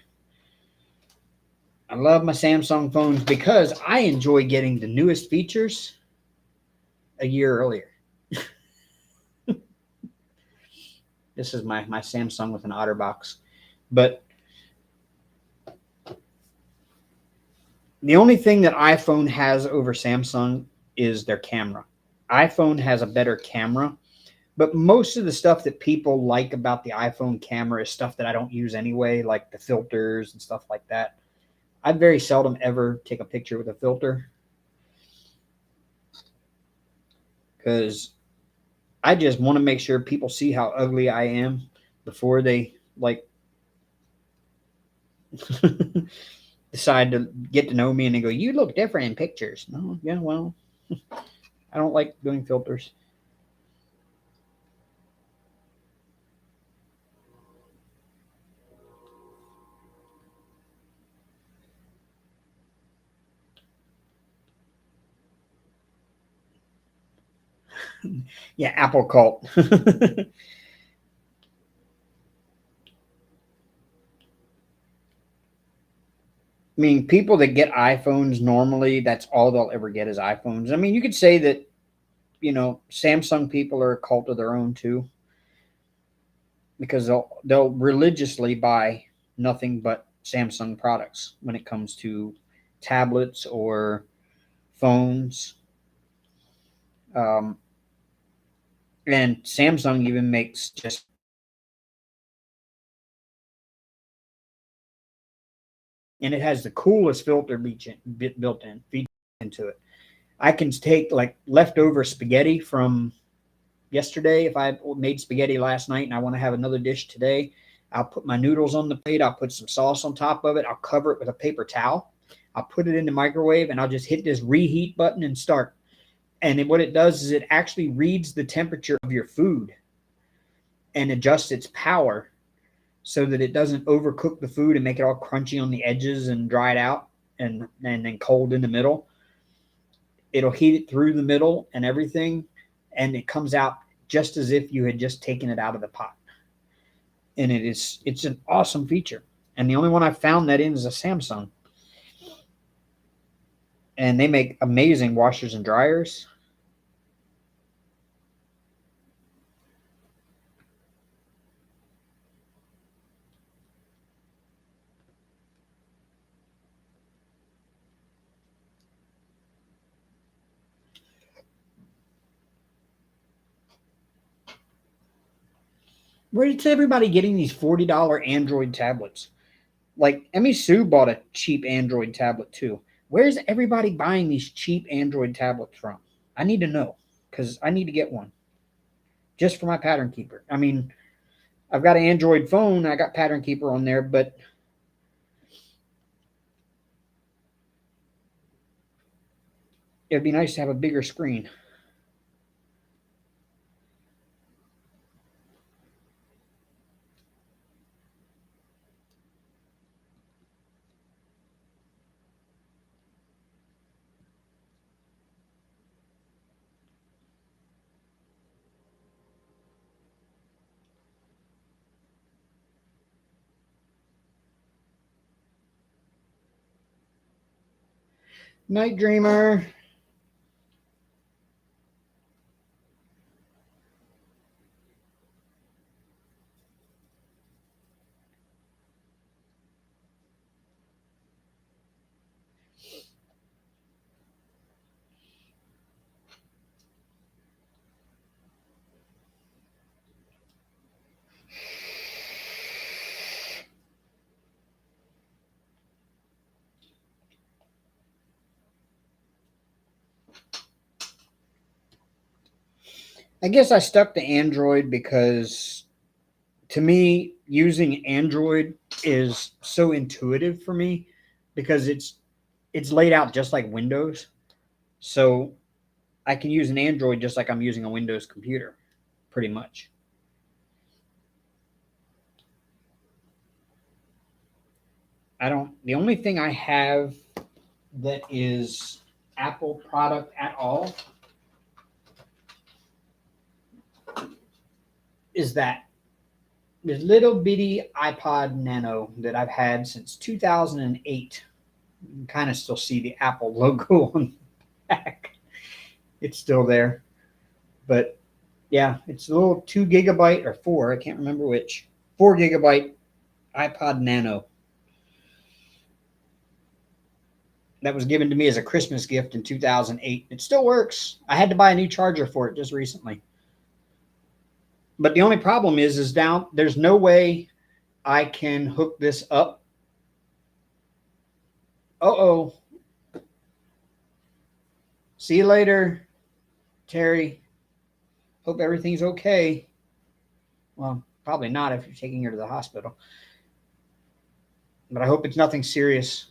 A: I love my Samsung phones because I enjoy getting the newest features a year earlier. This is my Samsung with an OtterBox. But the only thing that iPhone has over Samsung is their camera. iPhone has a better camera, but most of the stuff that people like about the iPhone camera is stuff that I don't use anyway, like the filters and stuff like that. I very seldom ever take a picture with a filter because I just want to make sure people see how ugly I am before they like decide to get to know me and they go, "You look different in pictures." No, yeah, well, I don't like doing filters. Yeah, Apple cult. I mean, people that get iPhones normally, that's all they'll ever get is iPhones. I mean, you could say that, Samsung people are a cult of their own too, because they'll religiously buy nothing but Samsung products when it comes to tablets or phones. Um, and Samsung even makes just, and it has the coolest filter built in feature into it. I can take like leftover spaghetti from yesterday. If I made spaghetti last night and I want to have another dish today, I'll put my noodles on the plate. I'll put some sauce on top of it. I'll cover it with a paper towel. I'll put it in the microwave and I'll just hit this reheat button and start. And what it does is it actually reads the temperature of your food and adjusts its power so that it doesn't overcook the food and make it all crunchy on the edges and dry it out and then cold in the middle. It'll heat it through the middle and everything, and it comes out just as if you had just taken it out of the pot. And it's an awesome feature. And the only one I found that in is a Samsung. And they make amazing washers and dryers. Where's everybody getting these $40 Android tablets? Like Emmy Sue bought a cheap Android tablet too. Where's everybody buying these cheap Android tablets from? I need to know because I need to get one just for my pattern keeper. I mean, I've got an Android phone. I got pattern keeper on there, but it'd be nice to have a bigger screen. Night Dreamer. I guess I stuck to Android because to me, using Android is so intuitive for me because it's laid out just like Windows. So I can use an Android just like I'm using a Windows computer, pretty much. The only thing I have that is Apple product at all is that this little bitty iPod Nano that I've had since 2008. You can kind of still see the Apple logo on the back. It's still there. But yeah, it's a little 2 GB or four, I can't remember which. 4 GB iPod Nano. That was given to me as a Christmas gift in 2008. It still works. I had to buy a new charger for it just recently. But the only problem is down there's no way I can hook this up. Uh-oh. See you later, Terry. Hope everything's okay. Well, probably not if you're taking her to the hospital. But I hope it's nothing serious.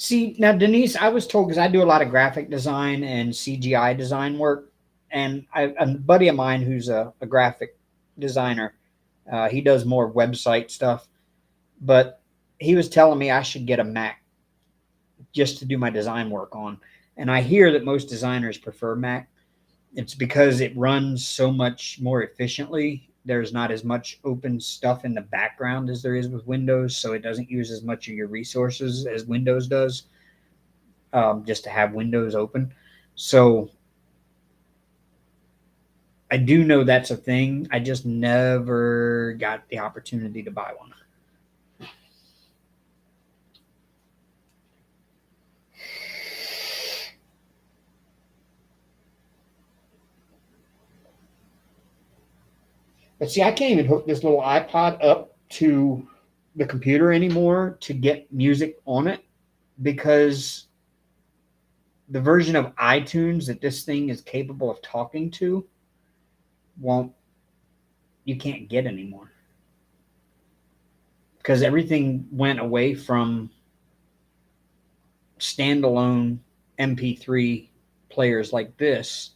A: See, now, Denise, I was told, because I do a lot of graphic design and CGI design work, and a buddy of mine who's a graphic designer, he does more website stuff, but he was telling me I should get a Mac just to do my design work on. And I hear that most designers prefer Mac. It's because it runs so much more efficiently. There's not as much open stuff in the background as there is with Windows, so it doesn't use as much of your resources as Windows does, just to have Windows open. So I do know that's a thing. I just never got the opportunity to buy one. But see, I can't even hook this little iPod up to the computer anymore to get music on it, because the version of iTunes that this thing is capable of talking to won't you can't get anymore, because everything went away from standalone MP3 players like this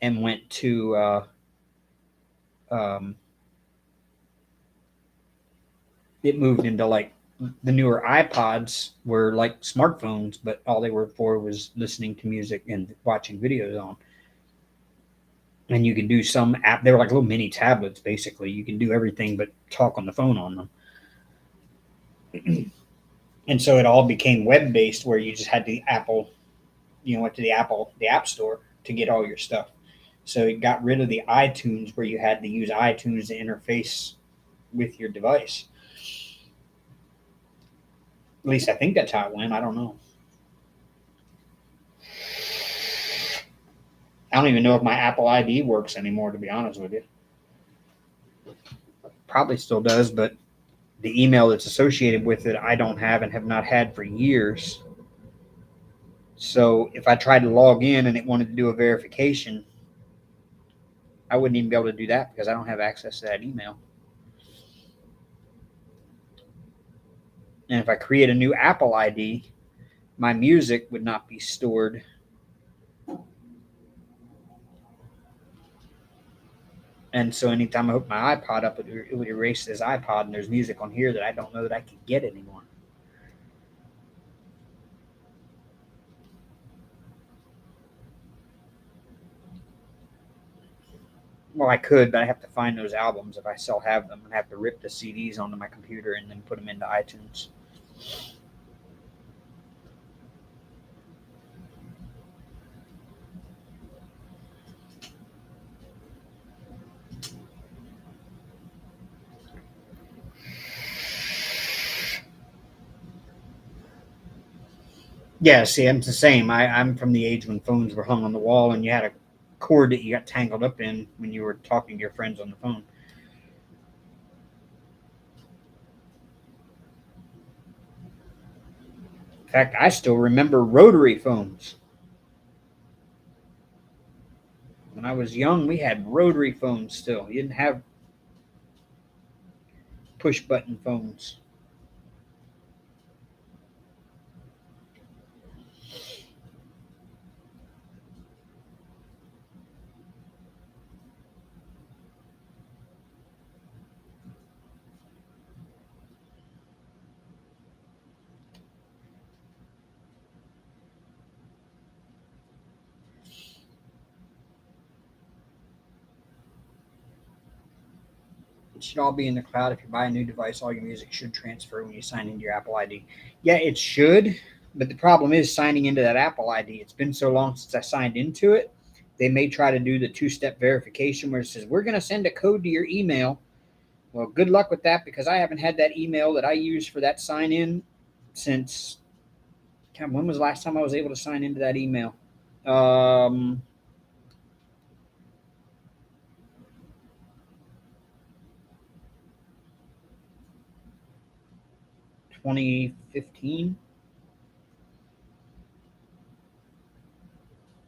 A: and went to it moved into like the newer iPods were like smartphones, but all they were for was listening to music and watching videos on. And you can do some app. They were like little mini tablets, basically. You can do everything but talk on the phone on them. And so it all became web based, where you just had the Apple, went to the App Store to get all your stuff. So it got rid of the iTunes, where you had to use iTunes to interface with your device. At least I think that's how it went. I don't know. I don't even know if my Apple ID works anymore, to be honest with you. Probably still does, but the email that's associated with it, I don't have and have not had for years. So if I tried to log in and it wanted to do a verification, I wouldn't even be able to do that because I don't have access to that email. And if I create a new Apple ID, my music would not be stored. And so anytime I hook my iPod up, it would erase this iPod, and there's music on here that I don't know that I can get anymore. Well, I could, but I have to find those albums if I still have them, and have to rip the CDs onto my computer and then put them into iTunes. Yeah, see, I'm the same. I'm from the age when phones were hung on the wall and you had a cord that you got tangled up in when you were talking to your friends on the phone. In fact, I still remember rotary phones. When I was young, we had rotary phones still. You didn't have push button phones. It should all be in the cloud. If you buy a new device, all your music should transfer when you sign into your Apple ID. Yeah, it should, but the problem is signing into that Apple ID. It's been so long since I signed into it. They may try to do the two-step verification where it says, we're going to send a code to your email. Well, good luck with that, because I haven't had that email that I used for that sign in since, God, when was the last time I was able to sign into that email? 2015.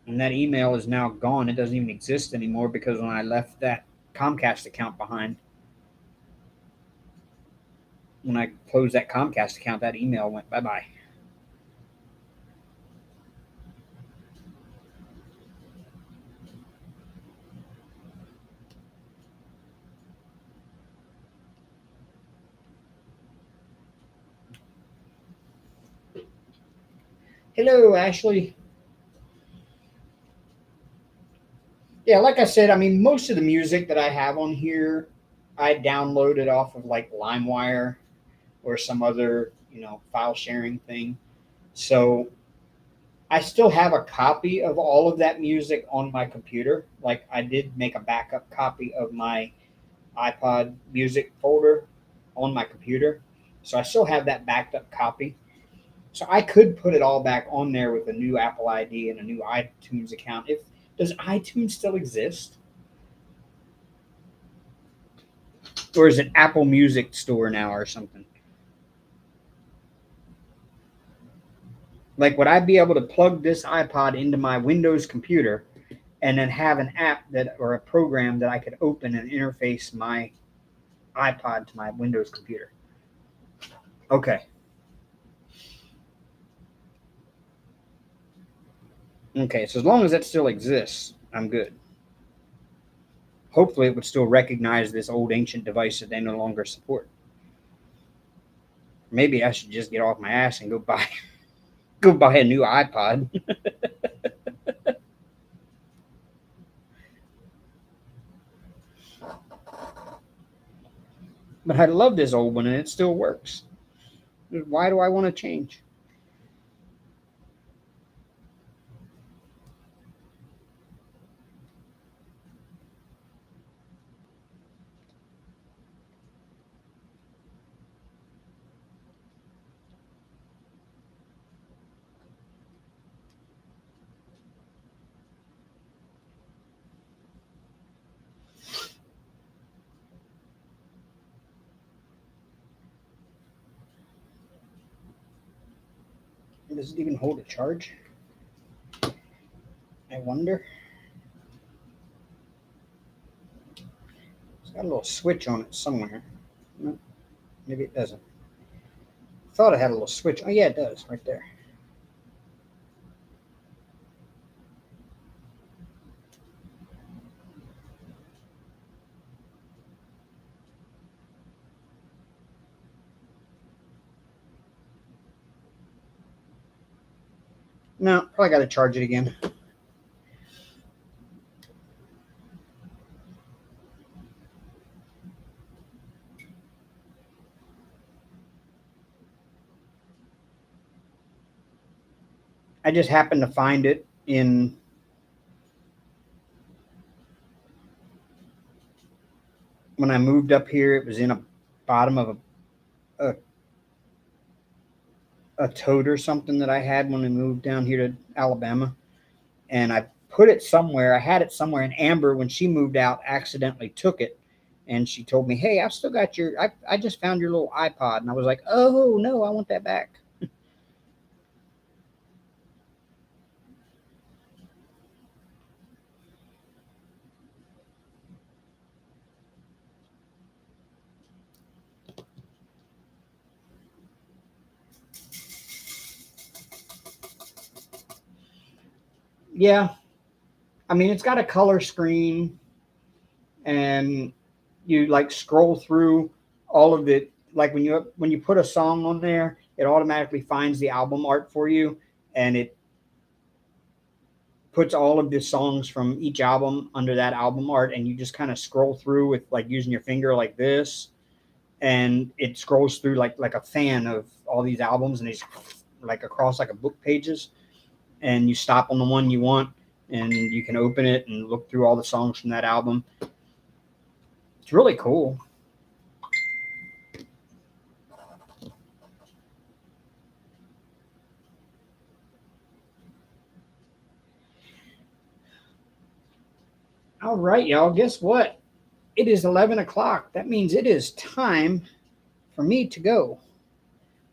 A: And that email is now gone. It doesn't even exist anymore because when I left that Comcast account behind, when I closed that Comcast account, that email went bye-bye. Hello, Ashley. Yeah, like I said, I mean, most of the music that I have on here, I downloaded off of like LimeWire or some other, file sharing thing. So I still have a copy of all of that music on my computer. Like I did make a backup copy of my iPod music folder on my computer. So I still have that backed up copy. So I could put it all back on there with a new Apple ID and a new iTunes account. If does iTunes still exist? Or is it Apple Music Store now or something? Like, would I be able to plug this iPod into my Windows computer and then have an app that or a program that I could open and interface my iPod to my Windows computer? Okay. Okay. So as long as that still exists, I'm good. Hopefully, it would still recognize this old ancient device that they no longer support. Maybe I should just get off my ass and go buy a new iPod. But I love this old one and it still works. Why do I want to change? Does it even hold a charge? I wonder. It's got a little switch on it somewhere. No, maybe it doesn't. I thought it had a little switch. Oh, yeah, it does, right there. No, probably got to charge it again. I just happened to find it in when I moved up here. It was in a bottom of a tote or something that I had when we moved down here to Alabama, and I put it somewhere. I had it somewhere, and Amber, when she moved out, accidentally took it, and she told me, "Hey, I've still got your. I just found your little iPod," and I was like, "Oh no, I want that back." Yeah, I mean, it's got a color screen, and you like scroll through all of it. Like when you put a song on there, it automatically finds the album art for you, and puts all of the songs from each album under that album art, and you just kind of scroll through with like using your finger like this, and it scrolls through like a fan of all these albums, and it's like across like a book pages, and you stop on the one you want, and you can open it and look through all the songs from that album. It's really cool. All right, y'all. Guess what? It is 11 o'clock. That means it is time for me to go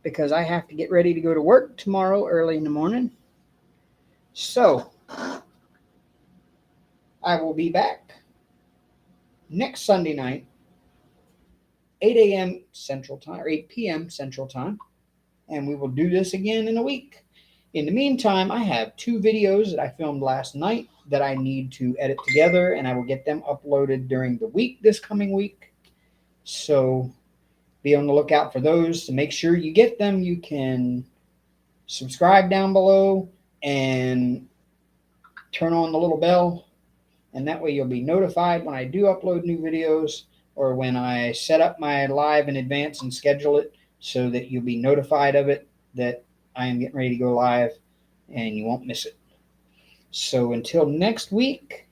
A: because I have to get ready to go to work tomorrow early in the morning. So I will be back next Sunday night, 8 a.m. Central Time or 8 p.m. Central Time, and we will do this again in a week. In the meantime, I have 2 videos that I filmed last night that I need to edit together, and I will get them uploaded during the week, this coming week. So be on the lookout for those. To make sure you get them, you can subscribe down below and turn on the little bell, and that way you'll be notified when I do upload new videos or when I set up my live in advance and schedule it so that you'll be notified of it, that I am getting ready to go live and you won't miss it. So until next week,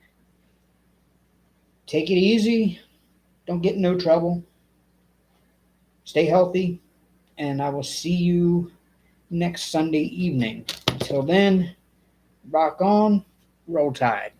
A: take it easy. Don't get in no trouble. Stay healthy. And I will see you next Sunday evening. Until then, rock on, roll tide.